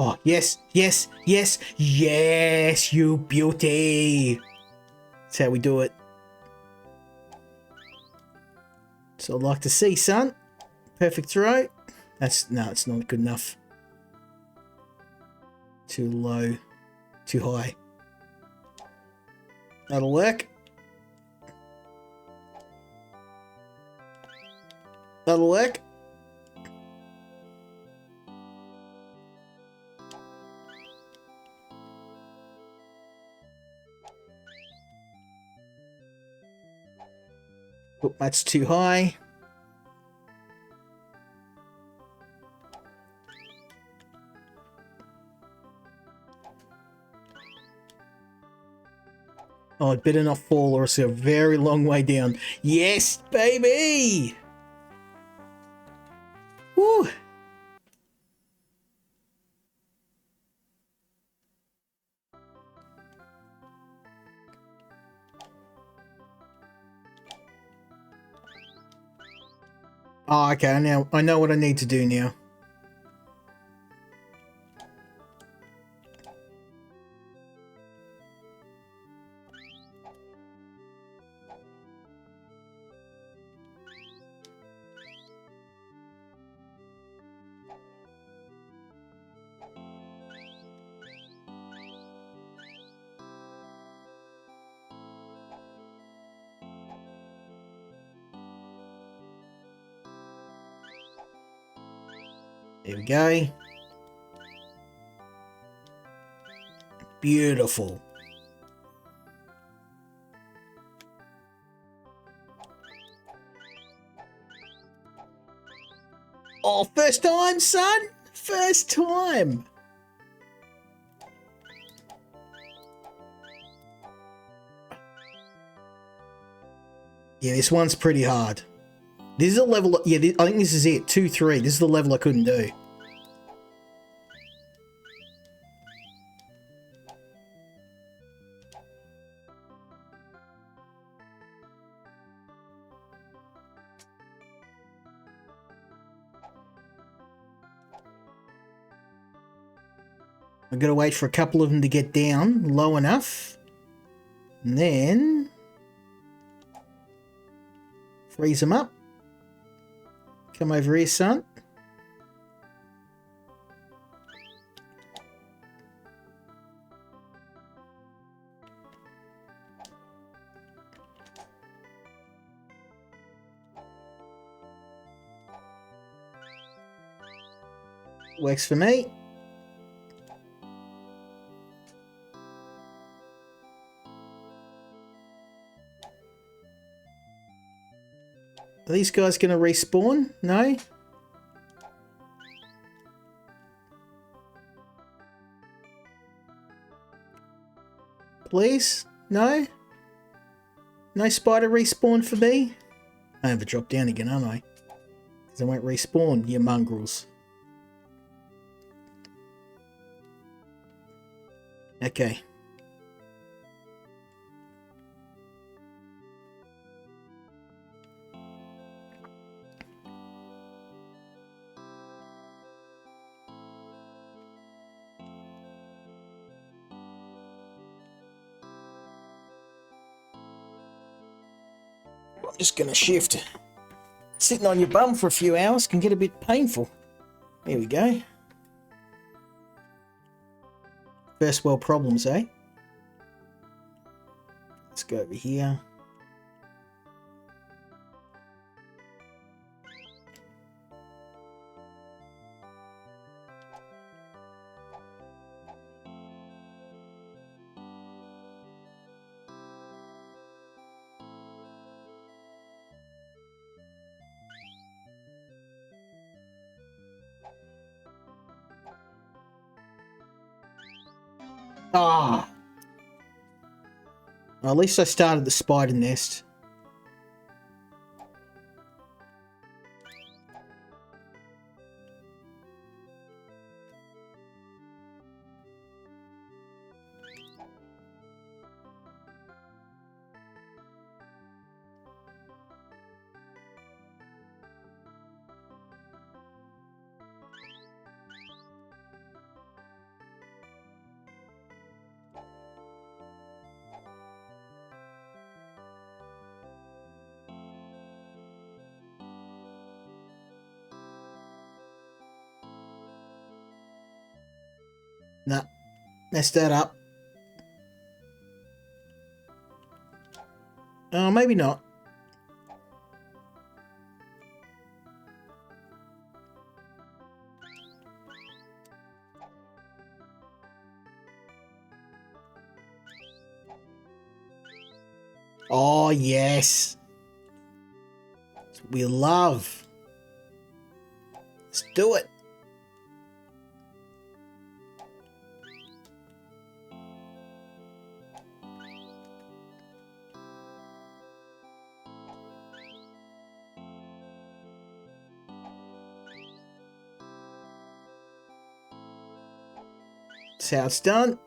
Oh, yes, yes, yes, yes, you beauty. That's how we do it. So I'd like to see, son. Perfect throw. No, it's not good enough. Too low. Too high. That'll work. That'll work. Oh, that's too high. Oh, it better not fall or it's a very long way down. Yes, baby! Woo! Oh, okay, now I know what I need to do now. There we go. Beautiful. Oh, first time, son. First time. Yeah, this one's pretty hard. This is a level... Yeah, I think this is it. 2-3. This is the level I couldn't do. I've got to wait for a couple of them to get down low enough. And then... freeze them up. Come over here, son. Works for me. Are these guys going to respawn? No? Please? No? No spider respawn for me? I have to drop down again, aren't I? Because I won't respawn, you mongrels. Okay. I'm just going to shift. Sitting on your bum for a few hours can get a bit painful. Here we go. First world problems, eh? Let's go over here. Ah! Well, at least I started the spider nest. Nah, messed that up. Oh, maybe not. Oh, yes. That's what we love. Let's do it. That's how it's done.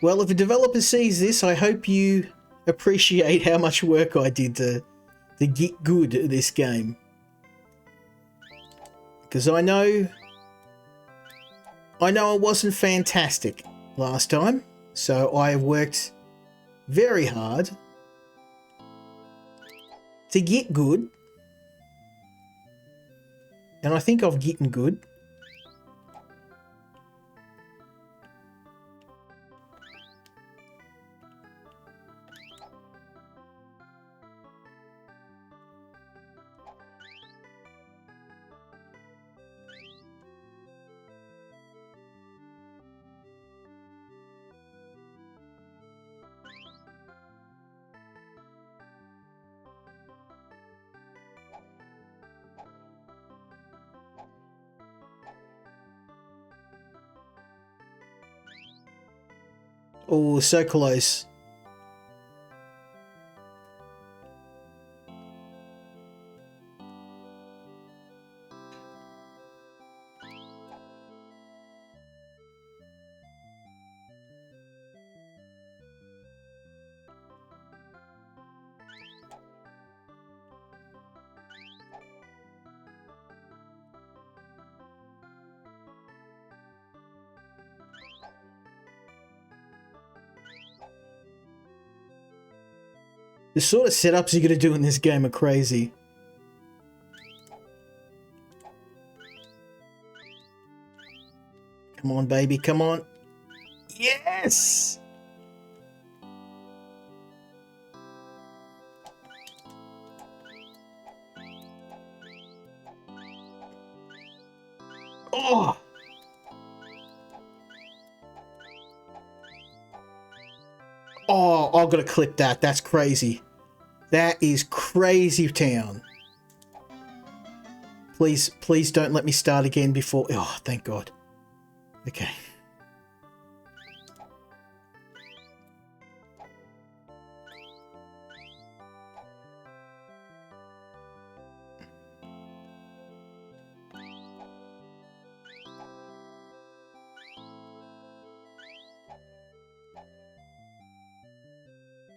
Well, if a developer sees this, I hope you appreciate how much work I did to get good at this game. Because I know I wasn't fantastic last time, so I have worked very hard to get good. And I think I've gotten good. Oh, so close. The sort of setups you're going to do in this game are crazy. Come on, baby, come on. Yes! Oh! Oh, I've got to clip that. That's crazy. That is crazy town. Please, please don't let me start again before... Oh, thank God. Okay.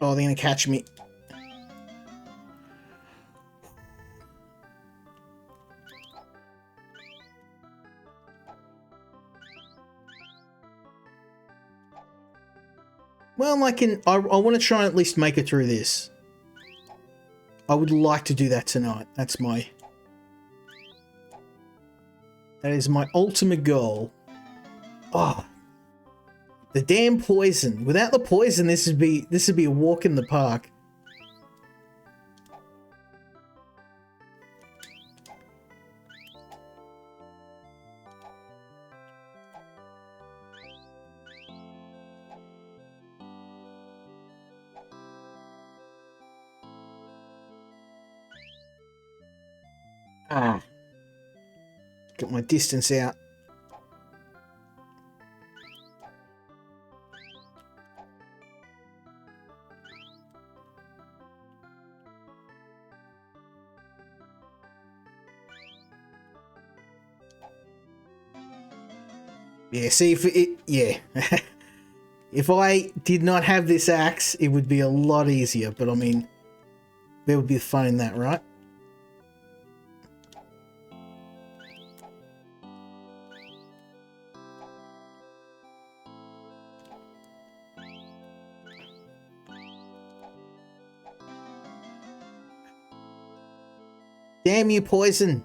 Oh, they're going to catch me. Well, I want to try and at least make it through this. I would like to do that tonight. That is my ultimate goal. Oh, the damn poison. Without the poison, this would be a walk in the park. Ah. Got my distance out. Yeah, see if it, yeah. If I did not have this axe, it would be a lot easier, but I mean, there would be fun in that, right? Damn you, poison.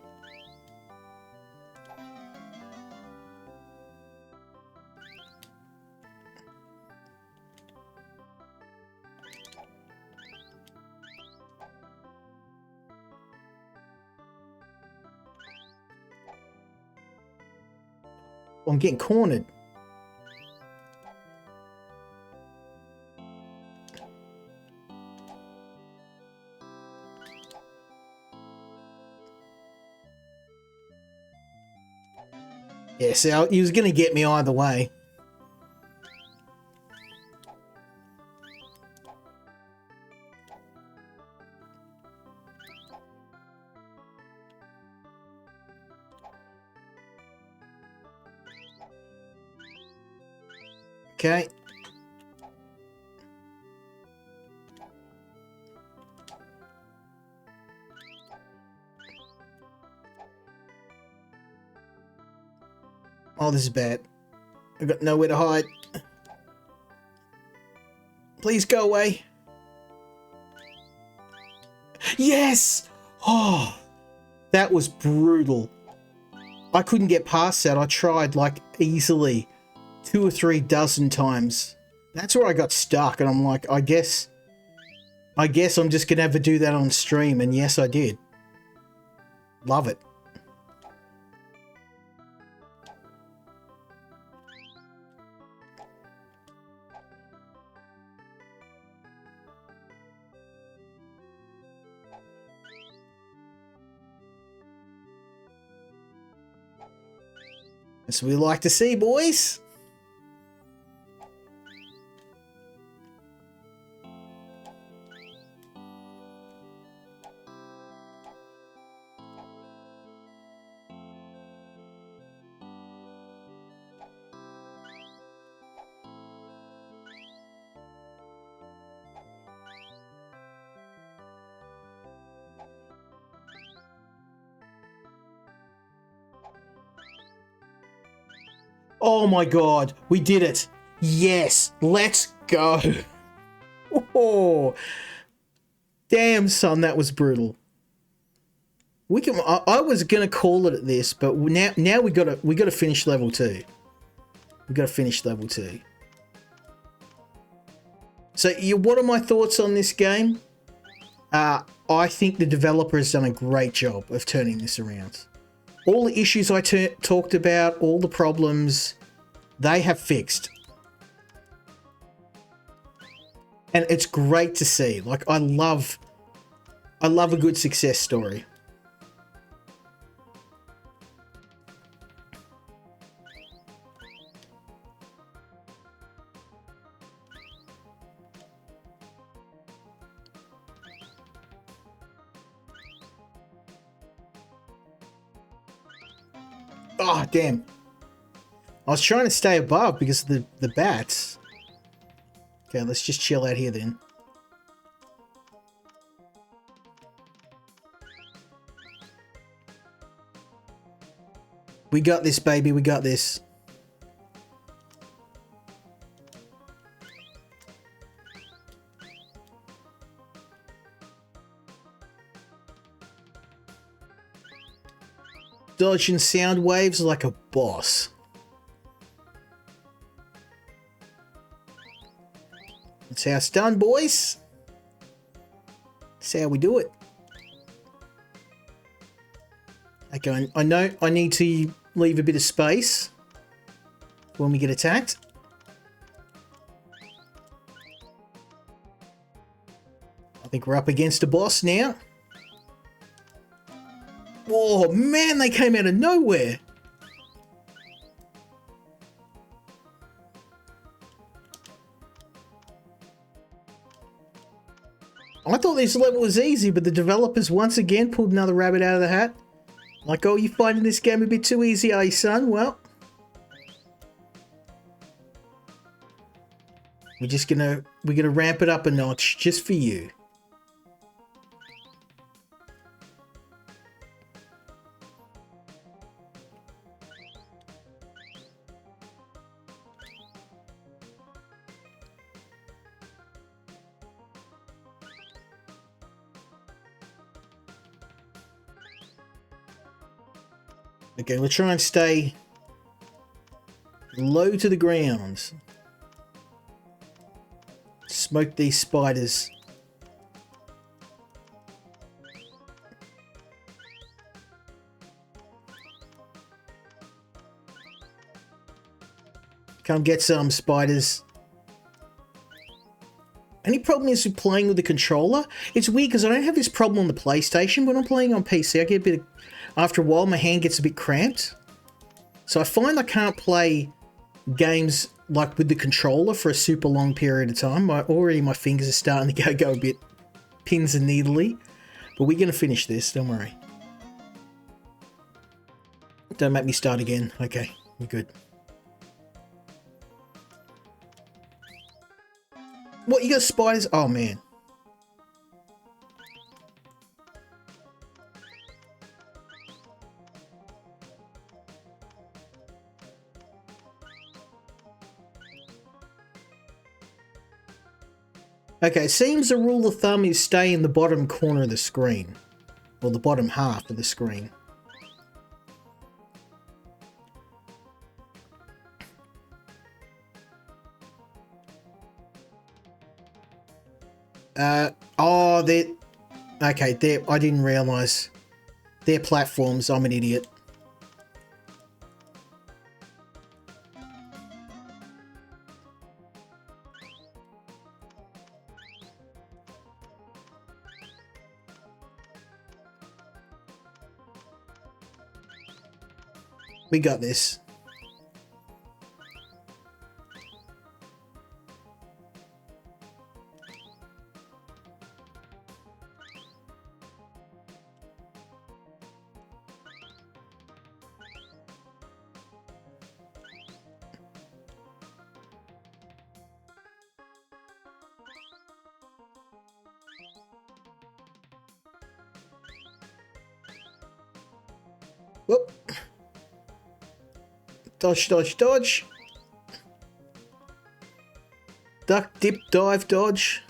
I'm getting cornered. Yeah, see, he was going to get me either way. Okay. Oh, this is bad. I've got nowhere to hide. Please go away. Yes! Oh, that was brutal. I couldn't get past that. I tried like easily 2 or 3 dozen times. That's where I got stuck, and I'm like, I guess I'm just gonna have to do that on stream, and yes, I did. Love it. That's what we like to see, boys. Oh my god, we did it. Yes, let's go. Oh, damn, son, that was brutal. We can. I was gonna call it at this, but now we gotta finish level 2. We gotta finish level 2. So, what are my thoughts on this game? I think the developer has done a great job of turning this around. All the issues I talked about, all the problems, they have fixed. And it's great to see. Like, I love a good success story. Oh, damn. I was trying to stay above because of the bats. Okay, let's just chill out here then. We got this, baby. We got this. Dodging sound waves like a boss. That's how it's done, boys. That's how we do it. Okay, I know I need to leave a bit of space when we get attacked. I think we're up against a boss now. Oh man, they came out of nowhere. I thought this level was easy, but the developers once again pulled another rabbit out of the hat. Like, oh, you finding this game a bit too easy, are you, son? Well, we're gonna ramp it up a notch just for you. Okay, we'll try and stay low to the ground. Smoke these spiders. Come get some, spiders. Any problem is with playing with the controller? It's weird because I don't have this problem on the PlayStation. When I'm playing on PC, I get a bit of, after a while, my hand gets a bit cramped. So I find I can't play games like with the controller for a super long period of time. Already my fingers are starting to go a bit pins and needly. But we're going to finish this, don't worry. Don't make me start again. Okay, we're good. What, you got spiders? Oh, man. Okay, it seems the rule of thumb is stay in the bottom corner of the screen. Or the bottom half of the screen. Oh, they're... Okay, I didn't realise. They're platforms, I'm an idiot. We got this. Whoop. Dodge, dodge, dodge. Duck, dip, dive, dodge.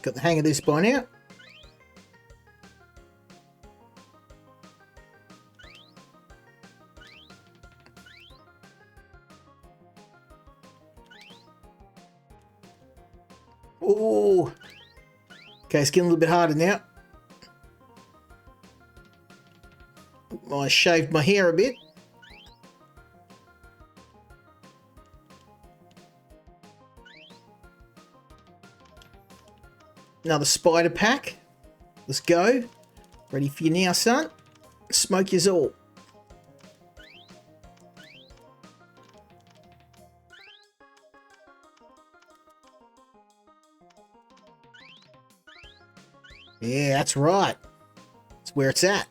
Got the hang of this by now. Oh, okay, it's getting a little bit harder now. I shaved my hair a bit. Another spider pack. Let's go. Ready for you now, son. Smoke yours all. Yeah, that's right. That's where it's at.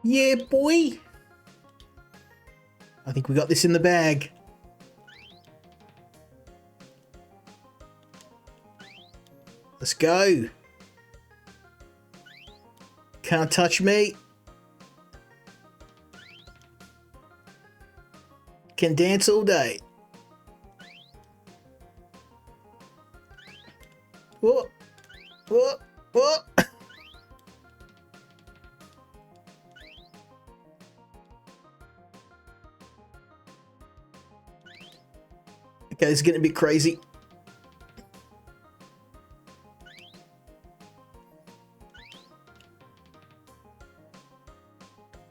Yeah, boy. I think we got this in the bag. Let's go. Can't touch me. Can dance all day. Whoa. Whoa. Whoa. Okay, it's getting a bit crazy.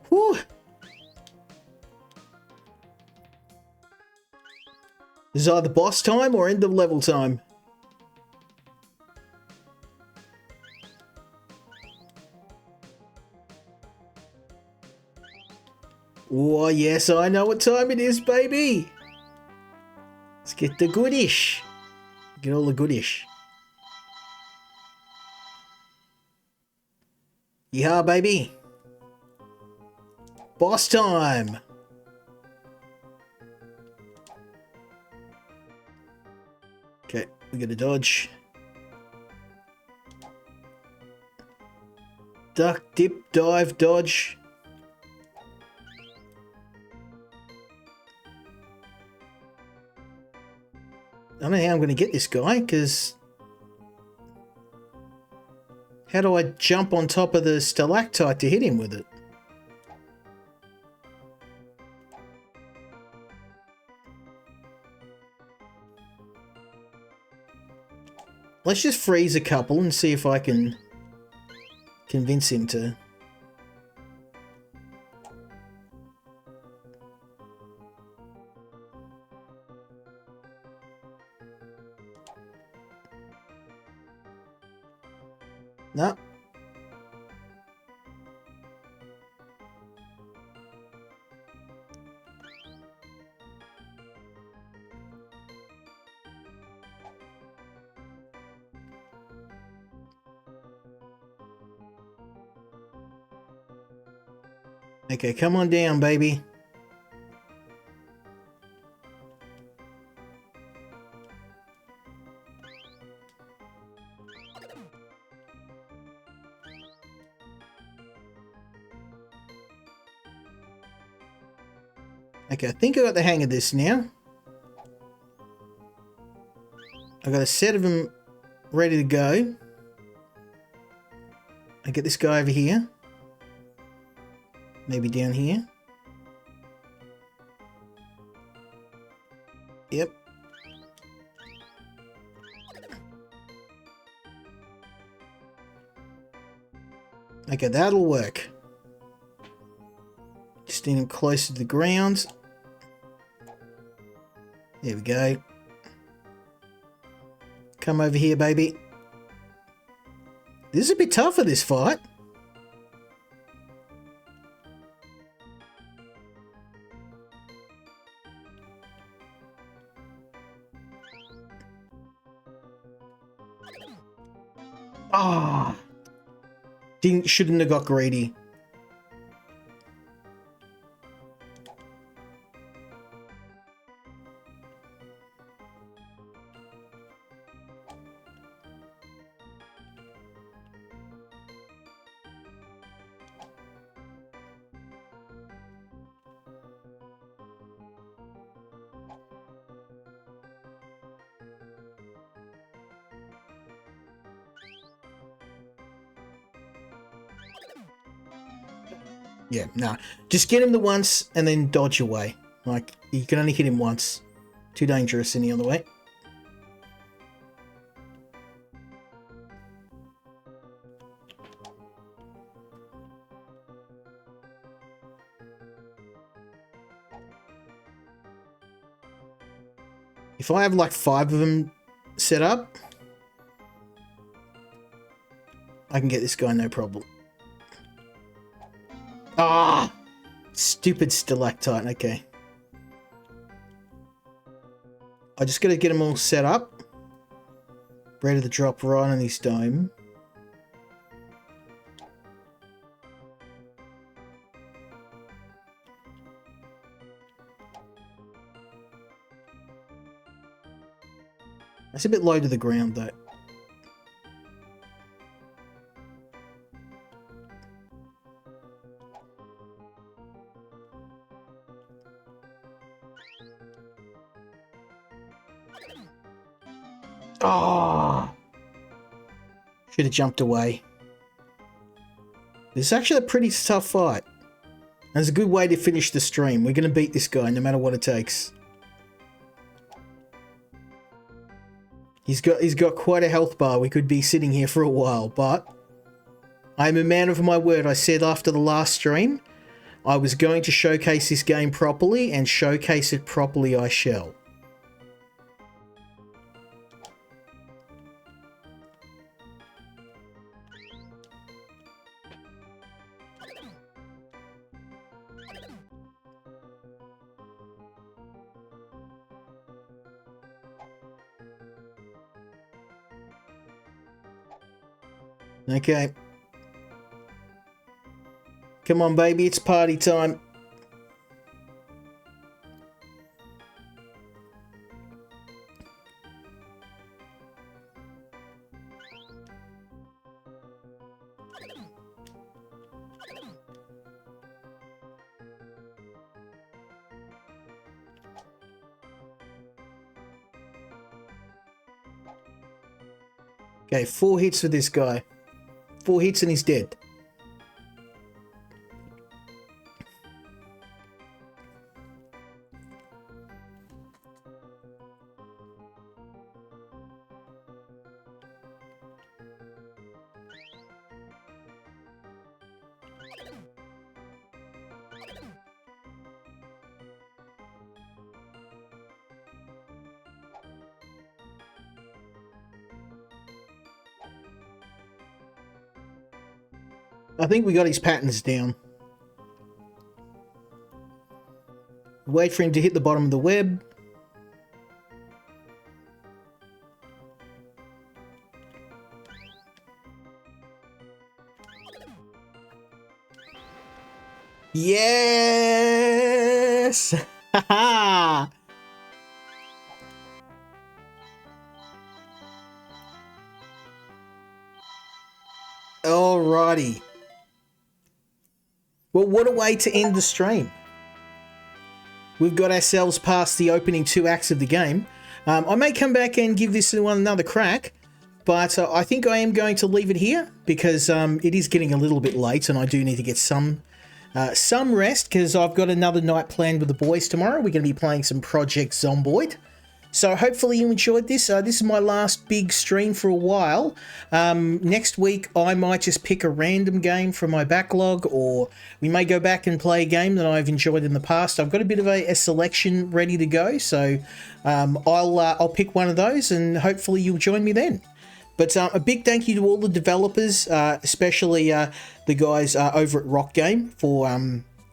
Whew. This is either boss time or end of level time. Oh, yes, I know what time it is, baby. Let's get the goodish. Get all the goodish. Yeah, baby. Boss time. Okay, we got to dodge. Duck, dip, dive, dodge. I don't know how I'm going to get this guy, because... How do I jump on top of the stalactite to hit him with it? Let's just freeze a couple and see if I can convince him to... No. Okay, come on down, baby. Okay, I think I got the hang of this now. I got a set of them ready to go. I get this guy over here. Maybe down here. Yep. Okay, that'll work. Just need him closer to the ground. There we go. Come over here, baby. This is a bit tougher, this fight. Ah, shouldn't have got greedy. Yeah, no. Just get him the once and then dodge away. Like, you can only hit him once. Too dangerous any other way. If I have like 5 of them set up, I can get this guy no problem. Ah! Stupid stalactite, okay. I just gotta get them all set up. Ready to drop right on his dome. That's a bit low to the ground though. Oh, should have jumped away. This is actually a pretty tough fight. And it's a good way to finish the stream. We're going to beat this guy no matter what it takes. He's got quite a health bar. We could be sitting here for a while, but I'm a man of my word. I said after the last stream, I was going to showcase this game properly, and showcase it properly I shall. Okay. Come on, baby, it's party time. Okay, 4 hits for this guy. 4 hits and he's dead. I think we got his patterns down. Wait for him to hit the bottom of the web. Yes! Haha! Alrighty. Well, what a way to end the stream. We've got ourselves past the opening 2 acts of the game. I may come back and give this one another crack, but I think I am going to leave it here because it is getting a little bit late and I do need to get some rest because I've got another night planned with the boys tomorrow. We're going to be playing some Project Zomboid. So hopefully you enjoyed this. This is my last big stream for a while. Next week I might just pick a random game from my backlog, or we may go back and play a game that I've enjoyed in the past. I've got a bit of a selection ready to go, so I'll pick one of those and hopefully you'll join me then. But a big thank you to all the developers, especially the guys over at Rock Game for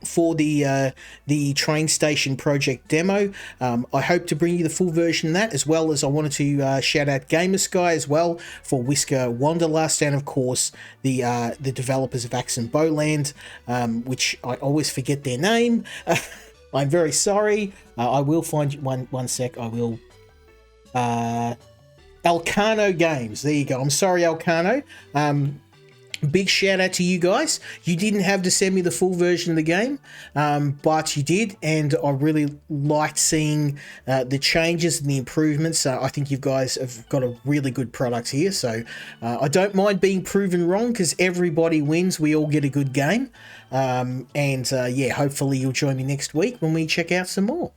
for the train station project demo. I hope to bring you the full version of that, as well as I wanted to shout out Gamersky as well for Whisker Wanderlust, and of course the developers of Axe and Bowland, which I always forget their name. I'm very sorry. I will find you one sec. I will. Elcano Games. There you go. I'm sorry, Elcano. Big shout out to you guys. You didn't have to send me the full version of the game, but you did, and I really liked seeing the changes and the improvements. I think you guys have got a really good product here, so I don't mind being proven wrong, because everybody wins. We all get a good game, and yeah, hopefully you'll join me next week when we check out some more.